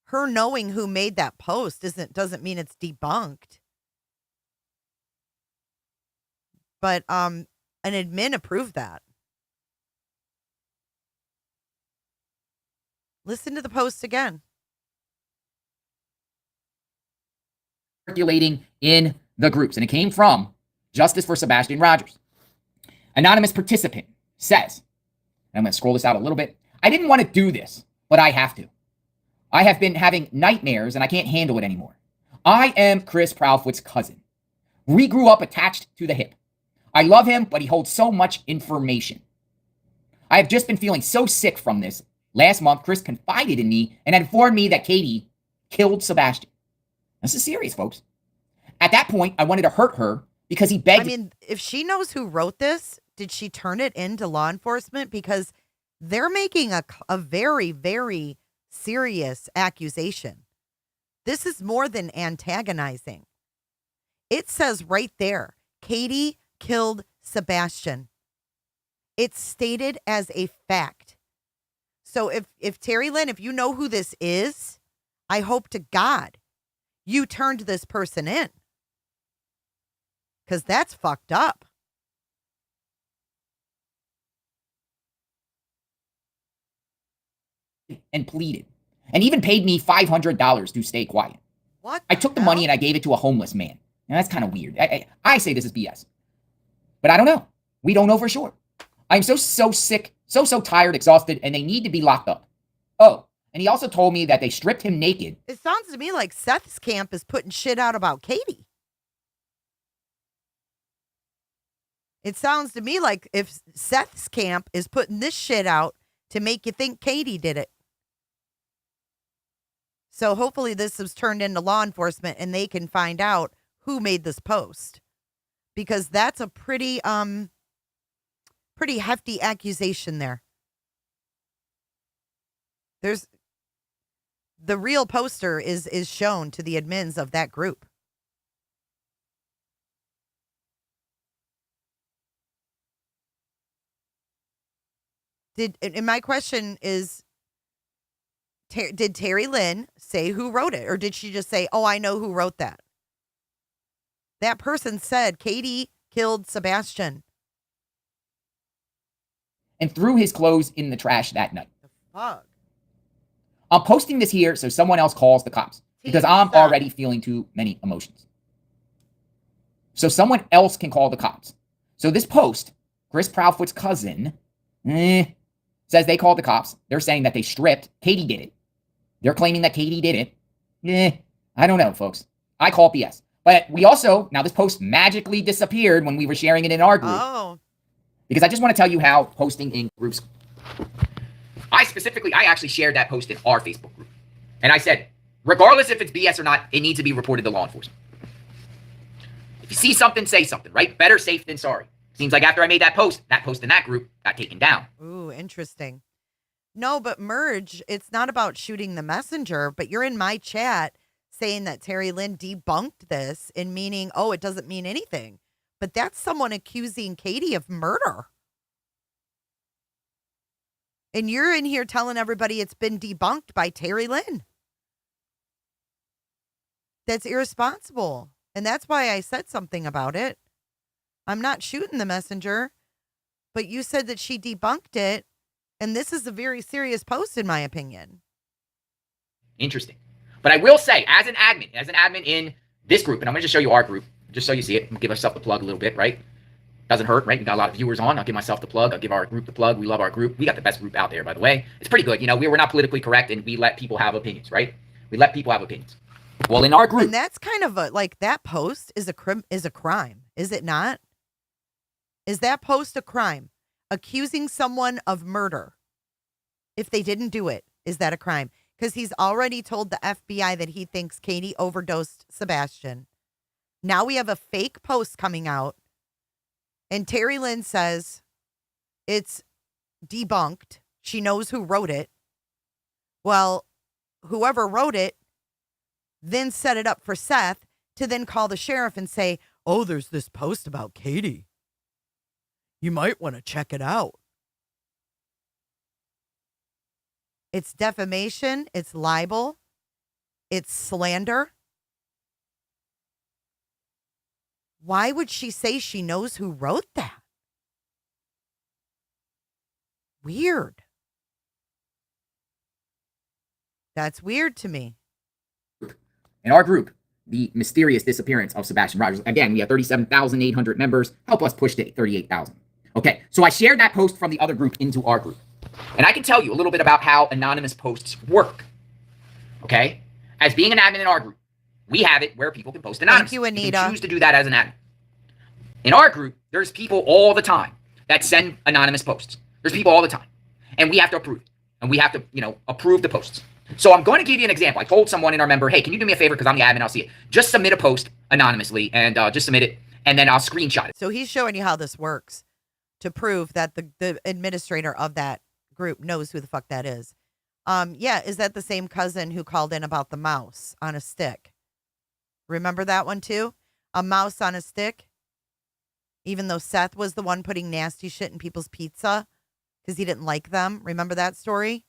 Her knowing who made that post doesn't mean it's debunked. But an admin approved that. Listen to the post again. Circulating in the groups. And it came from Justice for Sebastian Rogers. Anonymous participant says, and I'm going to scroll this out a little bit, I didn't want to do this, but I have to. I have been having nightmares and I can't handle it anymore. I am Chris Proudfoot's cousin. We grew up attached to the hip. I love him, but he holds so much information. I have just been feeling so sick from this. Last month, Chris confided in me and informed me that Katie killed Sebastian. This is serious, folks. At that point, I wanted to hurt her because he begged. I mean, if she knows who wrote this, did she turn it into law enforcement? Because they're making a very, very serious accusation. This is more than antagonizing. It says right there, Katie killed Sebastian. It's stated as a fact. So if Terry Lynn, if you know who this is, I hope to God you turned this person in. Because that's fucked up. And pleaded. And even paid me $500 to stay quiet. What? I took the money and I gave it to a homeless man. Now that's kind of weird. I say this is BS. But I don't know. We don't know for sure. I'm so sick, so tired, exhausted, and they need to be locked up. Oh, and he also told me that they stripped him naked. It sounds to me like Seth's camp is putting shit out about Katie. It sounds to me like if Seth's camp is putting this shit out to make you think Katie did it. So hopefully this is turned into law enforcement and they can find out who made this post. Because that's a pretty hefty accusation there. There's the real poster is shown to the admins of that group. And my question is, did Terry Lynn say who wrote it? Or did she just say, oh, I know who wrote that? That person said Katie killed Sebastian. And threw his clothes in the trash that night. The fuck? I'm posting this here so someone else calls the cops. Because I'm already feeling too many emotions. So someone else can call the cops. So this post, Chris Proudfoot's cousin, says they called the cops. They're saying that they stripped. Katie did it. They're claiming that Katie did it. I don't know, folks. I call it BS. But we also, now this post magically disappeared when we were sharing it in our group. Oh. Because I just want to tell you how posting in groups. I actually shared that post in our Facebook group. And I said, regardless if it's BS or not, it needs to be reported to law enforcement. If you see something, say something, right? Better safe than sorry. Seems like after I made that post in that group got taken down. Ooh, interesting. No, but Merge, it's not about shooting the messenger, but you're in my chat saying that Terry Lynn debunked this and meaning, oh, it doesn't mean anything. But that's someone accusing Katie of murder. And you're in here telling everybody it's been debunked by Terry Lynn. That's irresponsible. And that's why I said something about it. I'm not shooting the messenger, but you said that she debunked it. And this is a very serious post, in my opinion. Interesting. But I will say, as an admin in this group, and I'm going to just show you our group, just so you see it, and give ourselves the plug a little bit, right? Doesn't hurt, right? We got a lot of viewers on. I'll give myself the plug. I'll give our group the plug. We love our group. We got the best group out there, by the way. It's pretty good. You know, we're not politically correct, and we let people have opinions, right? We let people have opinions. Well, in our group, and that's kind of like that post is a crime, is it not? Is that post a crime? Accusing someone of murder, if they didn't do it, is that a crime? Because he's already told the FBI that he thinks Katie overdosed Sebastian. Now we have a fake post coming out. And Terry Lynn says it's debunked. She knows who wrote it. Well, whoever wrote it then set it up for Seth to then call the sheriff and say, oh, there's this post about Katie. You might want to check it out. It's defamation. It's libel. It's slander. Why would she say she knows who wrote that? Weird. That's weird to me. In our group, the mysterious disappearance of Sebastian Rogers. Again, we have 37,800 members. Help us push to 38,000. Okay, so I shared that post from the other group into our group. And I can tell you a little bit about how anonymous posts work. Okay? As being an admin in our group, we have it where people can post anonymously. Thank you, Anita. You can choose to do that as an admin. In our group, there's people all the time that send anonymous posts. There's people all the time. And we have to approve it. And we have to, approve the posts. So I'm going to give you an example. I told someone in our member, hey, can you do me a favor because I'm the admin, I'll see it. Just submit a post anonymously and just submit it, and then I'll screenshot it. So he's showing you how this works to prove that the administrator of that group knows who the fuck that is. Yeah, is that the same cousin who called in about the mouse on a stick? Remember that one too? A mouse on a stick? Even though Seth was the one putting nasty shit in people's pizza because he didn't like them. Remember that story?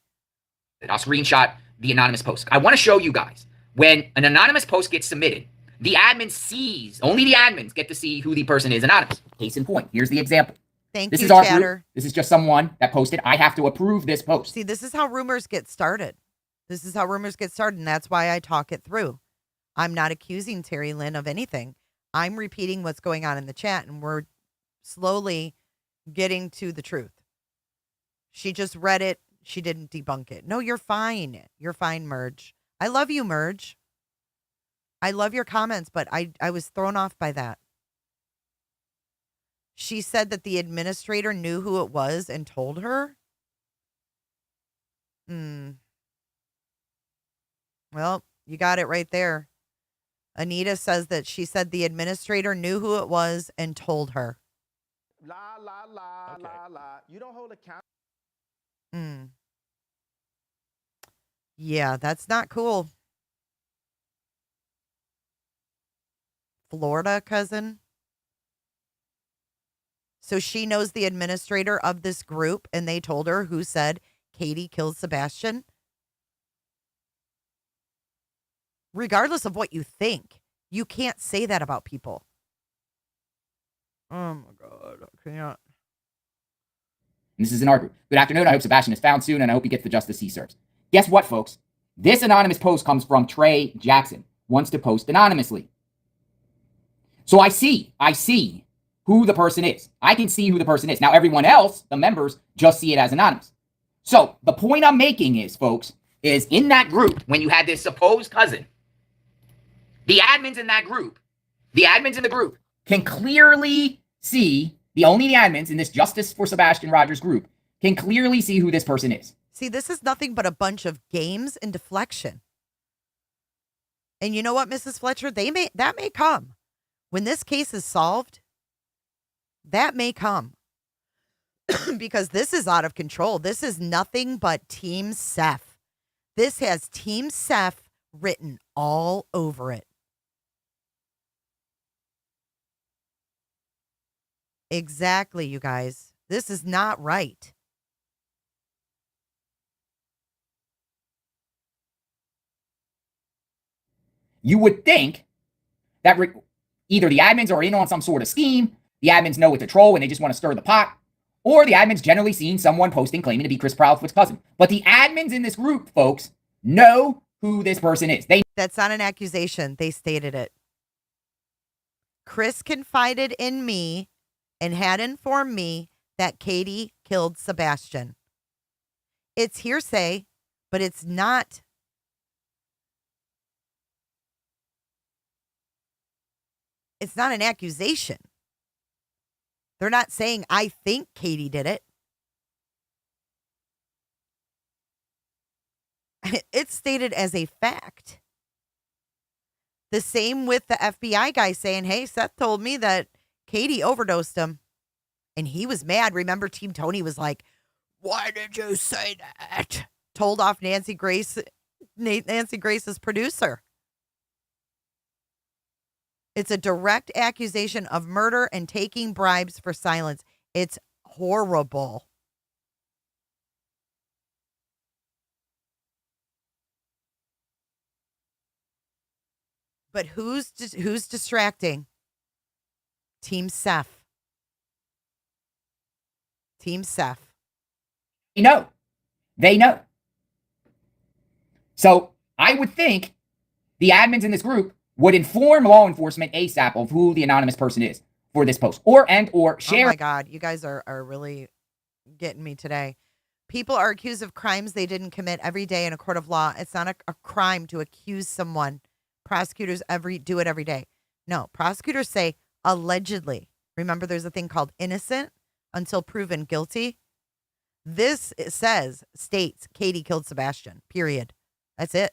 I'll screenshot the anonymous post. I want to show you guys when an anonymous post gets submitted, the admin sees, only the admins get to see who the person is anonymous. Case in point, here's the example. This is our group. This is just someone that posted. I have to approve this post. See, this is how rumors get started. This is how rumors get started, and that's why I talk it through. I'm not accusing Terry Lynn of anything. I'm repeating what's going on in the chat, and we're slowly getting to the truth. She just read it. She didn't debunk it. No, you're fine. You're fine, Merge. I love you, Merge. I love your comments, but I was thrown off by that. She said that the administrator knew who it was and told her. Well, you got it right there. Anita says that she said the administrator knew who it was and told her. La, la, la, la, la. You don't hold account. Yeah, that's not cool. Florida cousin. So she knows the administrator of this group, and they told her who said Katie killed Sebastian. Regardless of what you think, you can't say that about people. Oh my God, I can't. This is in our group. Good afternoon. I hope Sebastian is found soon, and I hope he gets the justice he serves. Guess what, folks? This anonymous post comes from Trey Jackson. Wants to post anonymously. So I see who the person is. I can see who the person is. Now, everyone else, the members, just see it as anonymous. So the point I'm making is, folks, is in that group, when you had this supposed cousin, the admins in that group, the admins in the group can clearly see, only the admins in this Justice for Sebastian Rogers group can clearly see who this person is. See, this is nothing but a bunch of games and deflection. And you know what, Mrs. Fletcher? That may come. When this case is solved, that may come. Because this is out of control. This is nothing but Team Seth. This has Team Seth written all over it. Exactly, you guys. This is not right. You would think that either the admins are in on some sort of scheme, the admins know it's a troll and they just want to stir the pot, or the admins generally seen someone posting claiming to be Chris Proudfoot's cousin. But the admins in this group, folks, know who this person is. That's not an accusation. They stated it. Chris confided in me and had informed me that Katie killed Sebastian. It's hearsay, but it's not. It's not an accusation. They're not saying, I think Katie did it. It's stated as a fact. The same with the FBI guy saying, hey, Seth told me that Katie overdosed him. And he was mad. Remember, Team Tony was like, why did you say that? Told off Nancy Grace's producer. It's a direct accusation of murder and taking bribes for silence. It's horrible. But who's distracting? Team Seth. Team Seth. They know. So I would think the admins in this group would inform law enforcement ASAP of who the anonymous person is. for this post, or share. Oh my God, you guys are really getting me today. People are accused of crimes they didn't commit every day in a court of law. It's not a crime to accuse someone. Prosecutors do it every day. No, prosecutors say allegedly. Remember, there's a thing called innocent until proven guilty. This states Katie killed Sebastian, period. That's it.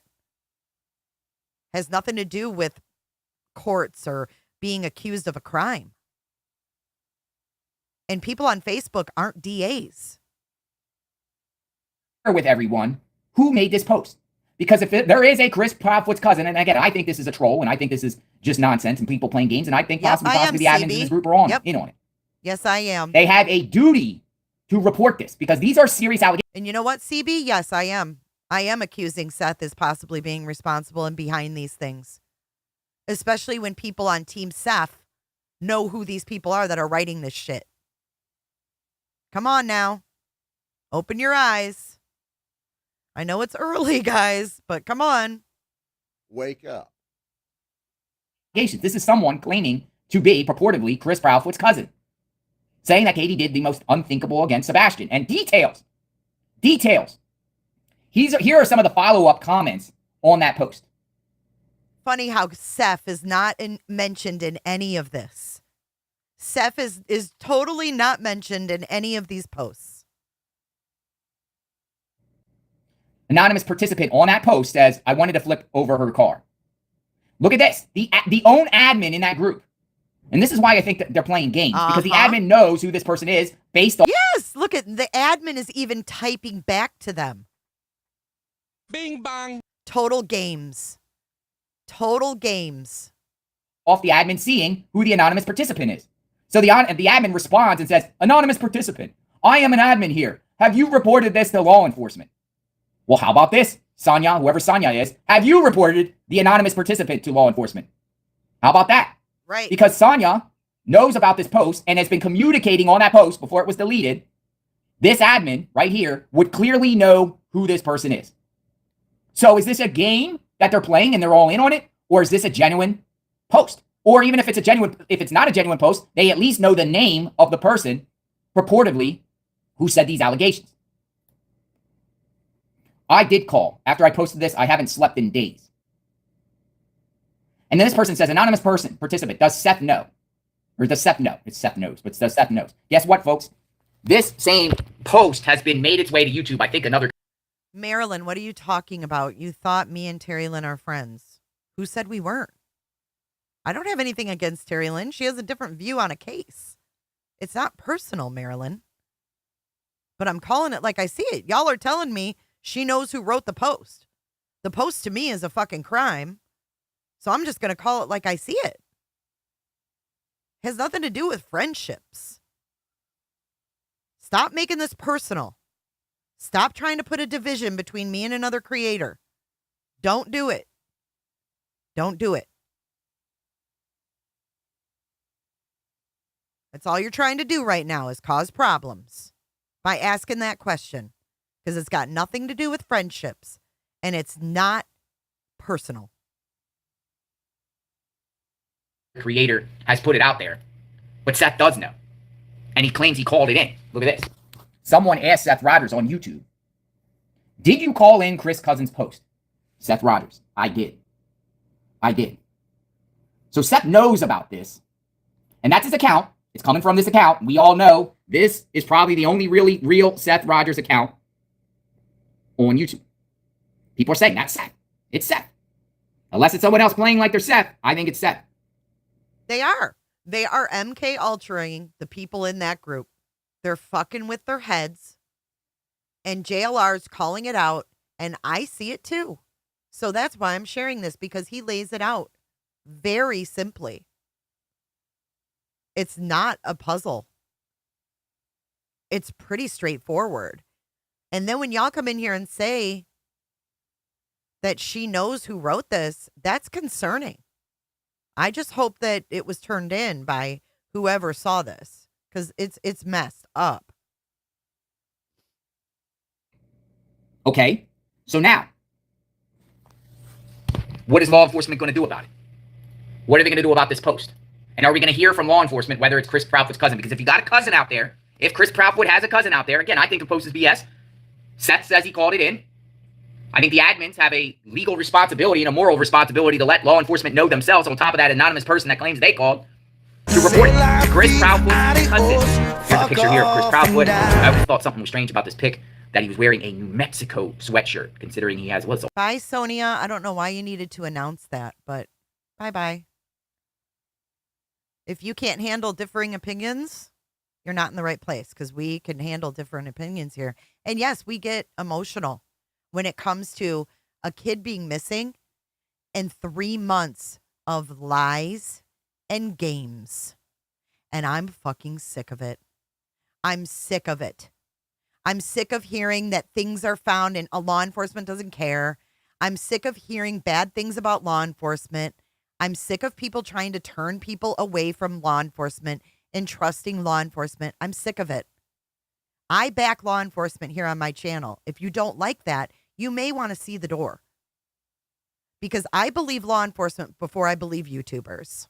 Has nothing to do with courts or being accused of a crime. And people on Facebook aren't DAs. With everyone who made this post. Because if there is a Chris Proudfoot's cousin, and again, I think this is a troll, and I think this is just nonsense and people playing games, and I think possibly the admins in this group are in on it. Yes, I am. They have a duty to report this because these are serious allegations. And you know what, CB? Yes, I am. I am accusing Seth as possibly being responsible and behind these things. Especially when people on Team Seth know who these people are that are writing this shit. Come on now. Open your eyes. I know it's early, guys, but come on. Wake up. This is someone claiming to be purportedly Chris Proudfoot's cousin, saying that Katie did the most unthinkable against Sebastian. And details. Here are some of the follow-up comments on that post. Funny how Seth is not mentioned in any of this. Seth is totally not mentioned in any of these posts. Anonymous participant on that post says, I wanted to flip over her car. Look at this. The own admin in that group. And this is why I think that they're playing games. Because the admin knows who this person is based on... Yes! Look at the admin is even typing back to them. Bing bang. Total games. Total games. Off the admin seeing who the anonymous participant is. So the admin responds and says, anonymous participant, I am an admin here. Have you reported this to law enforcement? Well, how about this? Sonia, whoever Sonia is, have you reported the anonymous participant to law enforcement? How about that? Right. Because Sonia knows about this post and has been communicating on that post before it was deleted. This admin right here would clearly know who this person is. So is this a game that they're playing and they're all in on it? Or is this a genuine post? Or even if it's not a genuine post, they at least know the name of the person purportedly who said these allegations. I did call. After I posted this, I haven't slept in days. And then this person says, anonymous participant, does Seth know? Or does Seth know? It's Seth knows, but does Seth knows? Guess what, folks? This same post has been made its way to YouTube. I think another... Marilyn, what are you talking about? You thought me and Terry Lynn are friends. Who said we weren't? I don't have anything against Terry Lynn. She has a different view on a case. It's not personal, Marilyn. But I'm calling it like I see it. Y'all are telling me she knows who wrote the post. The post to me is a fucking crime. So I'm just going to call it like I see it. Has nothing to do with friendships. Stop making this personal. Stop trying to put a division between me and another creator. Don't do it. Don't do it. That's all you're trying to do right now is cause problems by asking that question. Because it's got nothing to do with friendships. And it's not personal. Creator has put it out there. But Seth does know. And he claims he called it in. Look at this. Someone asked Seth Rogers on YouTube, did you call in Chris Cousins' post? Seth Rogers, I did. So Seth knows about this. And that's his account. It's coming from this account. We all know this is probably the only really real Seth Rogers account on YouTube. People are saying that's Seth. It's Seth. Unless it's someone else playing like they're Seth, I think it's Seth. They are. They are MK Ultraing the people in that group. They're fucking with their heads. And JLR's calling it out. And I see it too. So that's why I'm sharing this, because he lays it out very simply. It's not a puzzle. It's pretty straightforward. And then when y'all come in here and say that she knows who wrote this, that's concerning. I just hope that it was turned in by whoever saw this, because it's messed up. Okay, so now, what is law enforcement going to do about it? What are they going to do about this post? And are we going to hear from law enforcement whether it's Chris Proudfoot's cousin? Because if you got a cousin out there, if Chris Proudfoot has a cousin out there, again, I think the post is BS. Seth says he called it in. I think the admins have a legal responsibility and a moral responsibility to let law enforcement know themselves, on top of that anonymous person that claims they called, to report it to Chris Proudfoot's cousin. Here's a picture here of Chris Proudfoot. I always thought something was strange about this pic, that he was wearing a New Mexico sweatshirt, considering he has what's. Bye, Sonia. I don't know why you needed to announce that, but bye-bye. If you can't handle differing opinions, you're not in the right place, because we can handle different opinions here. And yes, we get emotional when it comes to a kid being missing and 3 months of lies and games. And I'm fucking sick of it. I'm sick of it. I'm sick of hearing that things are found and law enforcement doesn't care. I'm sick of hearing bad things about law enforcement. I'm sick of people trying to turn people away from law enforcement and trusting law enforcement. I'm sick of it. I back law enforcement here on my channel. If you don't like that, you may want to see the door. Because I believe law enforcement before I believe YouTubers.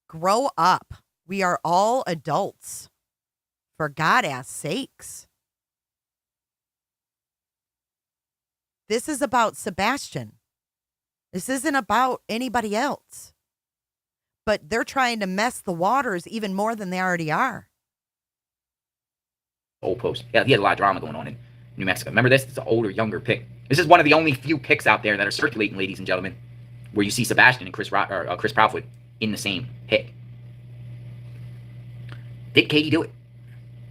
Grow up. We are all adults. For God-ass sakes. This is about Sebastian. This isn't about anybody else. But they're trying to mess the waters even more than they already are. Old post. Yeah, he had a lot of drama going on in New Mexico. Remember this? It's an older, younger pic. This is one of the only few pics out there that are circulating, ladies and gentlemen, where you see Sebastian and Chris Proudfoot in the same pic. Did Katie do it?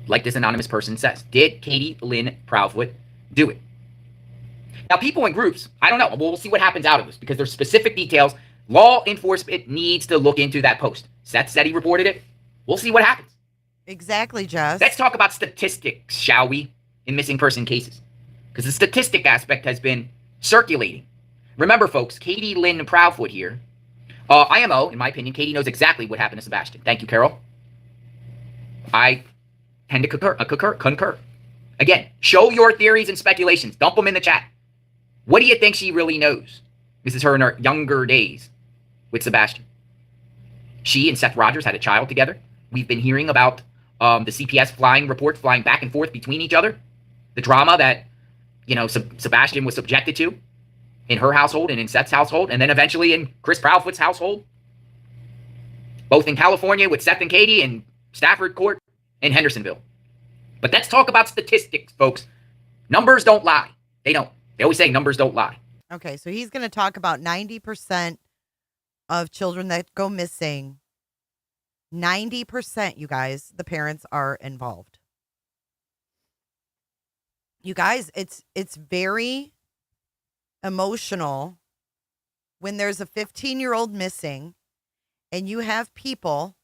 Like this anonymous person says. Did Katie Lynn Proudfoot do it? Now, people in groups, I don't know. We'll see what happens out of this, because there's specific details. Law enforcement needs to look into that post. Seth said he reported it. We'll see what happens. Exactly, Jess. Let's talk about statistics, shall we, in missing person cases? Because the statistic aspect has been circulating. Remember, folks, Katie Lynn Proudfoot here. IMO, in my opinion, Katie knows exactly what happened to Sebastian. Thank you, Carol. I tend to concur. Again, show your theories and speculations. Dump them in the chat. What do you think she really knows? This is her in her younger days with Sebastian. She and Seth Rogers had a child together. We've been hearing about the CPS flying reports flying back and forth between each other. The drama that, Sebastian was subjected to in her household and in Seth's household, and then eventually in Chris Proudfoot's household. Both in California with Seth and Katie, and Stafford Court, and Hendersonville. But let's talk about statistics, folks. Numbers don't lie. They don't. They always say numbers don't lie. Okay, so he's going to talk about 90% of children that go missing. 90%, you guys, the parents are involved. You guys, it's very emotional when there's a 15-year-old missing and you have people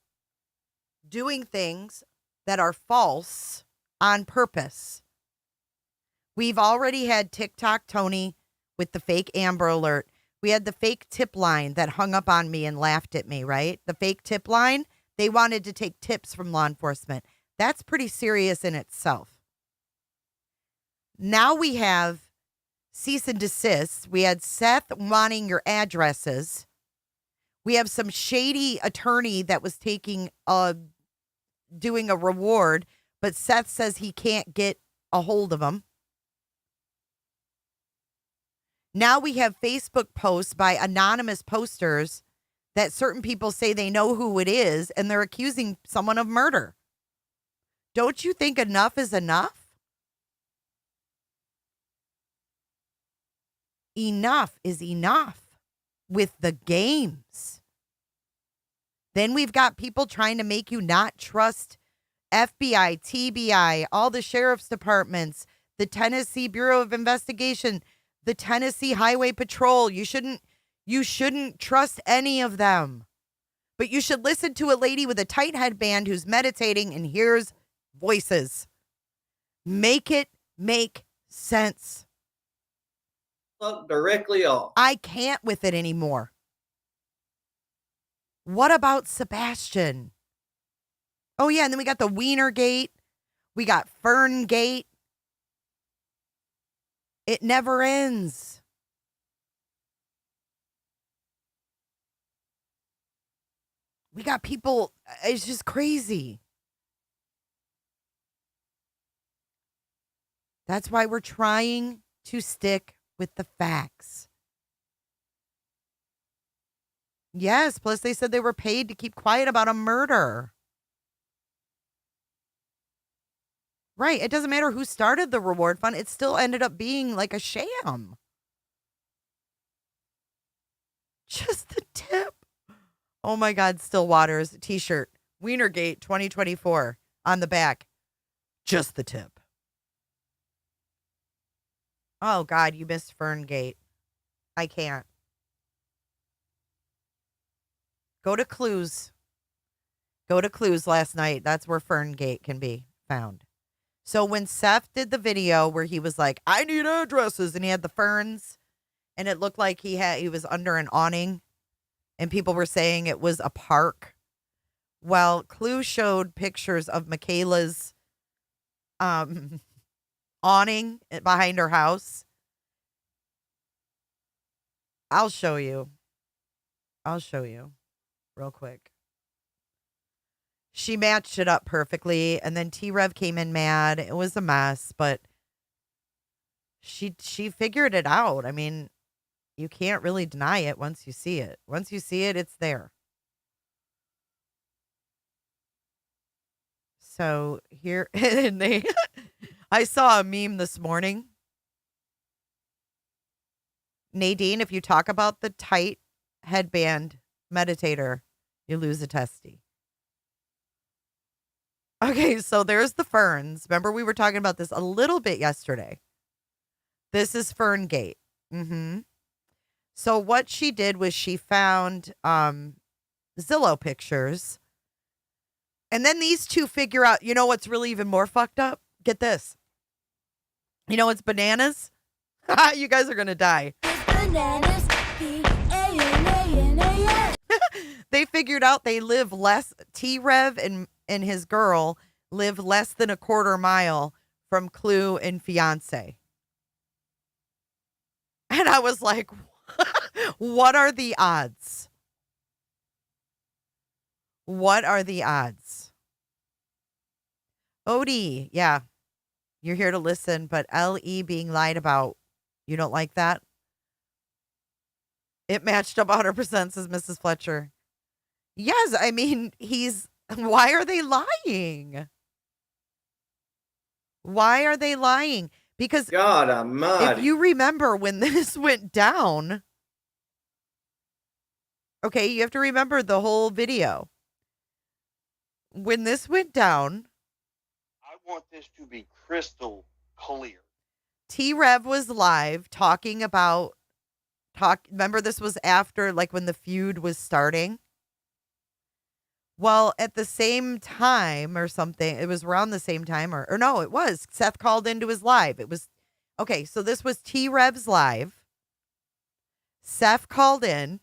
doing things that are false on purpose. We've already had TikTok Tony with the fake Amber Alert. We had the fake tip line that hung up on me and laughed at me, right? The fake tip line, they wanted to take tips from law enforcement. That's pretty serious in itself. Now we have cease and desist. We had Seth wanting your addresses. We have some shady attorney that was doing a reward, but Seth says he can't get a hold of him. Now we have Facebook posts by anonymous posters that certain people say they know who it is, and they're accusing someone of murder. Don't you think enough is enough? Enough is enough with the games. Then we've got people trying to make you not trust FBI, TBI, all the sheriff's departments, the Tennessee Bureau of Investigation, the Tennessee Highway Patrol. You shouldn't trust any of them. But you should listen to a lady with a tight headband who's meditating and hears voices. Make it make sense. Look directly off. I can't with it anymore. What about Sebastian? Oh, yeah, and then we got the Wienergate. We got Ferngate. It never ends. We got people. It's just crazy. That's why we're trying to stick with the facts. Yes, plus they said they were paid to keep quiet about a murder. Right. It doesn't matter who started the reward fund. It still ended up being like a sham. Just the tip. Oh my God, Stillwater's t-shirt. Wienergate 2024 on the back. Just the tip. Oh God, you missed Ferngate. I can't. Go to Clues. Go to Clues last night. That's where Ferngate can be found. So when Seth did the video where he was like, I need addresses, and he had the ferns, and it looked like he was under an awning, and people were saying it was a park. Well, Clue showed pictures of Michaela's awning behind her house. I'll show you real quick. She matched it up perfectly, and then T-Rev came in mad. It was a mess, but she figured it out. I mean, you can't really deny it once you see it. Once you see it, it's there. So here, and I saw a meme this morning. Nadine, if you talk about the tight headband meditator, you lose a testy. Okay, so there's the ferns. Remember, we were talking about this a little bit yesterday. This is Ferngate. So what she did was she found Zillow pictures. And then these two figure out, you know what's really even more fucked up? Get this. You know what's bananas? You guys are going to die. Bananas. They figured out they live less. T-Rev and his girl live less than a quarter mile from Clue and fiance. And I was like, what are the odds? What are the odds? Odie, yeah. You're here to listen, but LE being lied about, you don't like that? It matched up 100%, says Mrs. Fletcher. Yes, I mean, why are they lying? Why are they lying? Because God almighty. If you remember when this went down, okay, you have to remember the whole video. When this went down, I want this to be crystal clear. T-Rev was live talking about remember this was after, like, when the feud was starting? Well, at the same time or something, it was around the same time, or no, it was. Seth called into his live. It was, okay, so this was T-Rev's live. Seth called in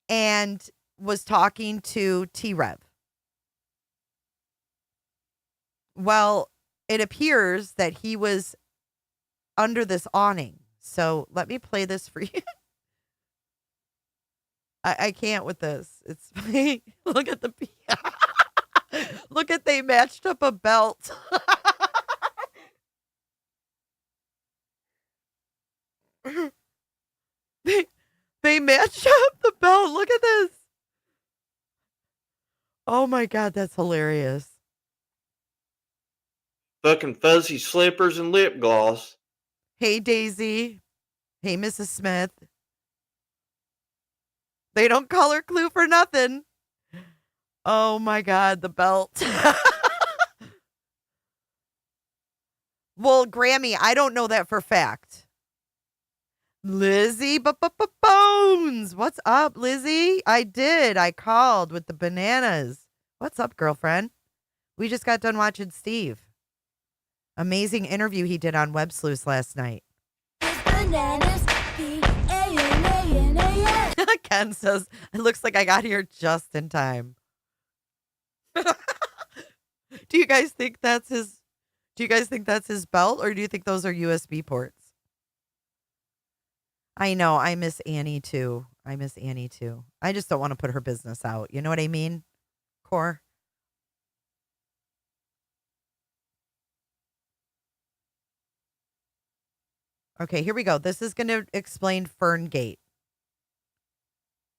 and was talking to T-Rev. Well, it appears that he was under this awning. So let me play this for you. I can't with this. It's funny. Look at look at, they matched up a belt. They matched up the belt. Look at this. Oh my God, that's hilarious. Fucking fuzzy slippers and lip gloss. Hey, Daisy. Hey, Mrs. Smith. They don't call her Clue for nothing. Oh my God, the belt. Well, Grammy, I don't know that for fact. Lizzie Bones. What's up, Lizzie? I did. I called with the bananas. What's up, girlfriend? We just got done watching Steve. Amazing interview he did on Websleuths last night. Bananas. Ken says, it looks like I got here just in time. Do you guys think that's his belt, or do you think those are USB ports? I know, I miss Annie too. I miss Annie too. I just don't want to put her business out. You know what I mean? Core. Okay, here we go. This is going to explain Ferngate.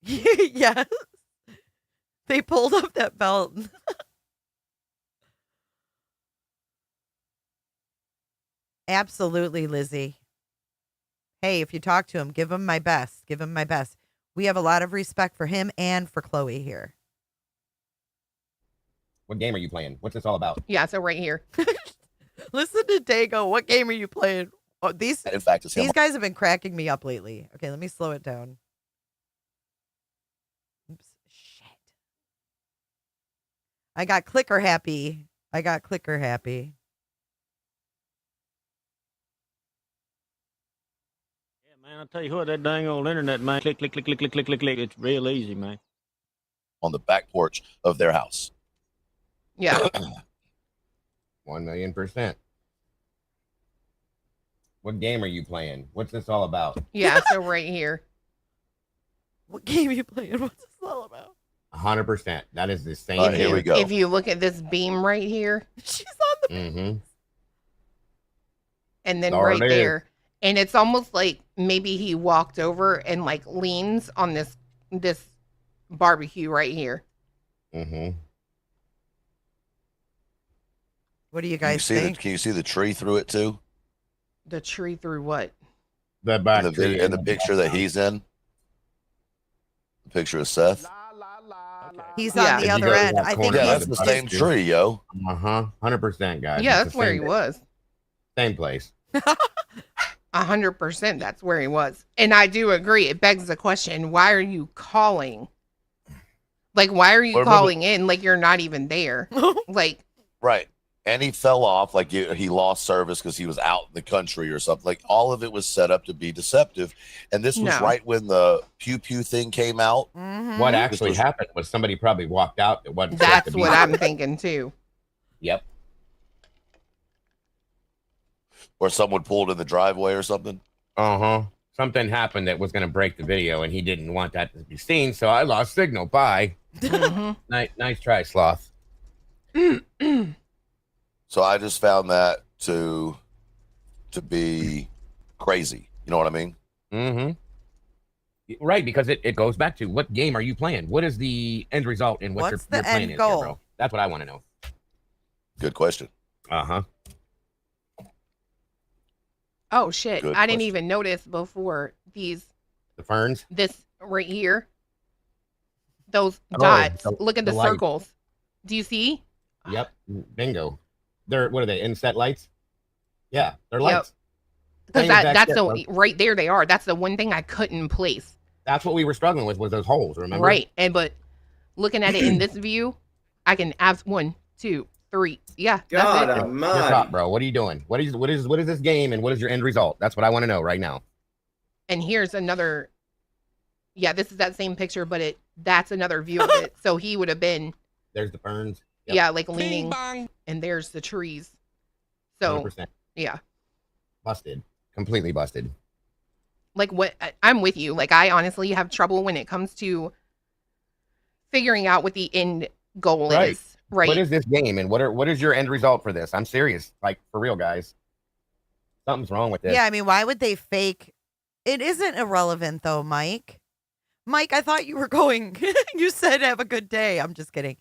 Yes. They pulled up that belt. Absolutely, Lizzie. Hey, if you talk to him, give him my best. Give him my best. We have a lot of respect for him and for Chloe here. What game are you playing? What's this all about? Yeah, so right here. Listen to Dago. What game are you playing? Oh, these In fact, it's him. these guys have been cracking me up lately. Okay, let me slow it down. Oops. Shit. I got clicker happy. Man, I'll tell you what, that dang old internet, man. Click, click, click, click, click, click, click, click. It's real easy, man. On the back porch of their house. Yeah. 1,000,000%. What game are you playing? What's this all about? Yeah, so right here. What game are you playing? What's this all about? 100%. That is the same. If Here you- we go. If you look at this beam right here. She's on the Mm-hmm. And then There right it is. there. And it's almost like maybe he walked over and like leans on this barbecue right here. Mm-hmm. What do you Can you guys see think? can you see the tree through it too? The tree through what? The back In tree the picture that he's in. The picture of Seth. He's Yeah. on the If you other go to end. that I corner think Yeah, of that's the the back same tree, yo. 100%, guys. Yeah, It's that's the where same he day. was. Same place. 100% that's where he was. And I do agree. It begs the question, why are you calling? Like, why are you Well, calling in like you're not even there? Like, Right. And he fell off, like he lost service because he was out in the country or something. Like all of it was set up to be deceptive. And this was No. right when the pew pew thing came out. Mm-hmm. What This actually was- happened was somebody probably walked out that wasn't supposed that's to be what there. I'm thinking too. Yep. Or someone pulled in the driveway or something. Uh-huh. Something happened that was going to break the video, and he didn't want that to be seen, so I lost signal. Bye. Mhm. Nice try, Sloth. So I just found that to be crazy. You know what I mean? Mm-hmm. Right, because it goes back to what game are you playing? What is the end result and what What's your the plan end is goal? here, bro? That's what I want to know. Good question. Uh-huh. Oh shit. Good I didn't question. even notice before The ferns? this right here. Those Oh, dots. the- Look at the the light. circles. Do you see? Yep. Bingo. They're, what are they, inset lights? Yeah, they're Yep. lights. Because Same exact that's shit, the bro. right there they are. That's the one thing I couldn't place. That's what we were struggling with, was those holes, remember? Right. And but looking at it in this view, I can have 1, 2, 3. Yeah. God That's it. You're top, bro. What are you doing? What is this game and what is your end result? That's what I want to know right now. And here's another. Yeah, this is that same picture, but that's another view of it. So he would have been, There's the ferns. Yep. yeah, like leaning, Bing bong. and there's the trees. So 100%. yeah, Busted. Completely busted. like what I'm with you. Like I honestly have trouble when it comes to figuring out what the end goal Right. is. Right. What is this game and what is your end result for this? I'm serious. Like, for real, guys. Something's wrong with this. Yeah, I mean, why would they fake? It isn't irrelevant, though, Mike. Mike, I thought you were going. You said have a good day. I'm just kidding.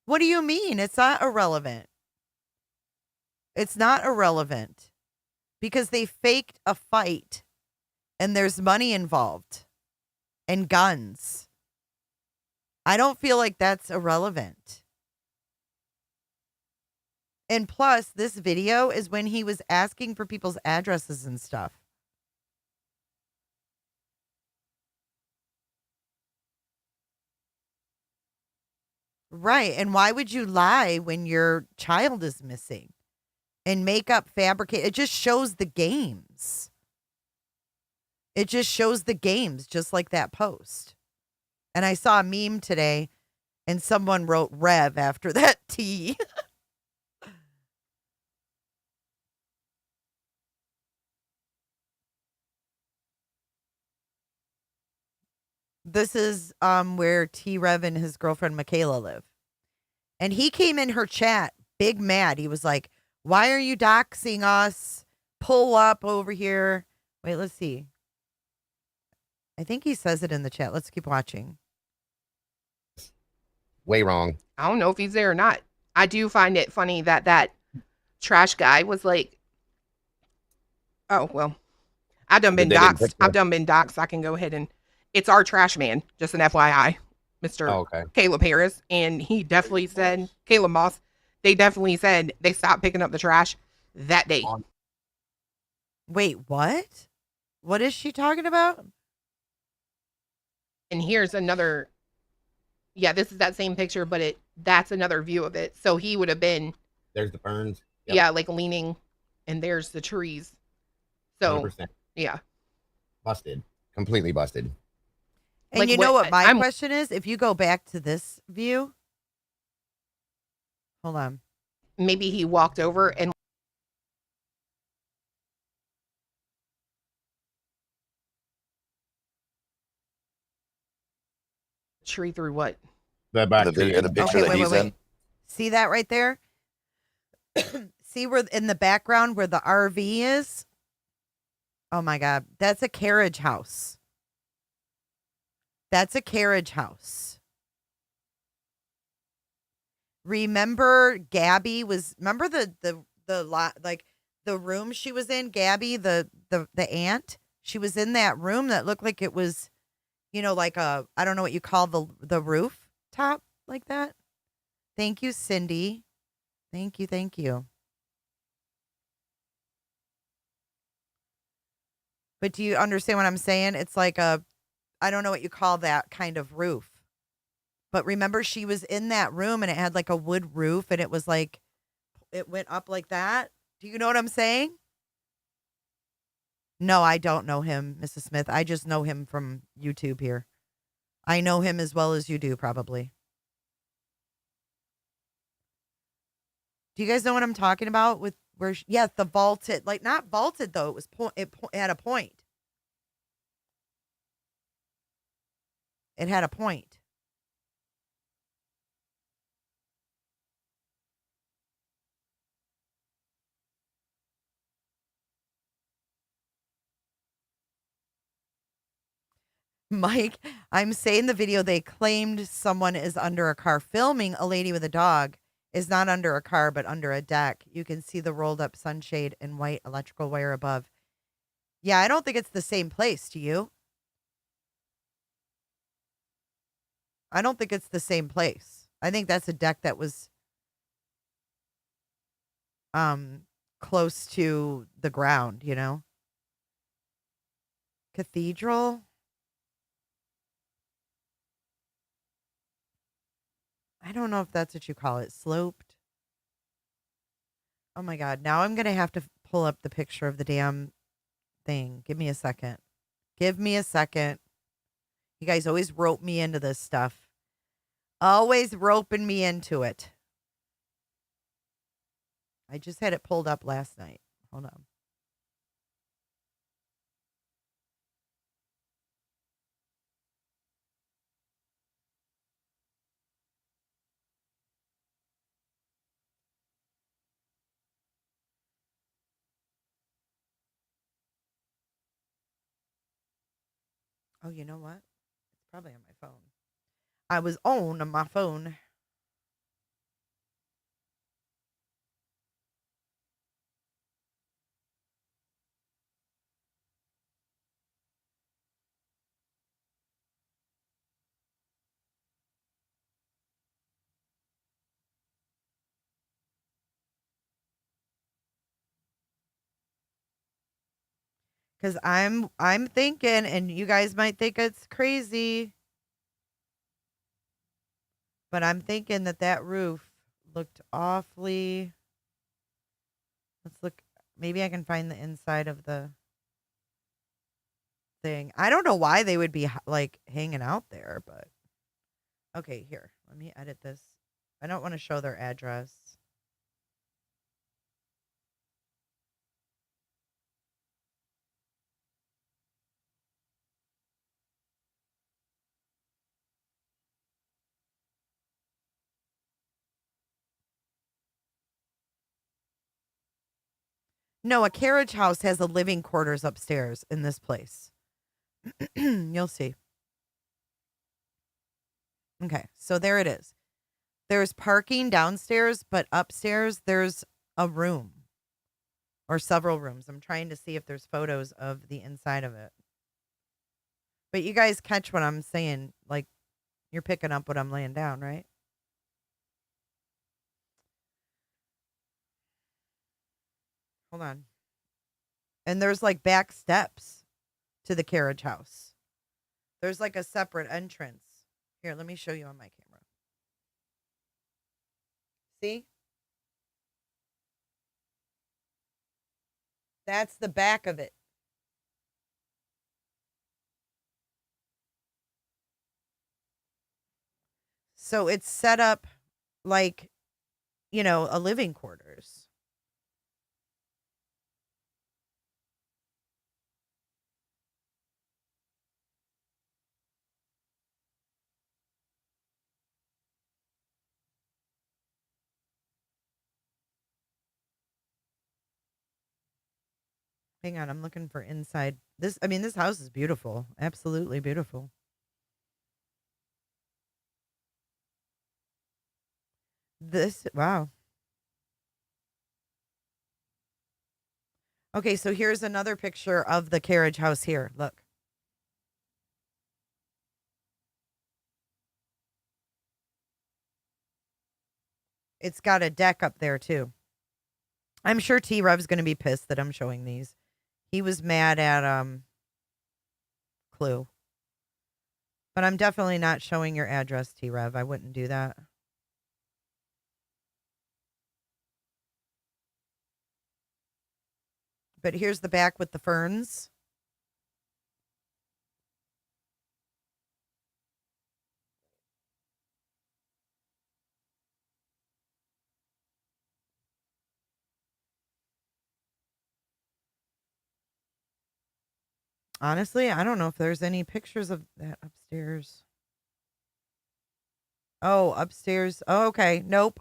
What do you mean? It's not irrelevant. It's not irrelevant because they faked a fight and there's money involved and guns. I don't feel like that's irrelevant. And plus, this video is when he was asking for people's addresses and stuff. Right. And why would you lie when your child is missing and make up, fabricate? It just shows the games. It just shows the games, just like that post. And I saw a meme today and someone wrote Rev after that T. This is where T Rev and his girlfriend Michaela live. And he came in her chat, big mad. He was like, "Why are you doxing us? Pull up over here." Wait, let's see. I think he says it in the chat. Let's keep watching. Way wrong. I don't know if he's there or not. I do find it funny that that trash guy was like, "Oh well, I've done been doxxed. I've done been doxxed. I can go ahead and it's our trash man." Just an FYI, Mr. Caleb Harris, and he definitely said Caleb Moss. They definitely said they stopped picking up the trash that day. Wait, what? What is she talking about? And here's another. Yeah, this is that same picture, but that's another view of it. So he would have been. There's the ferns. Yep. Yeah, like leaning, and there's the trees. So 100%. Yeah, Busted. Completely busted. And Like, you know what my I'm- question is? If you go back to this view, hold on. maybe he walked over and tree through what? The back in the picture that he's in. See that right there? See where in the background where the RV is? Oh my God. That's a carriage house. That's a carriage house. Remember Gabby was, remember the lot, like the room she was in, Gabby, the aunt? She was in that room that looked like it was, you know, like I don't know what you call the roof top like that. Thank you, Cindy. Thank you. Thank you. But do you understand what I'm saying? It's like I don't know what you call that kind of roof. But remember, she was in that room and it had like a wood roof and it was like, it went up like that. Do you know what I'm saying? No, I don't know him, Mrs. Smith. I just know him from YouTube here. I know him as well as you do, probably. Do you guys know what I'm talking about with where? Yes, the vaulted, like not vaulted though. It was it had a point. It had a point. Mike, I'm saying the video they claimed someone is under a car filming a lady with a dog is not under a car but under a deck. You can see the rolled up sunshade and white electrical wire above. Yeah, I don't think it's the same place, do you? I don't think it's the same place. I think that's a deck that was close to the ground, you know? Cathedral? I don't know if that's what you call it. Sloped? Oh my God. Now I'm going to have to pull up the picture of the damn thing. Give me a second. Give me a second. You guys always rope me into this stuff. Always roping me into it. I just had it pulled up last night. Hold on. Oh, you know what? It's probably on my phone. I was on my phone. Because I'm thinking, and you guys might think it's crazy, but I'm thinking that roof looked awfully. Let's look. Maybe I can find the inside of the thing. I don't know why they would be like hanging out there, but okay, here. Let me edit this. I don't want to show their address. No, a carriage house has a living quarters upstairs in this place. You'll see. Okay, so there it is. There's parking downstairs, but upstairs there's a room or several rooms. I'm trying to see if there's photos of the inside of it. But you guys catch what I'm saying. Like, you're picking up what I'm laying down, right? Hold on. And there's like back steps to the carriage house. There's like a separate entrance. Here, let me show you on my camera. See? That's the back of it. So it's set up like, you know, a living quarters. Hang on, I'm looking for inside. This house is beautiful. Absolutely beautiful. Wow. Okay, so here's another picture of the carriage house here. Look. It's got a deck up there too. I'm sure T-Rev's going to be pissed that I'm showing these. He was mad at Clue. But I'm definitely not showing your address, T-Rev. I wouldn't do that. But here's the back with the ferns. Honestly, I don't know if there's any pictures of that upstairs. Oh, upstairs. Oh, okay. Nope.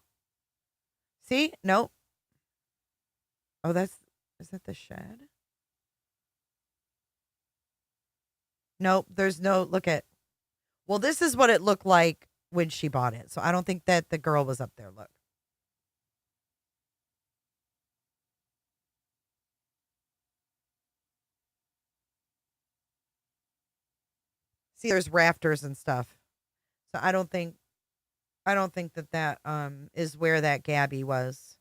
See? Nope. Oh, is that the shed? Nope. There's no, look at. Well, this is what it looked like when she bought it. So I don't think that the girl was up there. Look. See, there's rafters and stuff. So I don't think that is where that Gabby was.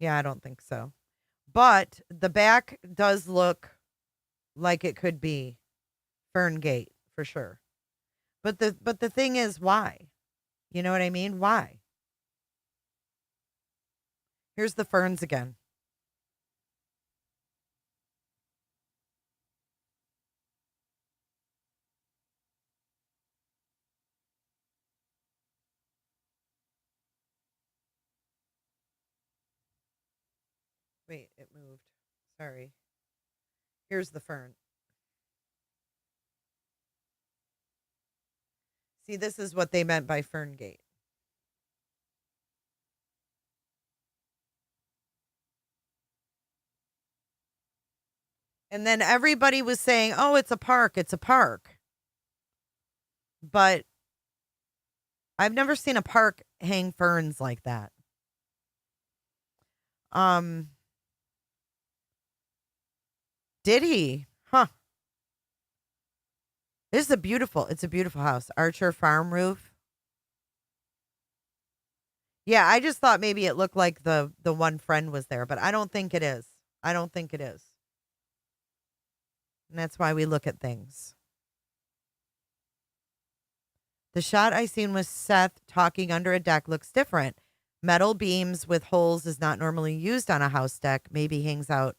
Yeah, I don't think so. But the back does look like it could be Ferngate for sure. But the thing is, why? You know what I mean? Why? Here's the ferns again. Wait, it moved. Sorry. Here's the fern. See, this is what they meant by Ferngate. And then everybody was saying, oh, it's a park. It's a park. But I've never seen a park hang ferns like that. Did he? Huh. It's a beautiful house. Archer farm roof. Yeah, I just thought maybe it looked like the one friend was there, but I don't think it is. I don't think it is. And that's why we look at things. The shot I seen with Seth talking under a deck looks different. Metal beams with holes is not normally used on a house deck. Maybe hangs out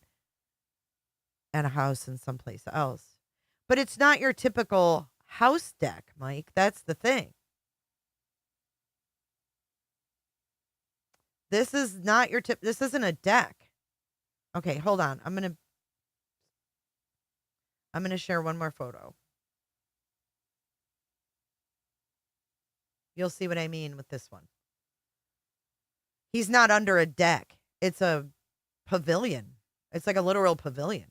at a house in someplace else. But it's not your typical house deck, Mike. That's the thing. This is not your this isn't a deck. Okay, hold on. I'm going to share one more photo. You'll see what I mean with this one. He's not under a deck. It's a pavilion. It's like a literal pavilion.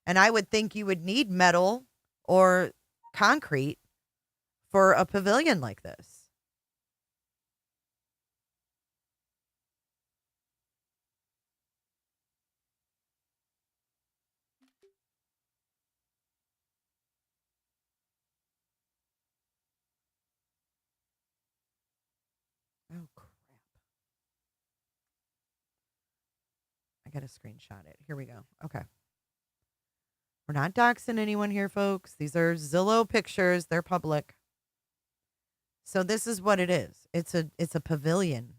And I would think you would need metal or concrete for a pavilion like this. Oh, crap. I got to screenshot it. Here we go. Okay. We're not doxing anyone here, folks. These are Zillow pictures. They're public. So this is what it is. It's a pavilion.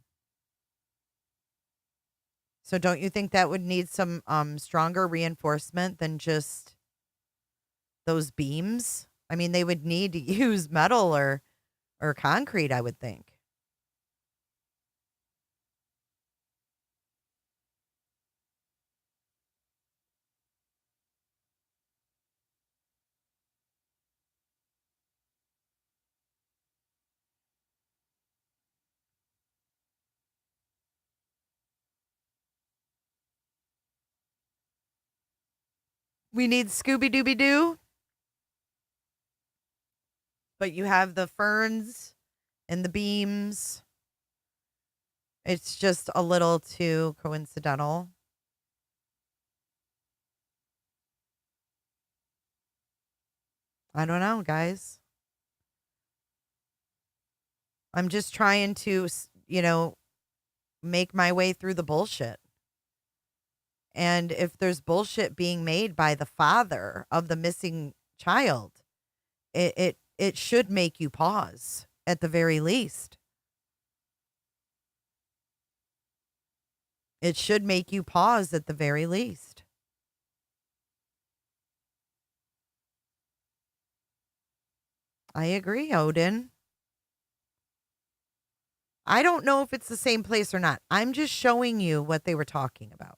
So don't you think that would need some stronger reinforcement than just those beams? I mean, they would need to use metal or concrete, I would think. We need Scooby-Dooby-Doo. But you have the ferns and the beams. It's just a little too coincidental. I don't know, guys. I'm just trying to, make my way through the bullshit. And if there's bullshit being made by the father of the missing child, it should make you pause at the very least. It should make you pause at the very least. I agree, Odin. I don't know if it's the same place or not. I'm just showing you what they were talking about.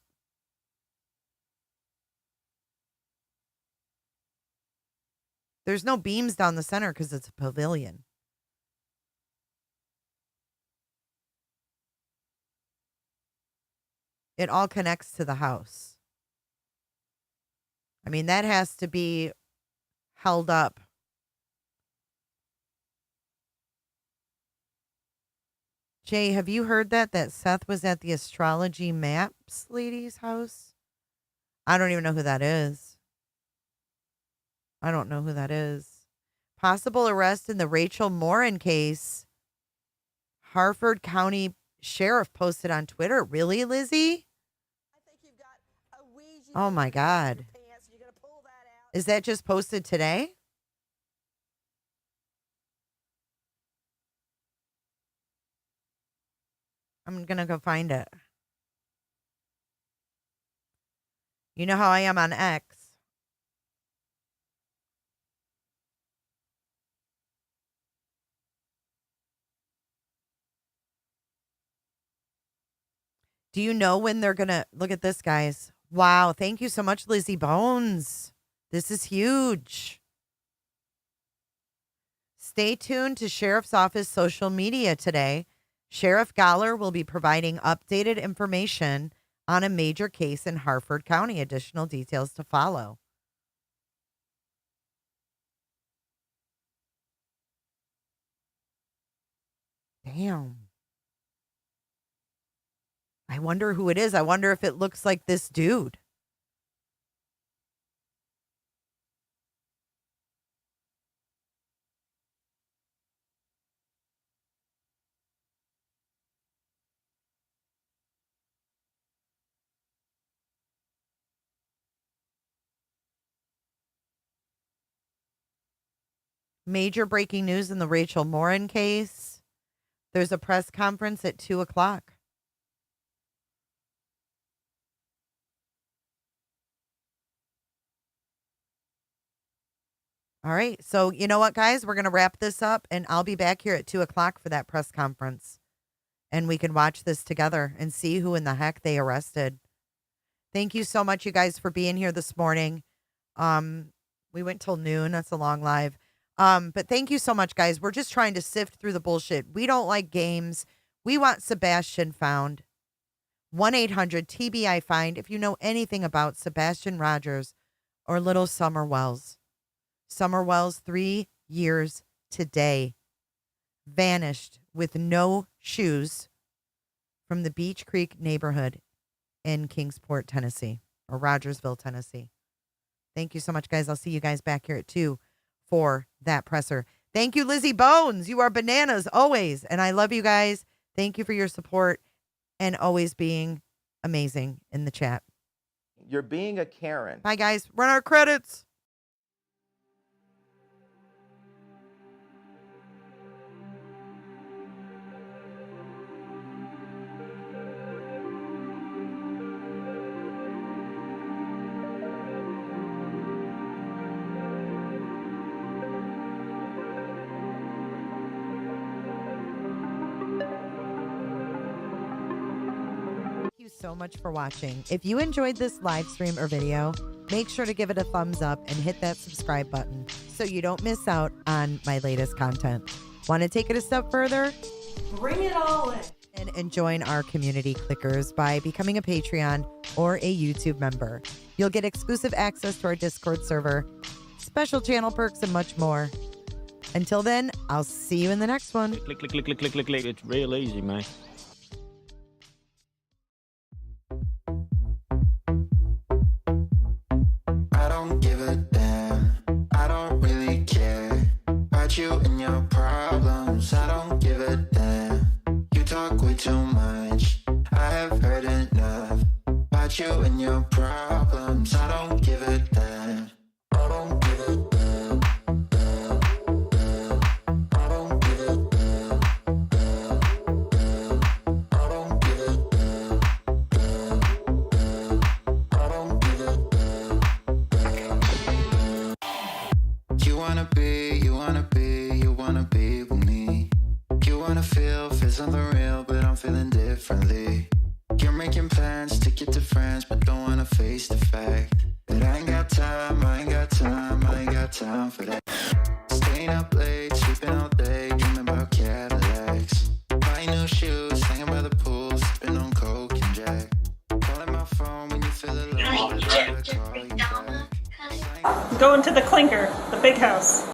There's no beams down the center because it's a pavilion. It all connects to the house. I mean, that has to be held up. Jay, have you heard that Seth was at the astrology maps lady's house? I don't even know who that is. I don't know who that is. Possible arrest in the Rachel Morin case. Harford County Sheriff posted on Twitter. Really, Lizzie? Oh my God. Is that just posted today? I'm going to go find it. You know how I am on X. Do you know when they're going to look at this, guys? Wow. Thank you so much, Lizzie Bones. This is huge. Stay tuned to Sheriff's Office social media today. Sheriff Galler will be providing updated information on a major case in Harford County. Additional details to follow. Damn. I wonder who it is. I wonder if it looks like this dude. Major breaking news in the Rachel Morin case. There's a press conference at 2:00. All right. So you know what, guys? We're going to wrap this up, and I'll be back here at 2:00 for that press conference. And we can watch this together and see who in the heck they arrested. Thank you so much, you guys, for being here this morning. We went till noon. That's a long live. But thank you so much, guys. We're just trying to sift through the bullshit. We don't like games. We want Sebastian found. 1-800-TBI find if you know anything about Sebastian Rogers or little Summer Wells. Summer Wells, 3 years today, vanished with no shoes from the Beach Creek neighborhood in Kingsport, Tennessee, or Rogersville, Tennessee. Thank you so much, guys. I'll see you guys back here at 2 for that presser. Thank you, Lizzie Bones. You are bananas always. And I love you guys. Thank you for your support and always being amazing in the chat. You're being a Karen. Bye, guys. Run our credits. So much for watching. If you enjoyed this live stream or video, make sure to give it a thumbs up and hit that subscribe button so you don't miss out on my latest content. Want to take it a step further? Bring it all in. And join our community clickers by becoming a Patreon or a YouTube member. You'll get exclusive access to our Discord server, special channel perks, and much more. Until then, I'll see you in the next one. Click, click, click, click, click, click, click. It's real easy, man. You and your problems, I don't give a damn. You talk way too much, I have heard enough about you and your problems. I don't give a damn. I don't give a damn. I don't give a damn. I don't give a damn. I don't give a damn. You wanna be with me. You wanna feel something real, but I'm feeling differently. You're making plans to get to France, but don't wanna face the fact that I ain't got time, I ain't got time, I ain't got time for that. Staying up late, sleeping all day, dreaming about Cadillacs. Buying new shoes, hanging by the pool, sipping on Coke and Jack. Calling my phone when you feel alone. Going to the clinker, the big house.